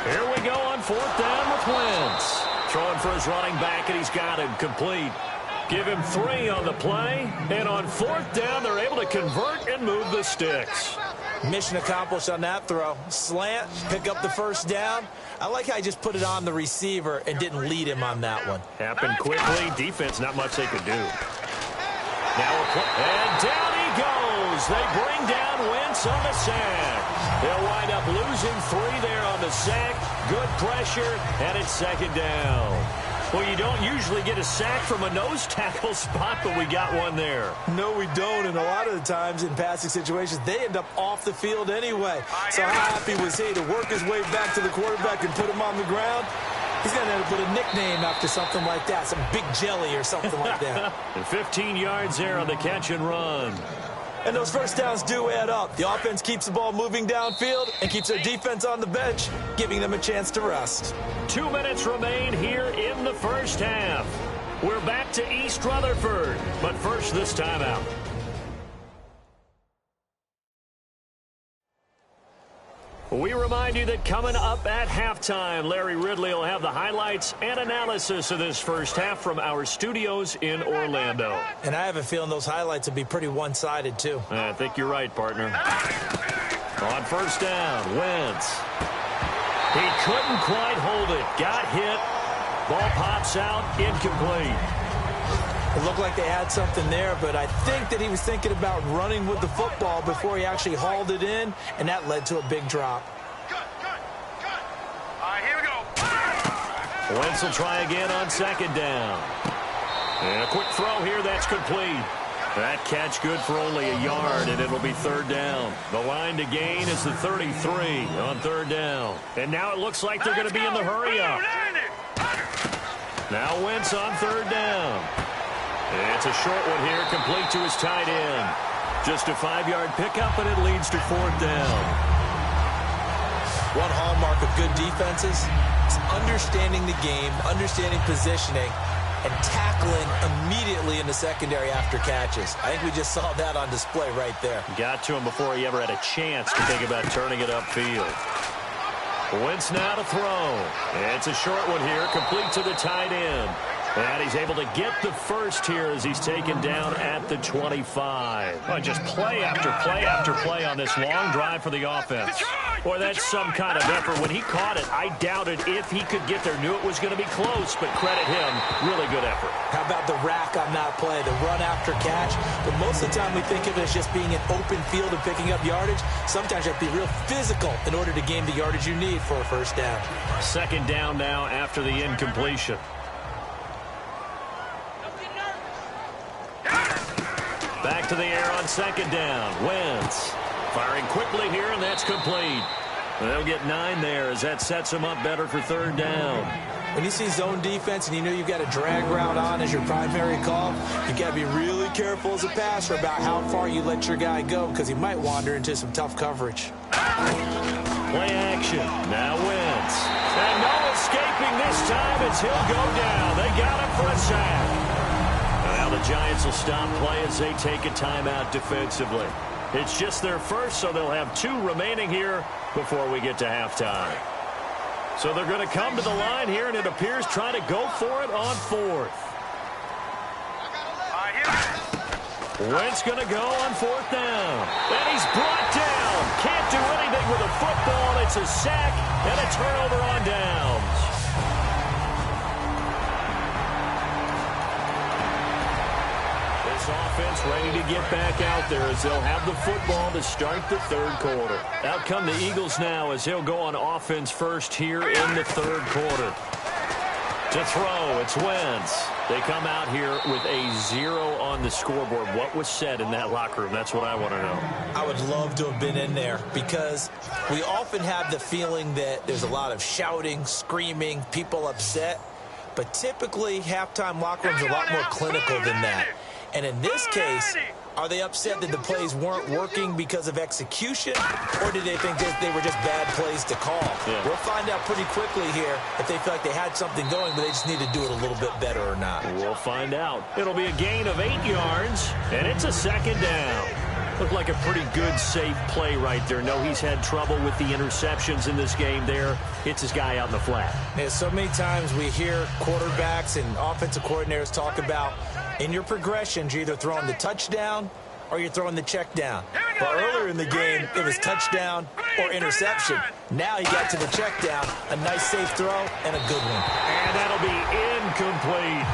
Speaker 1: Here we go on fourth down with Wentz. Throwing for his running back, and he's got him complete. Give him 3 on the play, and on fourth down, they're able to convert and move the sticks.
Speaker 2: Mission accomplished on that throw. Slant, pick up the first down. I like how he just put it on the receiver and didn't lead him on that one.
Speaker 1: Happened quickly. Defense, not much they could do. And down he goes. They bring down Wentz on the sack. They'll wind up losing 3 there on the sack. Good pressure, and it's second down. Well, you don't usually get a sack from a nose tackle spot, but we got one there.
Speaker 2: No, we don't, and a lot of the times in passing situations, they end up off the field anyway. So how happy was he to work his way back to the quarterback and put him on the ground? He's going to end up with a nickname after something like that, some Big Jelly or something like that.
Speaker 1: And 15 yards there on the catch and run.
Speaker 2: And those first downs do add up. The offense keeps the ball moving downfield and keeps their defense on the bench, giving them a chance to rest.
Speaker 1: 2 minutes remain here in the first half. We're back to East Rutherford, but first this timeout. We remind you that coming up at halftime, Larry Ridley will have the highlights and analysis of this first half from our studios in Orlando.
Speaker 2: And I have a feeling those highlights will be pretty one-sided, too.
Speaker 1: I think you're right, partner. On first down, Wentz. He couldn't quite hold it. Got hit. Ball pops out, incomplete.
Speaker 2: It looked like they had something there, but I think that he was thinking about running with the football before he actually hauled it in, and that led to a big drop.
Speaker 6: Good. All right, here we go.
Speaker 1: Wentz will try again on second down. And a quick throw here, that's complete. That catch good for only a yard, and it'll be third down. The line to gain is the 33 on third down. And now it looks like they're going to be in the hurry-up. Now Wentz on third down. It's a short one here, complete to his tight end. Just a 5-yard pickup, and it leads to fourth down.
Speaker 2: One hallmark of good defenses is understanding the game, understanding positioning, and tackling immediately in the secondary after catches. I think we just saw that on display right there.
Speaker 1: Got to him before he ever had a chance to think about turning it upfield. Wentz now to throw. It's a short one here, complete to the tight end. And he's able to get the first here as he's taken down at the 25. Oh, just play after play after play on this long drive for the offense. Boy, that's some kind of effort. When he caught it, I doubted if he could get there. Knew it was going to be close, but credit him. Really good effort.
Speaker 2: How about the rack on that play, the run after catch? But most of the time we think of it as just being an open field and picking up yardage. Sometimes you have to be real physical in order to gain the yardage you need for a first down.
Speaker 1: Second down now after the incompletion. Back to the air on second down. Wentz firing quickly here, and that's complete. They'll get 9 there as that sets them up better for third down.
Speaker 2: When you see zone defense and you know you've got a drag route on as your primary call, you got to be really careful as a passer about how far you let your guy go because he might wander into some tough coverage.
Speaker 1: Play action. Now Wentz. And no escaping this time as he'll go down. They got him for a sack. Now the Giants will stop play as they take a timeout defensively. It's just their first, so they'll have 2 remaining here before we get to halftime. So they're going to come to the line here, and it appears trying to go for it on fourth. Wentz going to go on fourth down. And he's brought down. Can't do anything with a football. It's a sack and a turnover on downs. Offense ready to get back out there as they'll have the football to start the third quarter. Out come the Eagles now as they'll go on offense first here in the third quarter. To throw, it's Wentz. They come out here with a 0 on the scoreboard. What was said in that locker room? That's what I want to know.
Speaker 2: I would love to have been in there because we often have the feeling that there's a lot of shouting, screaming, people upset. But typically, halftime locker rooms are a lot more clinical than that. And in this case, are they upset that the plays weren't working because of execution, or did they think that they were just bad plays to call? Yeah. We'll find out pretty quickly here if they feel like they had something going, but they just need to do it a little bit better or not.
Speaker 1: We'll find out. It'll be a gain of 8 yards, and it's a second down. Looked like a pretty good, safe play right there. No, he's had trouble with the interceptions in this game there. Hits his guy out in the flat.
Speaker 2: Yeah, so many times we hear quarterbacks and offensive coordinators talk about in your progressions, you're either throwing the touchdown or you're throwing the check down. But earlier in the game, it was touchdown or interception. Now he got to the check down, a nice safe throw, and a good one.
Speaker 1: And that'll be incomplete.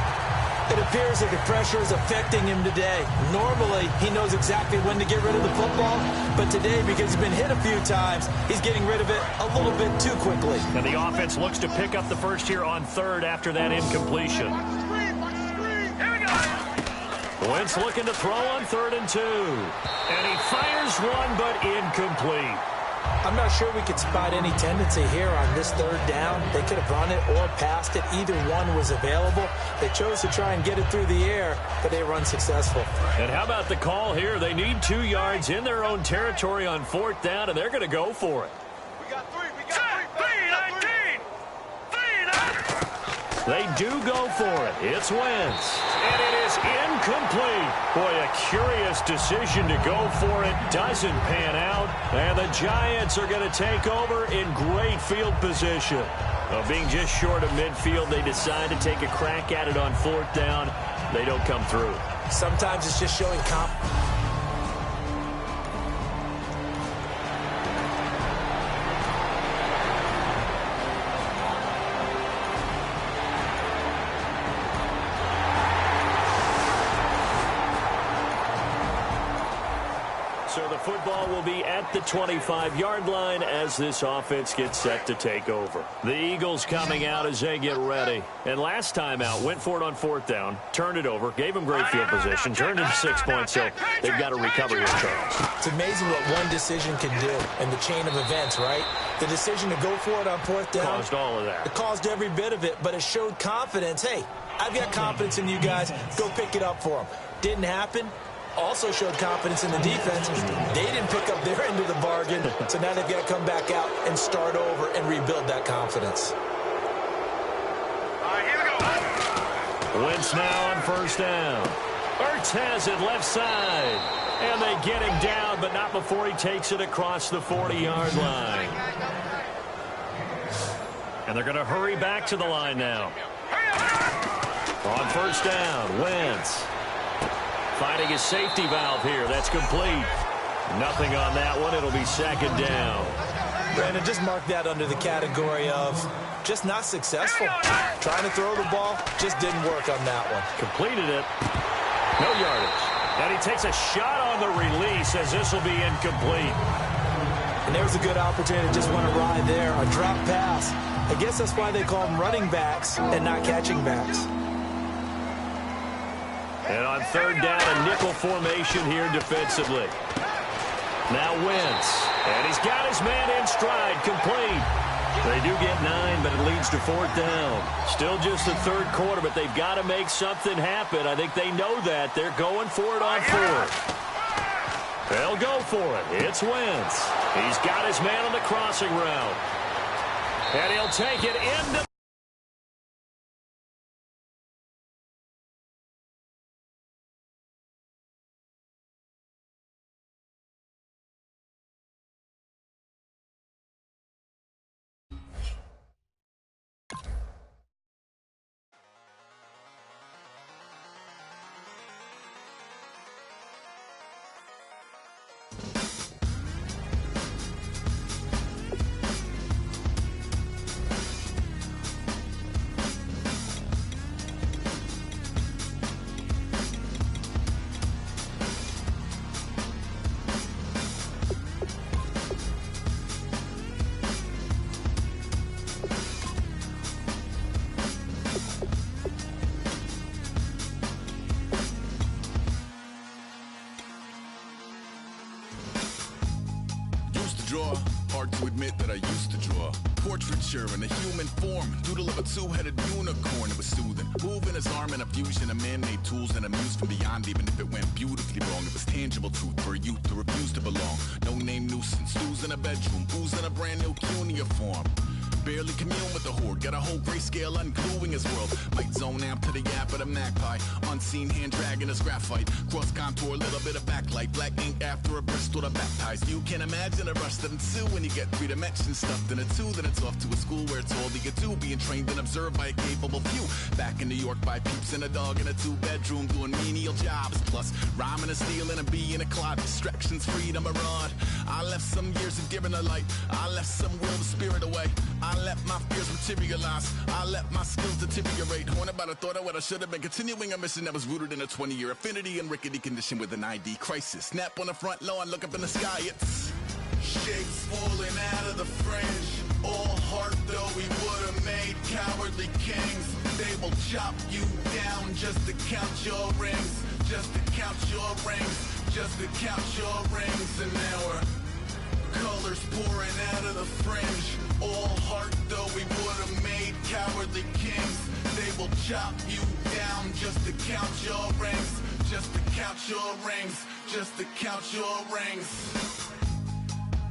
Speaker 2: It appears that the pressure is affecting him today. Normally, he knows exactly when to get rid of the football, but today, because he's been hit a few times, he's getting rid of it a little bit too quickly.
Speaker 1: And the offense looks to pick up the first here on third after that incompletion. Wentz looking to throw on 3rd and 2. And he fires one, but incomplete.
Speaker 2: I'm not sure we could spot any tendency here on this 3rd down. They could have run it or passed it. Either one was available. They chose to try and get it through the air, but they were unsuccessful.
Speaker 1: And how about the call here? They need 2 yards in their own territory on 4th down, and they're going to go for it.
Speaker 6: We got 3. We got 3. 3-19.
Speaker 1: They do go for it. It's Wentz. And it is incomplete. Boy, a curious decision to go for it. Doesn't pan out. And the Giants are going to take over in great field position. Being just short of midfield, they decide to take a crack at it on 4th down. They don't come through.
Speaker 2: Sometimes it's just showing confidence.
Speaker 1: So the football will be at the 25-yard line as this offense gets set to take over. The Eagles coming out as they get ready. And last time out, went for it on 4th down, turned it over, gave them great field position, turned into 6 points, so they've got to recover here, Charles.
Speaker 2: It's amazing what one decision can do in the chain of events, right? The decision to go for it on 4th down.
Speaker 1: Caused all of that.
Speaker 2: It caused every bit of it, but it showed confidence. Hey, I've got confidence in you guys. Go pick it up for them. Didn't happen. Also showed confidence in the defense. They didn't pick up their end of the bargain, so now they've got to come back out and start over and rebuild that confidence.
Speaker 6: All right, here we go.
Speaker 1: Wentz now on 1st down. Ertz has it left side. And they get him down, but not before he takes it across the 40-yard line. And they're going to hurry back to the line now. On 1st down, Wentz. Finding his safety valve here. That's complete. Nothing on that one. It'll be 2nd down.
Speaker 2: Brandon, just mark that under the category of just not successful. Trying to throw the ball, just didn't work on that one.
Speaker 1: Completed it. No yardage. And he takes a shot on the release as this will be incomplete.
Speaker 2: And there's a good opportunity to just want to ride there. A drop pass. I guess that's why they call them running backs and not catching backs.
Speaker 1: And on 3rd down, a nickel formation here defensively. Now Wentz. And he's got his man in stride, complete. They do get 9, but it leads to 4th down. Still just the 3rd quarter, but they've got to make something happen. I think they know that. They're going for it on 4th. They'll go for it. It's Wentz. He's got his man on the crossing route. And he'll take it into
Speaker 7: draw. Hard to admit that I used to draw. Portraiture in a human form. Doodle of a two-headed unicorn. It was soothing. Moving his arm in a fusion of man-made tools and a muse from beyond. Even if it went beautifully wrong, it was tangible truth for a youth to refuse to belong. No name nuisance. Stews in a bedroom. Booze in a brand new cuneiform. barely commune with the horde. Got a whole grayscale ungluing his world. Might zone amp to the yap of the magpie. Unseen hand dragging his graphite. Cross contour, little bit of backlight. Black ink after a Bristol to baptize. You can imagine a rush that ensue when you get 3 dimensions stuffed in a 2. Then it's off to a school where it's all you can do. Being trained and observed by a capable few. Back in New York by peeps and a dog in a 2-bedroom doing menial jobs. Plus rhyming and stealing and being a clod. Distractions, freedom, a rod. I left some years of giving a light. I left some will, the spirit away. I let my fears materialize. I let my skills deteriorate. Haunted by the thought of what I should have been. Continuing a mission that was rooted in a 20-year affinity and rickety condition with an ID crisis. Snap on the front lawn, look up in the sky. It's shapes falling out of the fringe. All heart though we would have made cowardly kings. They will chop you down just to count your rings. Just to count your rings. Just to count your rings. And now we're colors pouring out of the fringe. All heart though we would have made cowardly kings. They will chop you down just to count your rings. Just to count your rings. Just to count your rings.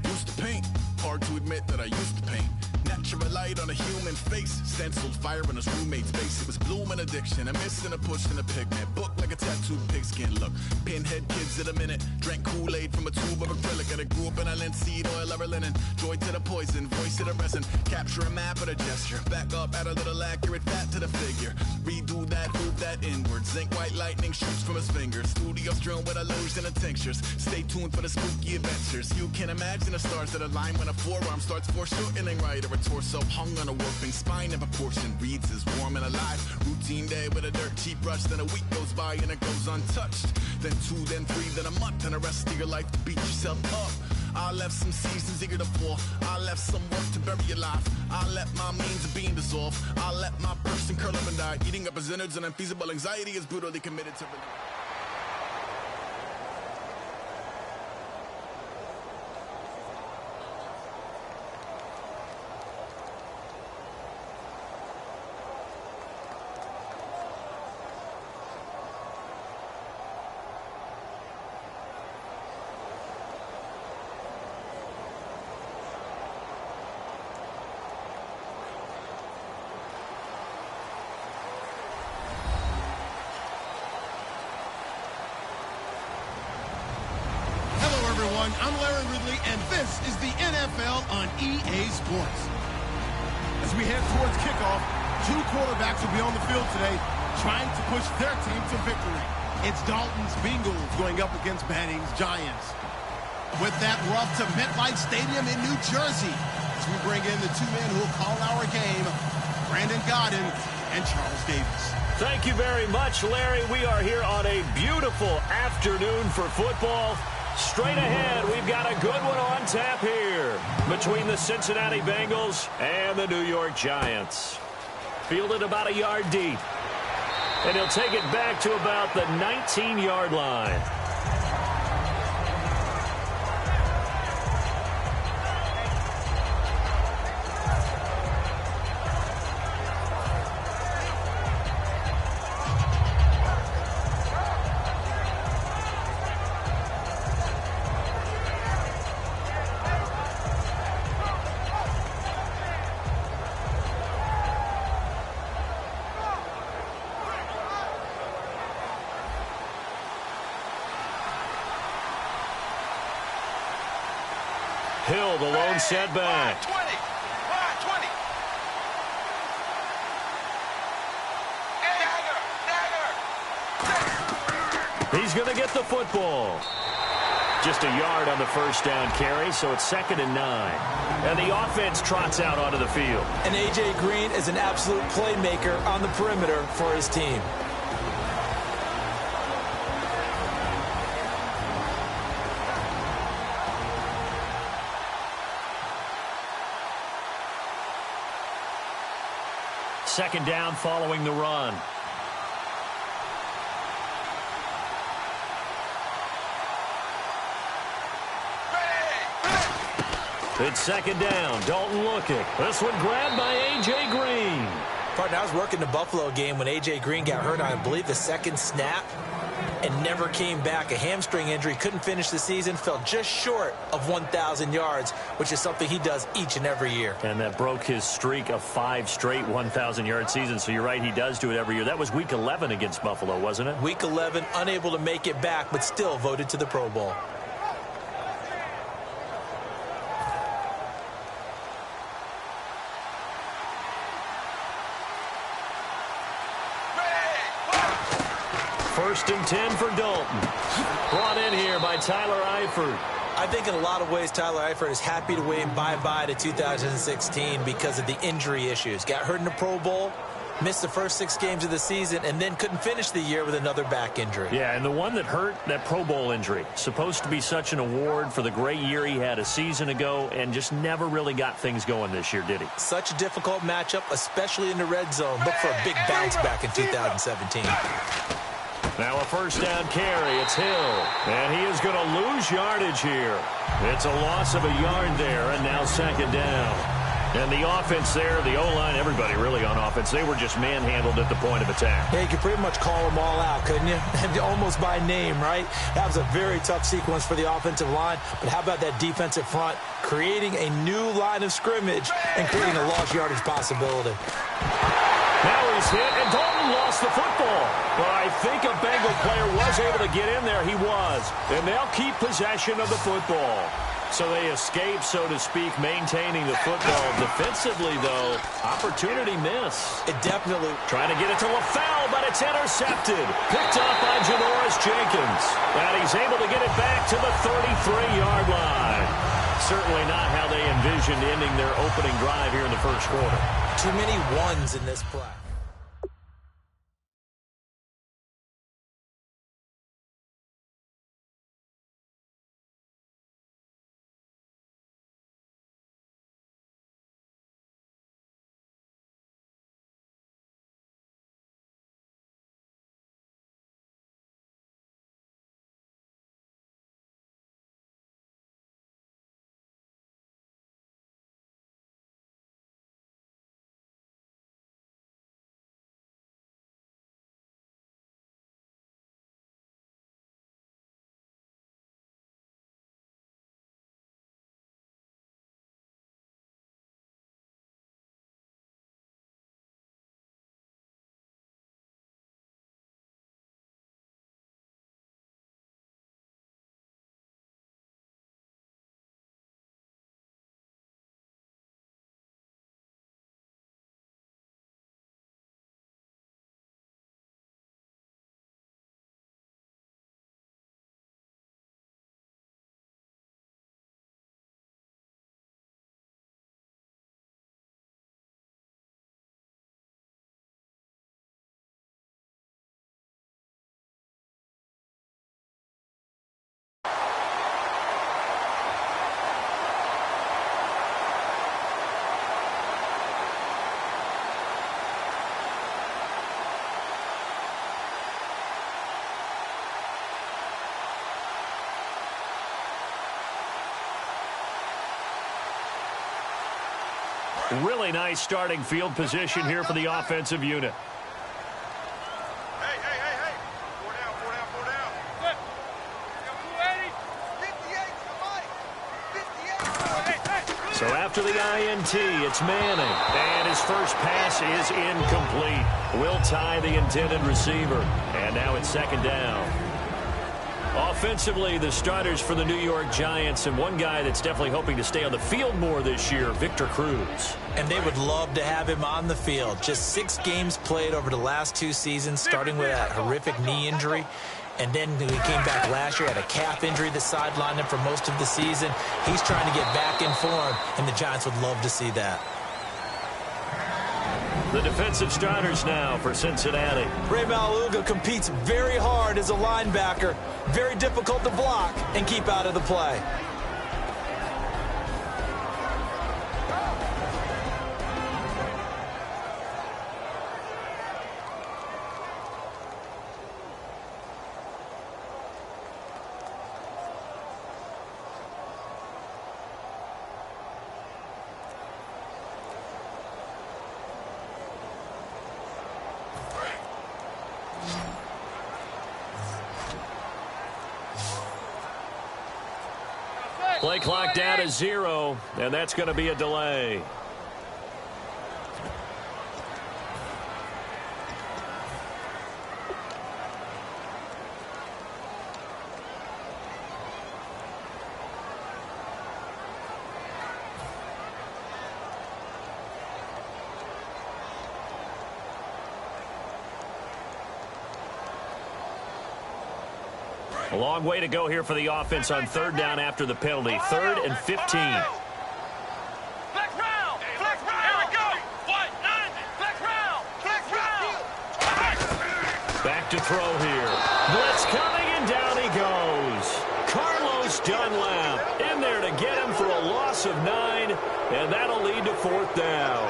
Speaker 7: Used to paint. Hard to admit that I used to paint. Natural light on a human face. Stenciled fire in his roommate's face. It was blooming addiction. A miss and a push and a pigment. Book like a tattooed pigskin look. Pinhead kids in a minute. Drank Kool-Aid from a tube of acrylic. And I grew up in a linseed oil ever linen. Joy to the poison. Voice to the resin. Capture a map of a gesture. Back up, add a little accurate fat to the figure. Redo that, move that inward. Zinc white lightning shoots from his fingers. Studio strewn with illusion and tinctures. Stay tuned for the spooky adventures. You can imagine the stars that align when a forearm starts foreshortening right. Or a torso hung on a warping spine in proportion. Reads as warm and alive. Routine day with a dirt cheap brush. Then a week goes by and it goes untouched. Then 2, then 3, then a month. And the rest of your life to beat yourself up. I left some seasons eager to fall. I left some work to bury your life. I let my means of being dissolve. I let my person curl up and die. Eating up his innards and unfeasible anxiety is brutally committed to relief.
Speaker 5: I'm Larry Ridley, and this is the NFL on EA Sports. As we head towards kickoff, 2 quarterbacks will be on the field today trying to push their team to victory. It's Dalton's Bengals going up against Manning's Giants. With that, we're off to MetLife Stadium in New Jersey as we bring in the 2 men who will call our game, Brandon Godden and Charles Davis.
Speaker 1: Thank you very much, Larry. We are here on a beautiful afternoon for football. Straight ahead, we've got a good one on tap here between the Cincinnati Bengals and the New York Giants. Fielded about a yard deep. And he'll take it back to about the 19-yard line. Hill, the lone setback.
Speaker 6: 20. 20.
Speaker 1: He's going to get the football. Just a yard on the first down carry, so it's 2nd and 9. And the offense trots out onto the field.
Speaker 2: And A.J. Green is an absolute playmaker on the perimeter for his team.
Speaker 1: Second down following the run. It's 2nd down. Dalton looking. This one grabbed by A.J. Green.
Speaker 2: Partner, I was working the Buffalo game when A.J. Green got hurt on, I believe, the 2nd snap. and never came back. A hamstring injury, couldn't finish the season, fell just short of 1,000 yards, which is something he does each and every year.
Speaker 1: And that broke his streak of 5 straight 1,000-yard seasons. So you're right, he does do it every year. That was Week 11 against Buffalo, wasn't it?
Speaker 2: Week 11, unable to make it back, but still voted to the Pro Bowl.
Speaker 1: First and 10 for Dalton. Brought in here by Tyler Eifert.
Speaker 2: I think in a lot of ways, Tyler Eifert is happy to wave bye-bye to 2016 because of the injury issues. Got hurt in the Pro Bowl, missed the first 6 games of the season, and then couldn't finish the year with another back injury.
Speaker 1: Yeah, and the one that hurt, that Pro Bowl injury, supposed to be such an award for the great year he had a season ago, and just never really got things going this year, did he?
Speaker 2: Such a difficult matchup, especially in the red zone. Look for a big bounce back in 2017.
Speaker 1: Now a first down carry. It's Hill. And he is going to lose yardage here. It's a loss of a yard there, and now second down. And the offense there, the O-line, everybody really on offense, they were just manhandled at the point of attack.
Speaker 2: Yeah, you could pretty much call them all out, couldn't you? Almost by name, right? That was a very tough sequence for the offensive line. But how about that defensive front creating a new line of scrimmage and creating a lost yardage possibility?
Speaker 1: Now he's hit, and Dalton lost the football. Well, I think a Bengal player was able to get in there. He was. And they'll keep possession of the football. So they escape, so to speak, maintaining the football. Defensively, though, opportunity miss.
Speaker 2: It definitely.
Speaker 1: Trying to get it to LaFell, but it's intercepted. Picked up by Janoris Jenkins. And he's able to get it back to the 33-yard line. Certainly not how they envisioned ending their opening drive here in the first quarter.
Speaker 2: Too many ones in this play.
Speaker 1: Really nice starting field position here for the offensive unit.
Speaker 6: Hey, hey, hey, hey. 4 down, 4 down, 4 down. Good. 58.
Speaker 1: So after the INT, it's Manning. And his first pass is incomplete. Will tie the intended receiver. And now it's second down. Offensively, the starters for the New York Giants, and one guy that's definitely hoping to stay on the field more this year, Victor Cruz.
Speaker 2: And they would love to have him on the field. Just 6 games played over the last 2 seasons, starting with that horrific knee injury. And then he came back last year, had a calf injury that sidelined him for most of the season. He's trying to get back in form, and the Giants would love to see that.
Speaker 1: The defensive starters now for Cincinnati.
Speaker 2: Ray Maluga competes very hard as a linebacker. Very difficult to block and keep out of the play.
Speaker 1: Play clock down to 0, and that's going to be a delay. A long way to go here for the offense on third down after the penalty. 3rd and 15.
Speaker 6: Flex round! Flex round! Here we go! What? Flex round! Flex round!
Speaker 1: Back to throw here. Blitz coming, and down he goes. Carlos Dunlap in there to get him for a loss of 9, and that'll lead to 4th down.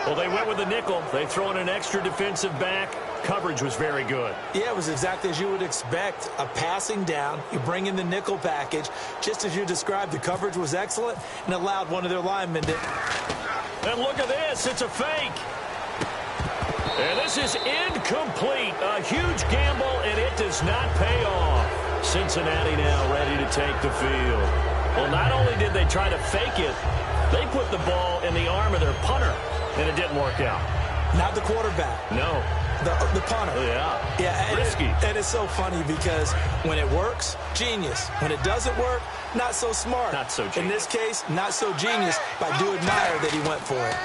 Speaker 1: Well, they went with the nickel. They throw in an extra defensive back. Coverage was very good.
Speaker 2: Yeah, it was exactly as you would expect. A passing down, you bring in the nickel package. Just as you described, the coverage was excellent and allowed one of their linemen to...
Speaker 1: And look at this. It's a fake. And this is incomplete. A huge gamble, and it does not pay off. Cincinnati now ready to take the field. Well, not only did they try to fake it, they put the ball in the arm of their punter, and it didn't work out.
Speaker 2: Not the quarterback.
Speaker 1: No.
Speaker 2: The punter.
Speaker 1: Yeah.
Speaker 2: Risky. And it's so funny because when it works, genius. When it doesn't work, not so smart.
Speaker 1: Not so genius.
Speaker 2: In this case, not so genius, but I do admire that he went for it.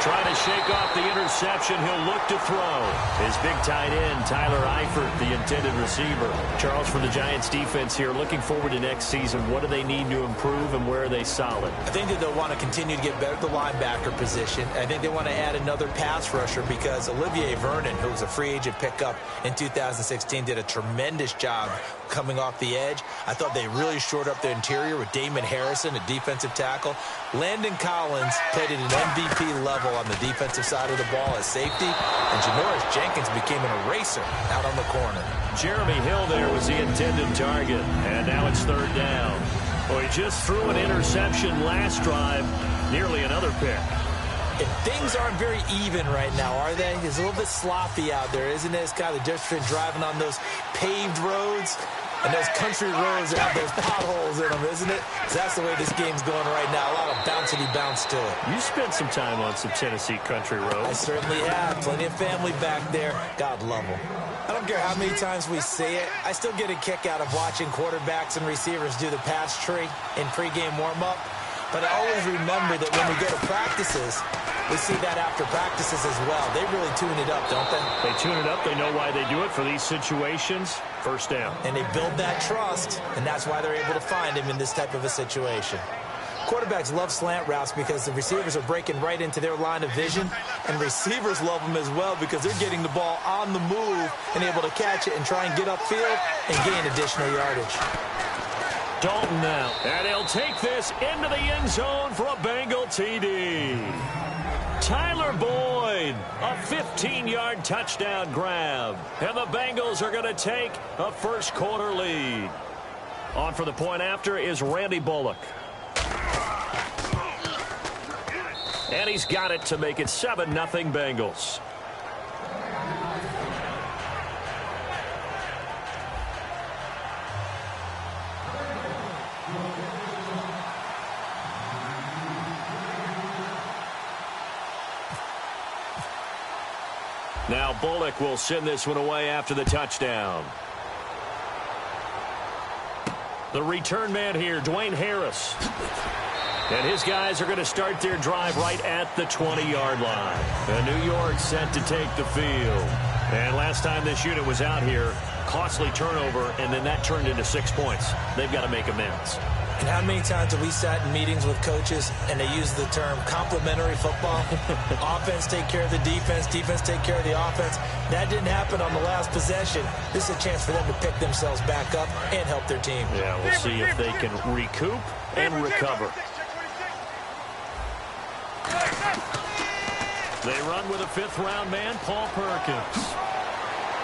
Speaker 1: Trying to shake off the interception. He'll look to throw. His big tight end, Tyler Eifert, the intended receiver. Charles, for the Giants defense here, looking forward to next season. What do they need to improve, and where are they solid?
Speaker 2: I think that they'll want to continue to get better at the linebacker position. I think they want to add another pass rusher because Olivier Vernon, who was a free agent pickup in 2016, did a tremendous job coming off the edge. I thought they really shored up their interior with Damon Harrison, a defensive tackle. Landon Collins played at an MVP level on the defensive side of the ball as safety, and Janoris Jenkins became an eraser out on the corner.
Speaker 1: Jeremy Hill there was the intended target, and now it's 3rd down. Well, he just threw an interception last drive, nearly another pick.
Speaker 2: And things aren't very even right now, are they? It's a little bit sloppy out there, isn't it? It's kind of different between driving on those paved roads and those country roads that have those potholes in them, isn't it? So that's the way this game's going right now. A lot of bouncy bounce to it.
Speaker 1: You spent some time on some Tennessee country roads.
Speaker 2: I certainly have. Plenty of family back there. God love them. I don't care how many times we say it. I still get a kick out of watching quarterbacks and receivers do the pass tree in pregame warm-up. But I always remember that when we go to practices, we see that after practices as well. They really tune it up, don't they?
Speaker 1: They tune it up. They know why they do it for these situations. 1st down.
Speaker 2: And they build that trust, and that's why they're able to find him in this type of a situation. Quarterbacks love slant routes because the receivers are breaking right into their line of vision, and receivers love them as well because they're getting the ball on the move and able to catch it and try and get upfield and gain additional yardage.
Speaker 1: Dalton now, and he'll take this into the end zone for a Bengal TD. Tyler Boyd, a 15-yard touchdown grab, and the Bengals are going to take a first-quarter lead. On for the point after is Randy Bullock. And he's got it to make it 7-0 Bengals. Now Bullock will send this one away after the touchdown. The return man here, Dwayne Harris. And his guys are going to start their drive right at the 20-yard line. And New York set to take the field. And last time this unit was out here, costly turnover, and then that turned into 6 points. They've got to make amends.
Speaker 2: And how many times have we sat in meetings with coaches and they use the term complementary football? Offense take care of the defense, defense take care of the offense. That didn't happen on the last possession. This is a chance for them to pick themselves back up and help their team.
Speaker 1: Yeah, we'll see if they can recoup and recover. They run with a 5th-round man, Paul Perkins.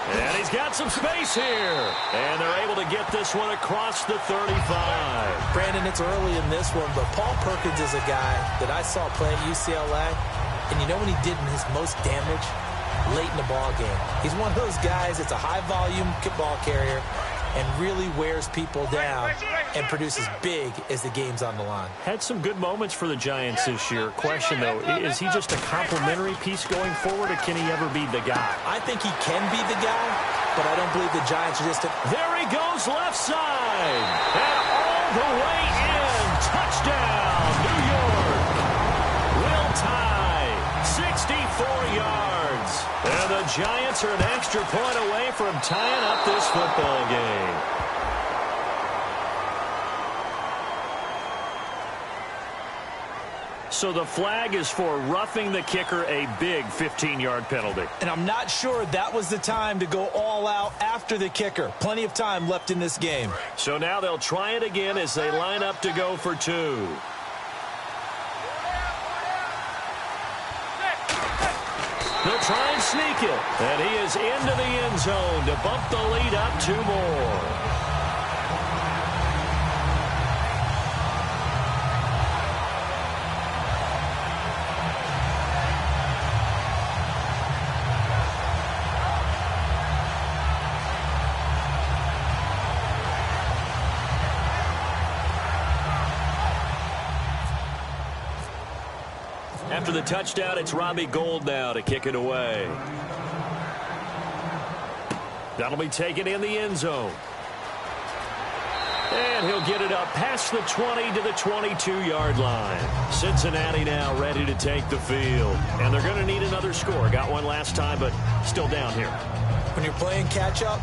Speaker 1: And he's got some space here. And they're able to get this one across the 35.
Speaker 2: Brandon, it's early in this one, but Paul Perkins is a guy that I saw play at UCLA. And you know when he did his most damage? Late in the ball game. He's one of those guys that's a high-volume ball carrier, and really wears people down and produces big as the game's on the line.
Speaker 1: Had some good moments for the Giants this year. Question, though, is he just a complimentary piece going forward, or can he ever be the guy?
Speaker 2: I think he can be the guy, but I don't believe the Giants are just a...
Speaker 1: There he goes, left side. And all the way in. Touchdown, New York. Will tie. 64 yards. And the Giants are an extra point away from tying up this football game. So the flag is for roughing the kicker, a big 15-yard penalty.
Speaker 2: And I'm not sure that was the time to go all out after the kicker. Plenty of time left in this game.
Speaker 1: So now they'll try it again as they line up to go for 2. They'll try and sneak it. And he is into the end zone to bump the lead up 2 more. After the touchdown, it's Robbie Gould now to kick it away. That'll be taken in the end zone. And he'll get it up past the 20 to the 22-yard line. Cincinnati now ready to take the field. And they're going to need another score. Got one last time, but still down here.
Speaker 2: When you're playing catch-up,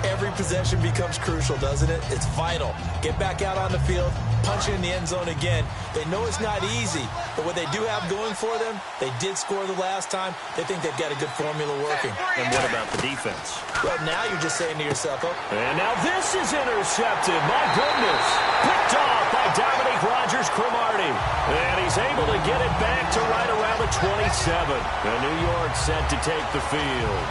Speaker 2: every possession becomes crucial, doesn't it? It's vital. Get back out on the field, punch it in the end zone again. They know it's not easy, but what they do have going for them, they did score the last time. They think they've got a good formula working.
Speaker 1: And what about the defense?
Speaker 2: Well, now you're just saying to yourself, oh.
Speaker 1: And now this is intercepted. My goodness. Picked off by Dominique Rodgers-Cromartie. And he's able to get it back to right around the 27. And New York set to take the field.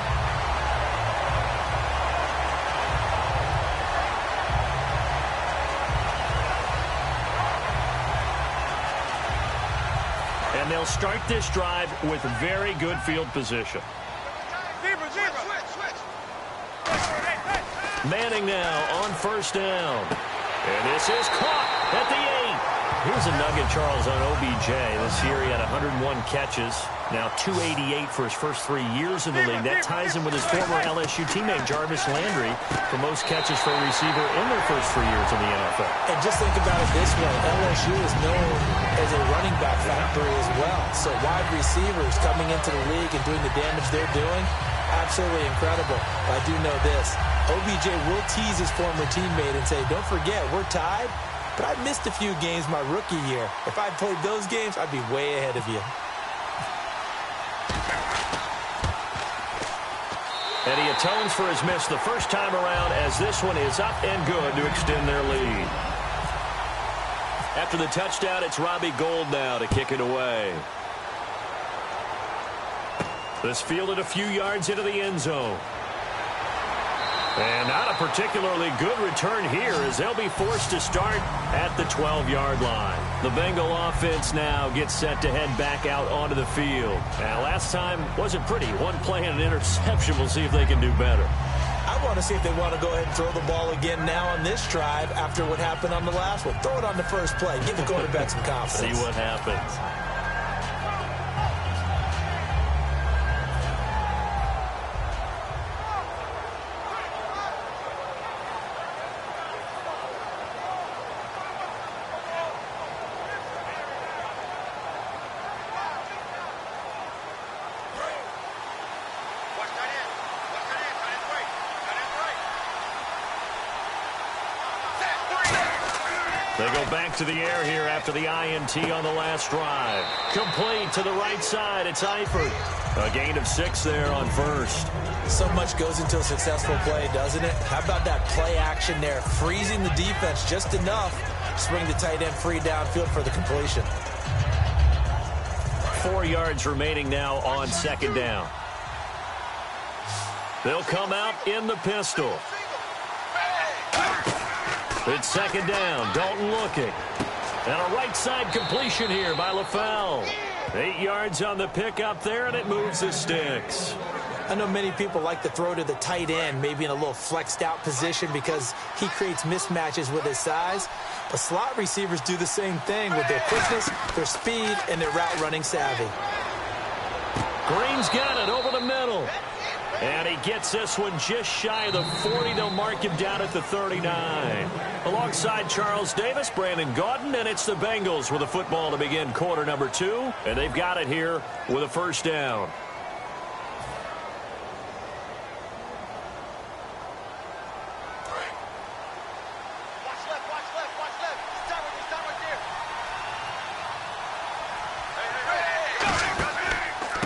Speaker 1: And they'll start this drive with very good field position. Manning now on first down. And this is caught at the 8. Here's a nugget, Charles, on OBJ. This year he had 101 catches. Now 288 for his first 3 years in the league. That ties him with his former LSU teammate Jarvis Landry for most catches for a receiver in their first 3 years in the NFL.
Speaker 2: And just think about it this way. LSU is known as a running back factory as well. So wide receivers coming into the league and doing the damage they're doing, absolutely incredible. But I do know this. OBJ will tease his former teammate and say, don't forget, we're tied, but I missed a few games my rookie year. If I played those games, I'd be way ahead of you.
Speaker 1: And he atones for his miss the first time around as this one is up and good to extend their lead. After the touchdown, it's Robbie Gould now to kick it away. This fielded a few yards into the end zone. And not a particularly good return here as they'll be forced to start at the 12-yard line. The Bengal offense now gets set to head back out onto the field. And last time wasn't pretty. One play and an interception. We'll see if they can do better.
Speaker 2: I want to see if they want to go ahead and throw the ball again now on this drive after what happened on the last one. Throw it on the first play. Give the quarterback some confidence.
Speaker 1: See what happens. They go back to the air here after the INT on the last drive. Complete to the right side. It's Eifert. A gain of 6 there on first.
Speaker 2: So much goes into a successful play, doesn't it? How about that play action there? Freezing the defense just enough to swing the tight end free downfield for the completion.
Speaker 1: 4 yards remaining now on second down. They'll come out in the pistol. It's second down. Dalton looking. And a right side completion here by LaFell. 8 yards on the pickup there, and it moves the sticks.
Speaker 2: I know many people like to throw to the tight end, maybe in a little flexed out position because he creates mismatches with his size. But slot receivers do the same thing with their quickness, their speed, and their route running savvy.
Speaker 1: Green's got it over the middle. And he gets this one just shy of the 40. They'll mark him down at the 39. Alongside Charles Davis, Brandon Gaudin, and it's the Bengals with the football to begin quarter number 2. And they've got it here with a first down.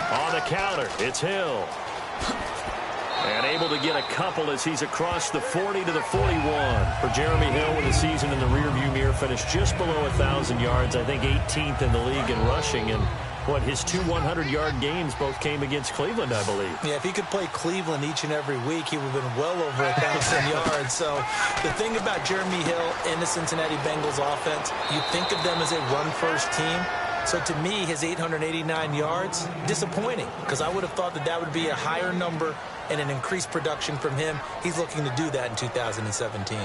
Speaker 1: On the counter, it's Hill. And able to get a couple as he's across the 40 to the 41. For Jeremy Hill, with the season in the rearview mirror, finished just below 1,000 yards. I think 18th in the league in rushing. And his 2 100-yard games both came against Cleveland, I believe.
Speaker 2: Yeah, if he could play Cleveland each and every week, he would have been well over 1,000 yards. So the thing about Jeremy Hill in the Cincinnati Bengals offense, you think of them as a run-first team. So to me, his 889 yards, disappointing, because I would have thought that that would be a higher number and an increased production from him. He's looking to do that in 2017.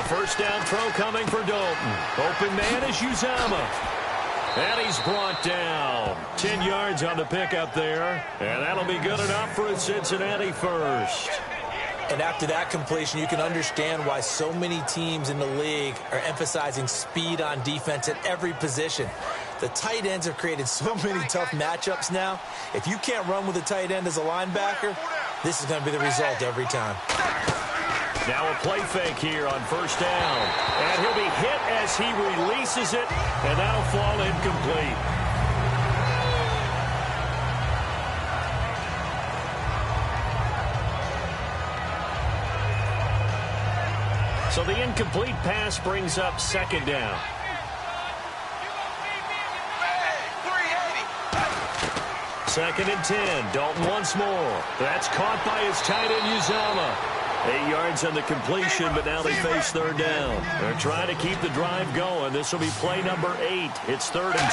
Speaker 1: First down throw coming for Dalton. Open man is Uzama. And he's brought down. 10 yards on the pickup there. And that'll be good enough for a Cincinnati first.
Speaker 2: And after that completion, you can understand why so many teams in the league are emphasizing speed on defense at every position. The tight ends have created so many tough matchups now. If you can't run with a tight end as a linebacker, this is going to be the result every time.
Speaker 1: Now a play fake here on first down. And he'll be hit as he releases it, and that'll fall incomplete. So the incomplete pass brings up second down. Second and 10. Dalton once more. That's caught by his tight end, Uzama. 8 yards on the completion, but now they face third down. They're trying to keep the drive going. This will be play number 8. It's 3rd and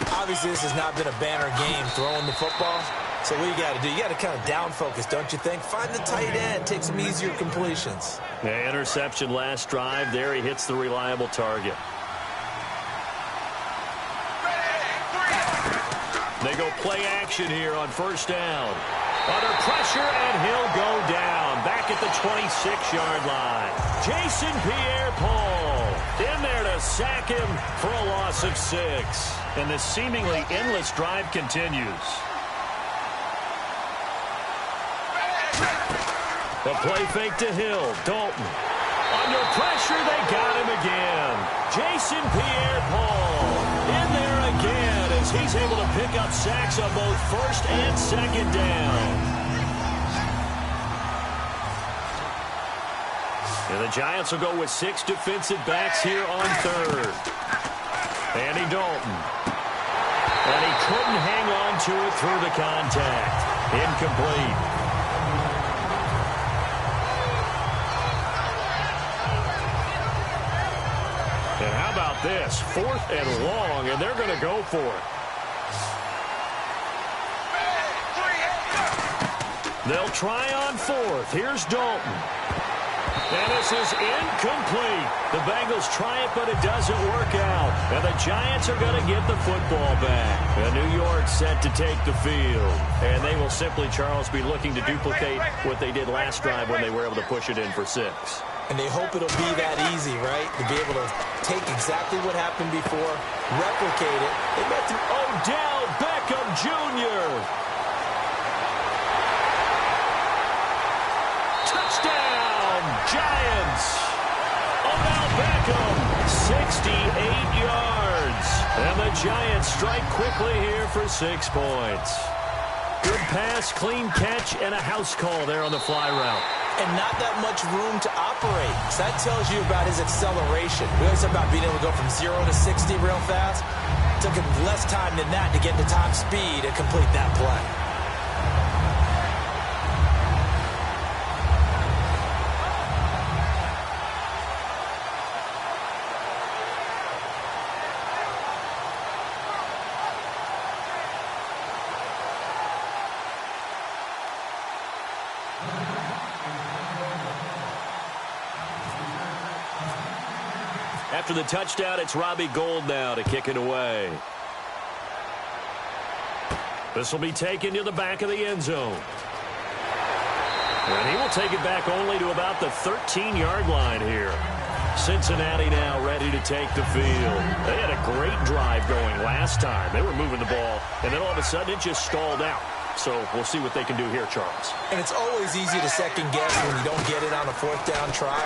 Speaker 1: 2.
Speaker 2: Obviously, this has not been a banner game throwing the football. So what you got to do, you got to kind of down focus, don't you think? Find the tight end, take some easier completions.
Speaker 1: Yeah, interception last drive. There he hits the reliable target. They go play action here on first down. Under pressure, and he'll go down. Back at the 26-yard line. Jason Pierre-Paul in there to sack him for a loss of 6. And this seemingly endless drive continues. The play fake to Hill. Dalton. Under pressure, they got him again. Jason Pierre-Paul in there again as he's able to pick up sacks on both first and second down. And the Giants will go with 6 defensive backs here on third. Andy Dalton. And he couldn't hang on to it through the contact. Incomplete. And how about this? 4th and long, and they're going to go for it. They'll try on 4th. Here's Dalton. And this is incomplete. The Bengals try it, but it doesn't work out. And the Giants are going to get the football back. And New York set to take the field. And they will simply, Charles, be looking to duplicate what they did last drive when they were able to push it in for 6.
Speaker 2: And they hope it'll be that easy, right? To be able to take exactly what happened before, replicate it. They met through
Speaker 1: Odell Beckham Jr. Touchdown, Giants. Odell Beckham, 68 yards. And the Giants strike quickly here for 6 points. Good pass, clean catch, and a house call there on the fly route.
Speaker 2: And not that much room to operate. separate. So that tells you about his acceleration. We always talk about being able to go from 0 to 60 real fast. It took him less time than that to get to top speed and complete that play.
Speaker 1: After the touchdown, it's Robbie Gould now to kick it away. This will be taken to the back of the end zone. And he will take it back only to about the 13-yard line here. Cincinnati now ready to take the field. They had a great drive going last time. They were moving the ball, and then all of a sudden it just stalled out. So we'll see what they can do here, Charles.
Speaker 2: And it's always easy to second guess when you don't get it on a fourth down try.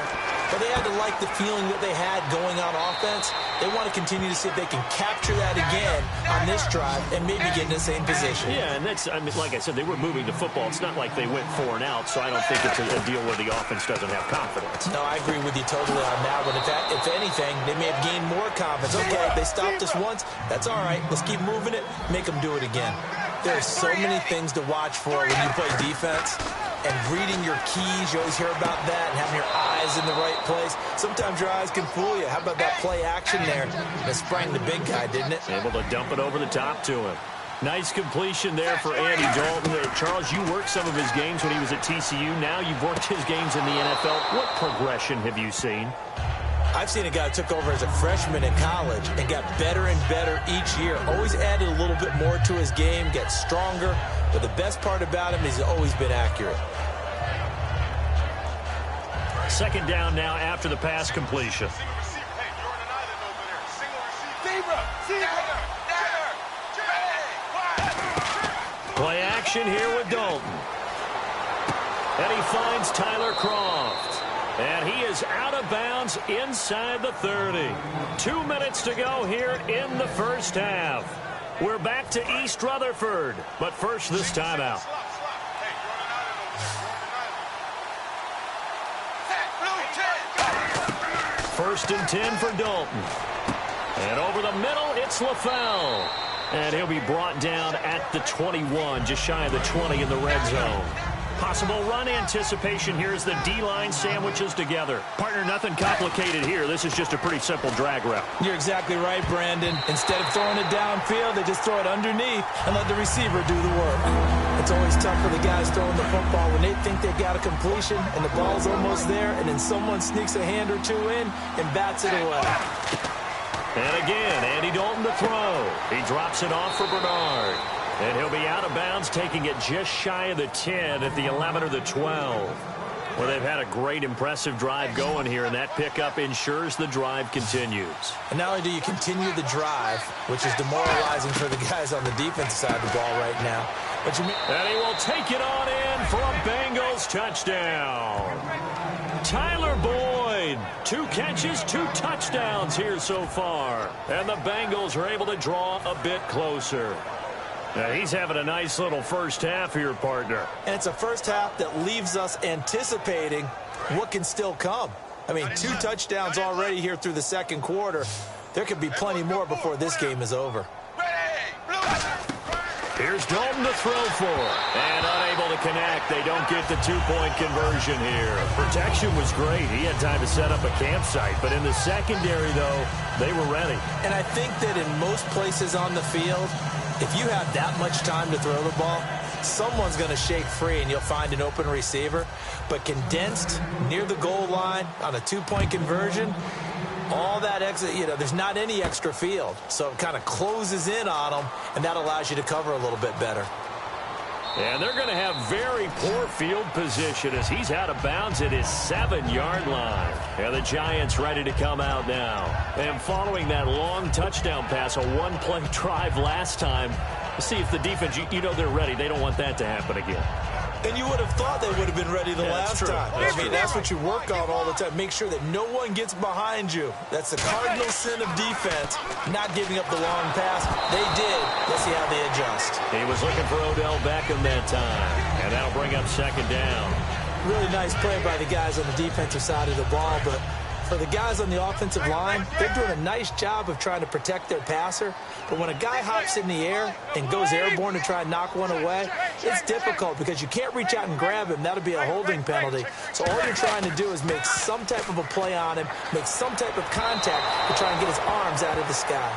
Speaker 2: But they had to like the feeling that they had going on offense. They want to continue to see if they can capture that again on this drive and maybe get in the same position.
Speaker 1: Yeah, and that's, I mean, like I said, they were moving the football. It's not like they went 4 and out, so I don't think it's a deal where the offense doesn't have confidence.
Speaker 2: No, I agree with you totally on that one. If anything, they may have gained more confidence. Okay, they stopped us once. That's all right. Let's keep moving it. Make them do it again. There are so many things to watch for when you play defense. And reading your keys, you always hear about that, and having your eyes in the right place. Sometimes your eyes can fool you. How about that play action there? That sprang the big guy, didn't it?
Speaker 1: Able to dump it over the top to him. Nice completion there for Andy Dalton. Charles, you worked some of his games when he was at TCU. Now you've worked his games in the NFL. What progression have you seen?
Speaker 2: I've seen a guy who took over as a freshman in college and got better and better each year. Always added a little bit more to his game, gets stronger. But the best part about him is he's always been accurate.
Speaker 1: Second down now after the pass completion. Play action here with Dalton. And he finds Tyler Kroft. And he is out of bounds inside the 30. 2 minutes to go here in the first half. We're back to East Rutherford, but first this timeout. First and 10 for Dalton. And over the middle, it's LaFell. And he'll be brought down at the 21, just shy of the 20 in the red zone. Possible run anticipation here as the D-line sandwiches together. Partner, nothing complicated here. This is just a pretty simple drag route.
Speaker 2: You're exactly right, Brandon. Instead of throwing it downfield, they just throw it underneath and let the receiver do the work. It's always tough for the guys throwing the football when they think they've got a completion and the ball's almost there, and then someone sneaks a hand or two in and bats it away.
Speaker 1: And again, Andy Dalton to throw. He drops it off for Bernard. And he'll be out of bounds, taking it just shy of the 10 at the 11 or the 12. Well, they've had a great, impressive drive going here, and that pickup ensures the drive continues.
Speaker 2: And not only do you continue the drive, which is demoralizing for the guys on the defensive side of the ball right now, but
Speaker 1: and he will take it on in for a Bengals touchdown. Tyler Boyd, 2 catches, 2 touchdowns here so far. And the Bengals are able to draw a bit closer. Now, he's having a nice little first half here, partner.
Speaker 2: And it's a first half that leaves us anticipating what can still come. I mean, 2 touchdowns already here through the second quarter. There could be plenty more before this game is over.
Speaker 1: Here's Dalton to throw for. And unable to connect. They don't get the 2-point conversion here. Protection was great. He had time to set up a campsite. But in the secondary, though, they were ready.
Speaker 2: And I think that in most places on the field, if you have that much time to throw the ball, someone's going to shake free and you'll find an open receiver. But condensed near the goal line on a 2-point conversion, all that extra, there's not any extra field. So it kind of closes in on them, and that allows you to cover a little bit better.
Speaker 1: And they're going to have very poor field position as he's out of bounds at his 7-yard line. And the Giants ready to come out now. And following that long touchdown pass, a 1-play drive last time, see if the defense, they're ready. They don't want that to happen again.
Speaker 2: And you would have thought they would have been ready the last time. That's what you work on all the time. Make sure that no one gets behind you. That's the cardinal sin of defense, not giving up the long pass. They did. Let's see how they adjust.
Speaker 1: He was looking for Odell Beckham that time. And that'll bring up second down.
Speaker 2: Really nice play by the guys on the defensive side of the ball, but for the guys on the offensive line, they're doing a nice job of trying to protect their passer. But when a guy hops in the air and goes airborne to try and knock one away, it's difficult because you can't reach out and grab him. That'll be a holding penalty. So all you're trying to do is make some type of a play on him, make some type of contact to try and get his arms out of the sky.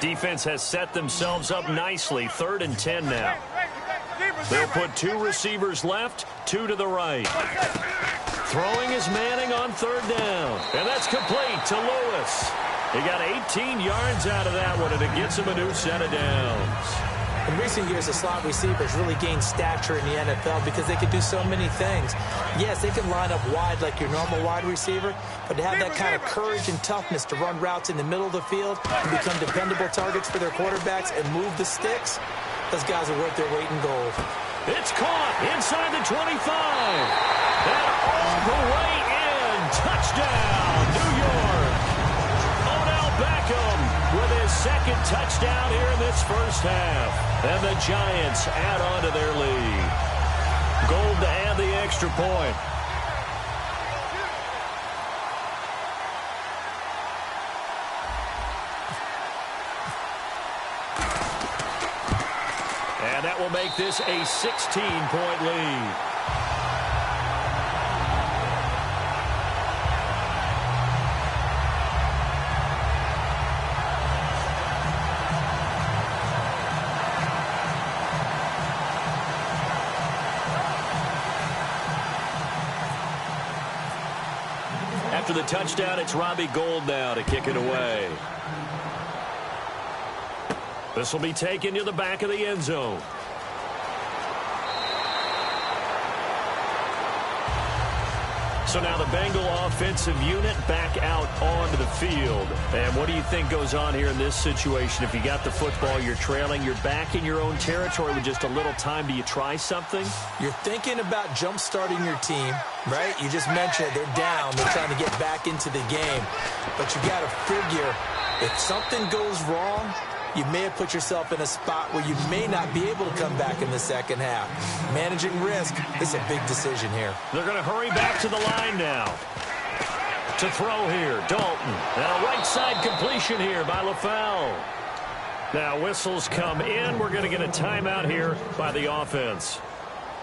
Speaker 1: Defense has set themselves up nicely. 3rd and 10 now. They'll put 2 receivers left, 2 to the right. Throwing is Manning on 3rd down. And that's complete to Lewis. He got 18 yards out of that one, and it gets him a new set of downs.
Speaker 2: In recent years, the slot receivers really gained stature in the NFL because they could do so many things. Yes, they can line up wide like your normal wide receiver, but to have that kind of courage and toughness to run routes in the middle of the field and become dependable targets for their quarterbacks and move the sticks, those guys are worth their weight in gold.
Speaker 1: It's caught inside the 25. And all the way in. Touchdown, New York. Odell Beckham with his 2nd touchdown here in this first half. And the Giants add on to their lead. Gold to add the extra point. And that will make this a 16-point lead. After the touchdown, it's Robbie Gould now to kick it away. This will be taken to the back of the end zone. So now the Bengal offensive unit back out onto the field. And what do you think goes on here in this situation? If you got the football, you're trailing, you're back in your own territory with just a little time. Do you try something?
Speaker 2: You're thinking about jump-starting your team, right? You just mentioned it. They're down. They're trying to get back into the game. But you got to figure if something goes wrong, you may have put yourself in a spot where you may not be able to come back in the second half. Managing risk is a big decision here.
Speaker 1: They're going to hurry back to the line now. To throw here, Dalton. And a right side completion here by LaFell. Now whistles come in. We're going to get a timeout here by the offense.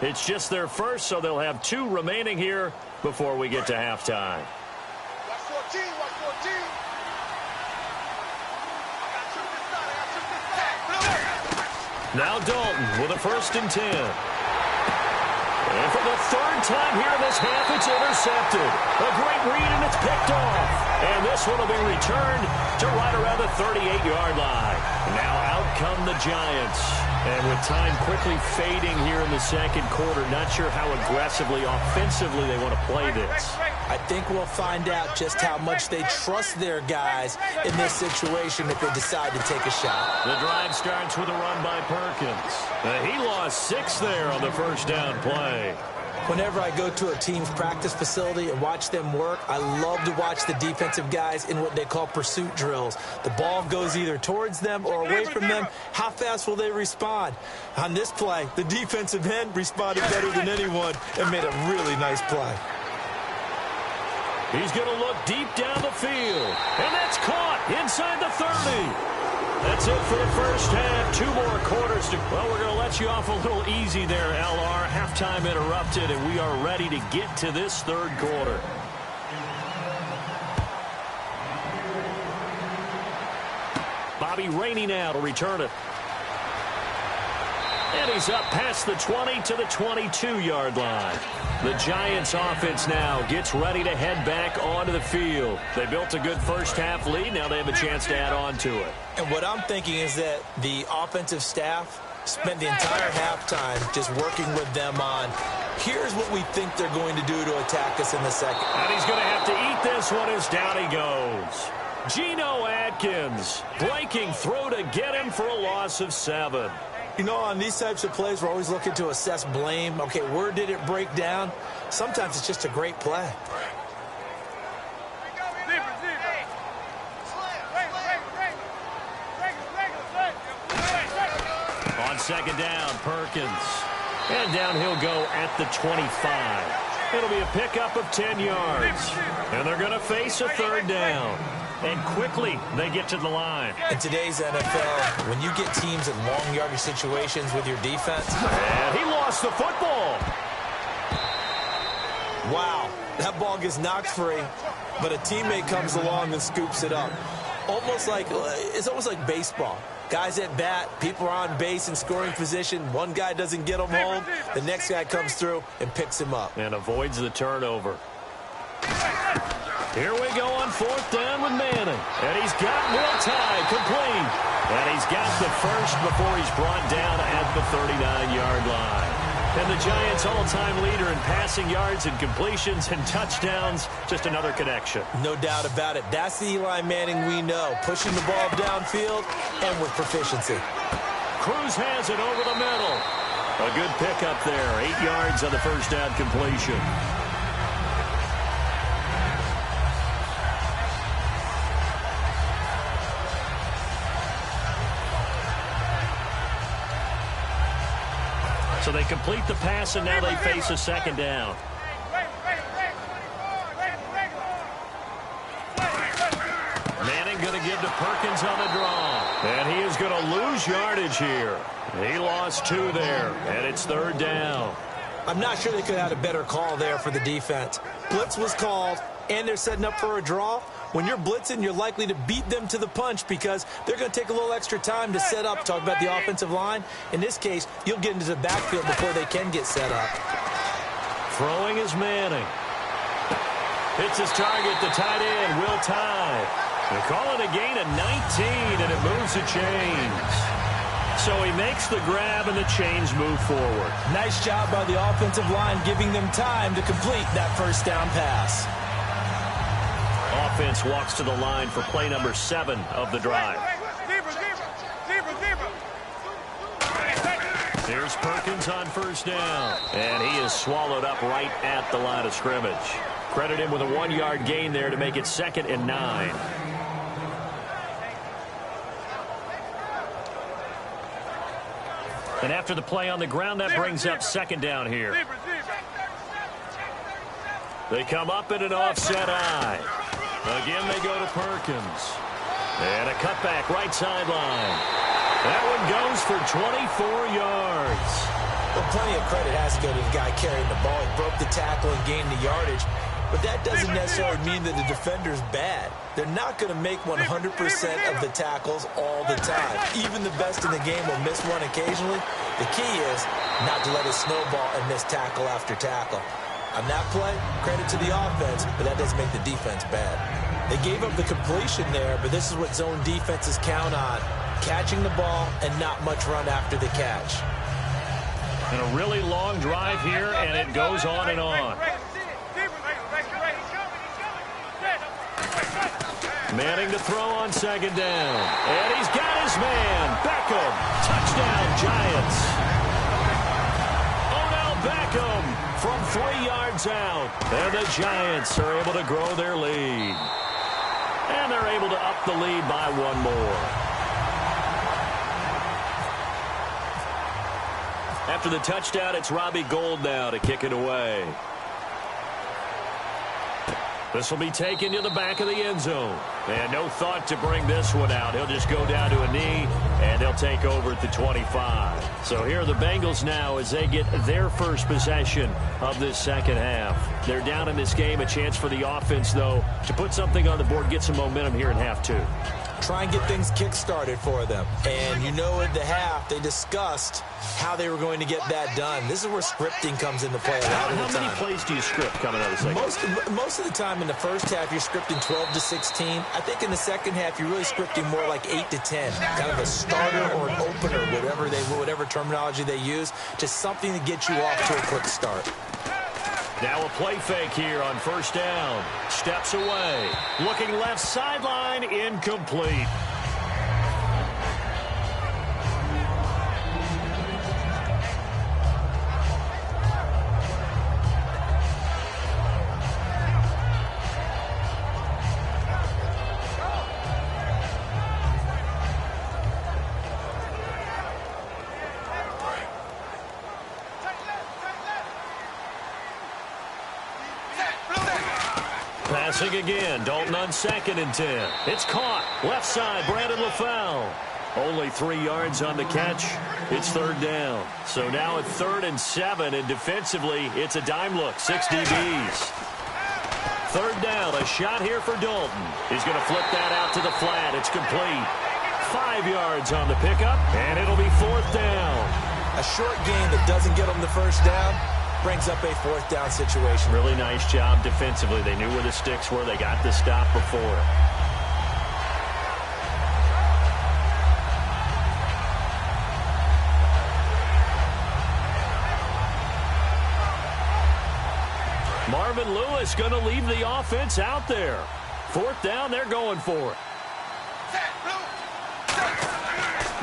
Speaker 1: It's just their first, so they'll have 2 remaining here before we get to halftime.
Speaker 6: Watch 14, watch 14.
Speaker 1: Now Dalton with a 1st and 10. And for the 3rd time here in this half, it's intercepted. A great read, and it's picked off. And this one will be returned to right around the 38-yard line. Now out come the Giants. And with time quickly fading here in the second quarter, not sure how aggressively, offensively they want to play this.
Speaker 2: I think we'll find out just how much they trust their guys in this situation if they decide to take a shot.
Speaker 1: The drive starts with a run by Perkins. He lost 6 there on the 1st down play.
Speaker 2: Whenever I go to a team's practice facility and watch them work, I love to watch the defensive guys in what they call pursuit drills. The ball goes either towards them or away from them. How fast will they respond? On this play, the defensive end responded better than anyone and made a really nice play.
Speaker 1: He's going to look deep down the field. And that's caught inside the 30. That's it for the first half. 2 more quarters to... Well, we're going to let you off a little easy there, LR. Halftime interrupted, and we are ready to get to this 3rd quarter. Bobby Rainey now to return it. And he's up past the 20 to the 22-yard line. The Giants offense now gets ready to head back onto the field. They built a good first half lead. Now they have a chance to add on to it.
Speaker 2: And what I'm thinking is that the offensive staff spent the entire halftime just working with them on, here's what we think they're going to do to attack us in the second.
Speaker 1: And he's going to have to eat this one as down he goes. Geno Atkins breaking through to get him for a loss of 7.
Speaker 2: You know, on these types of plays, we're always looking to assess blame. Okay, where did it break down? Sometimes it's just a great play.
Speaker 1: On second down, Perkins. And down he'll go at the 25. It'll be a pickup of 10 yards. And they're going to face a third down. And quickly, they get to the line.
Speaker 2: In today's NFL, when you get teams in long yardage situations with your defense.
Speaker 1: And he lost the football.
Speaker 2: Wow, that ball gets knocked free, but a teammate comes along and scoops it up. It's almost like baseball. Guys at bat, people are on base in scoring position. One guy doesn't get him home. The next guy comes through and picks him up.
Speaker 1: And avoids the turnover. Here we go on fourth down with Manning. And he's got Will Tye complete. And he's got the first before he's brought down at the 39-yard line. And the Giants' all-time leader in passing yards and completions and touchdowns. Just another connection.
Speaker 2: No doubt about it. That's the Eli Manning we know. Pushing the ball downfield and with proficiency.
Speaker 1: Cruz has it over the middle. A good pickup there. 8 yards on the first down completion. So they complete the pass, and now they face a second down. Manning going to give to Perkins on the draw. And he is going to lose yardage here. He lost 2 there, and it's third down.
Speaker 2: I'm not sure they could have had a better call there for the defense. Blitz was called, and they're setting up for a draw. When you're blitzing, you're likely to beat them to the punch because they're going to take a little extra time to set up. Talk about the offensive line. In this case, you'll get into the backfield before they can get set up.
Speaker 1: Throwing is Manning. Hits his target, the tight end, Will Tye. They call it a gain of 19, and it moves the chains. So he makes the grab, and the chains move forward.
Speaker 2: Nice job by the offensive line, giving them time to complete that first down pass.
Speaker 1: Offense walks to the line for play number 7 of the drive. Here's Perkins on first down. And he is swallowed up right at the line of scrimmage. Credit him with a 1-yard gain there to make it 2nd and 9. And after the play on the ground, that brings up 2nd down here. They come up in an offset eye. Again, they go to Perkins. And a cutback right sideline. That one goes for 24 yards.
Speaker 2: Well, plenty of credit has to go to the guy carrying the ball. He broke the tackle and gained the yardage. But that doesn't necessarily mean that the defender's bad. They're not going to make 100% of the tackles all the time. Even the best in the game will miss one occasionally. The key is not to let it snowball and miss tackle after tackle. On that play, credit to the offense, but that doesn't make the defense bad. They gave up the completion there, but this is what zone defenses count on. Catching the ball and not much run after the catch.
Speaker 1: And a really long drive here, and it goes on and on. Manning to throw on second down. And he's got his man. Beckham. Touchdown, Giants. Odell Beckham from 3 yards out. And the Giants are able to grow their lead. And they're able to up the lead by 1 more. After the touchdown, it's Robbie Gould now to kick it away. This will be taken to the back of the end zone. And no thought to bring this one out. He'll just go down to a knee, and they'll take over at the 25. So here are the Bengals now as they get their first possession of this second half. They're down in this game. A chance for the offense, though, to put something on the board, get some momentum here in half 2.
Speaker 2: Try and get things kick-started for them. And you know at the half, they discussed how they were going to get that done. This is where scripting comes into play a lot of the time.
Speaker 1: How many plays do you script coming out of the second?
Speaker 2: Most of the time in the first half, you're scripting 12 to 16. I think in the second half, you're really scripting more like 8 to 10. Kind of a starter or an opener, whatever terminology they use. Just something to get you off to a quick start.
Speaker 1: Now a play fake here on first down. Steps away. Looking left sideline, incomplete. Passing again. Dalton on 2nd and 10. It's caught. Left side, Brandon LaFell. Only 3 yards on the catch. It's 3rd down. So now at 3rd and 7, and defensively, it's a dime look. 6 DBs. 3rd down, a shot here for Dalton. He's going to flip that out to the flat. It's complete. 5 yards on the pickup, and it'll be 4th down.
Speaker 2: A short gain that doesn't get them the 1st down brings up a 4th down situation.
Speaker 1: Really nice job defensively. They knew where the sticks were. They got the stop before. Marvin Lewis going to leave the offense out there. 4th down, they're going for it.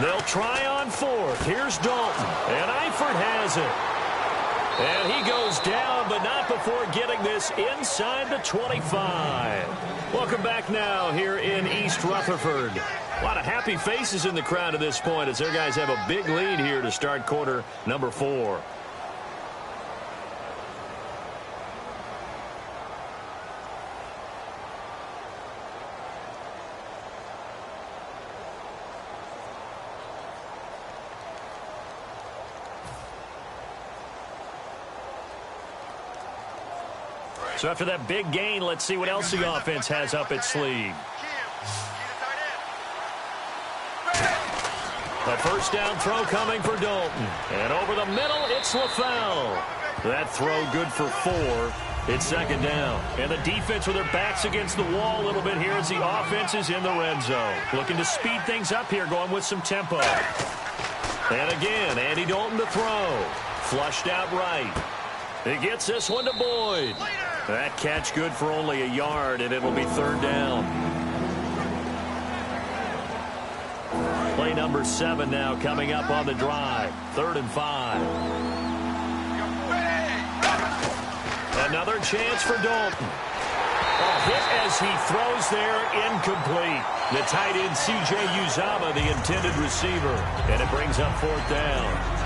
Speaker 1: They'll try on 4th. Here's Dalton, and Eifert has it. And he goes down, but not before getting this inside the 25. Welcome back now here in East Rutherford. A lot of happy faces in the crowd at this point as their guys have a big lead here to start quarter number 4. So after that big gain, let's see what else the offense has up its sleeve. A 1st down throw coming for Dalton. And over the middle, it's LaFell. That throw good for 4. It's 2nd down. And the defense with their backs against the wall a little bit here as the offense is in the red zone. Looking to speed things up here, going with some tempo. And again, Andy Dalton to throw. Flushed out right. He gets this one to Boyd. That catch good for only a yard, and it'll be 3rd down. Play number 7 now coming up on the drive. 3rd and 5. Another chance for Dalton. A hit as he throws there, incomplete. The tight end C.J. Uzama, the intended receiver, and it brings up 4th down.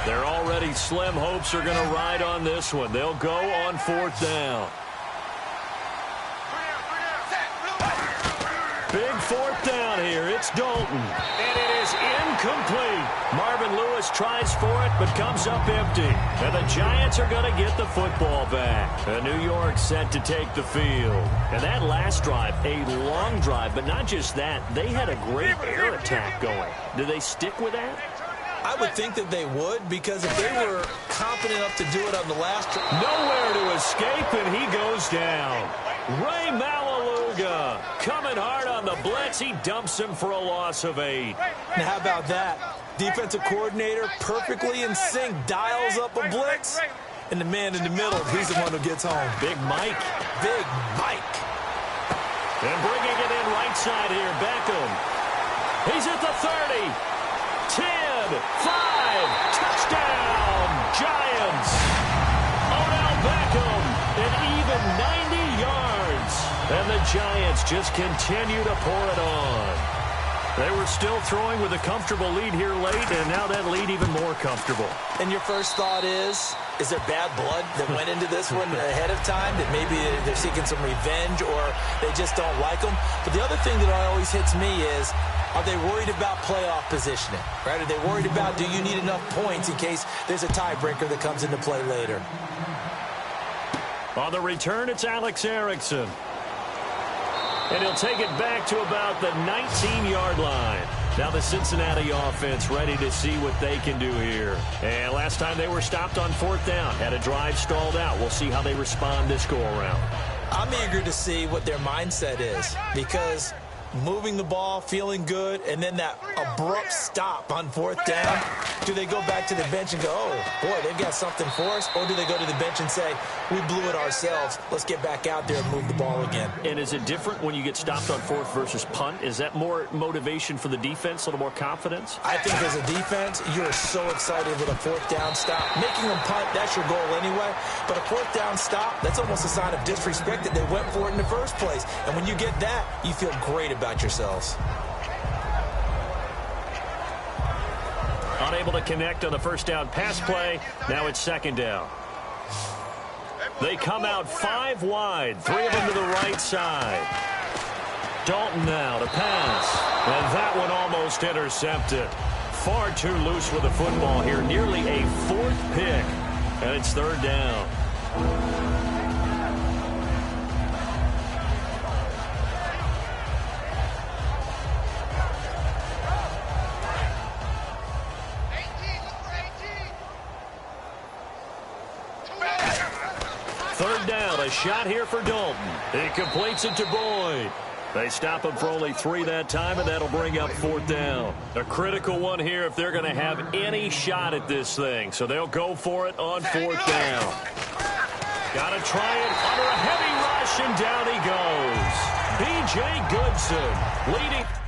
Speaker 1: Their already slim hopes are going to ride on this one. They'll go on 4th down. Big 4th down here. It's Dalton. And it is incomplete. Marvin Lewis tries for it, but comes up empty. And the Giants are going to get the football back. New York set to take the field. And that last drive, a long drive, but not just that. They had a great air attack going. Do they stick with that?
Speaker 2: I would think that they would, because if they were confident enough to do it on the last drive.
Speaker 1: Nowhere to escape, and he goes down. Ray Malaluga coming hard on the blitz. He dumps him for a loss of 8.
Speaker 2: Now, how about that? Defensive coordinator perfectly in sync, dials up a blitz, and the man in the middle, he's the one who gets home.
Speaker 1: Big Mike.
Speaker 2: Big Mike.
Speaker 1: And bringing it in right side here, Beckham. He's at the 30. 10, 5, touchdown, Giants. Odell Beckham, an even 90 yards. And the Giants just continue to pour it on. They were still throwing with a comfortable lead here late, and now that lead even more comfortable.
Speaker 2: And your first thought is there bad blood that went into this one ahead of time, that maybe they're seeking some revenge or they just don't like them? But the other thing that always hits me is, are they worried about playoff positioning? Right? Are they worried about, do you need enough points in case there's a tiebreaker that comes into play later?
Speaker 1: On the return, it's Alex Erickson. And he'll take it back to about the 19-yard line. Now the Cincinnati offense ready to see what they can do here. And last time they were stopped on 4th down, had a drive stalled out. We'll see how they respond this go-around.
Speaker 2: I'm eager to see what their mindset is, because moving the ball, feeling good, and then that abrupt stop on 4th down, do they go back to the bench and go, oh, boy, they've got something for us? Or do they go to the bench and say, we blew it ourselves, let's get back out there and move the ball again?
Speaker 1: And is it different when you get stopped on 4th versus punt? Is that more motivation for the defense, a little more confidence?
Speaker 2: I think as a defense, you're so excited with a 4th down stop. Making them punt, that's your goal anyway. But a 4th down stop, that's almost a sign of disrespect that they went for it in the first place. And when you get that, you feel great about yourselves.
Speaker 1: On a unable to connect on the first down pass play. Now it's second down. They come out 5 wide, 3 of them to the right side. Dalton now to pass. And that one almost intercepted. Far too loose with the football here. Nearly a 4th pick. And it's third down. Third down, a shot here for Dalton. He completes it to Boyd. They stop him for only 3 that time, and that'll bring up 4th down. A critical one here if they're going to have any shot at this thing. So they'll go for it on 4th down. Got to try it under a heavy rush, and down he goes. B.J. Goodson leading.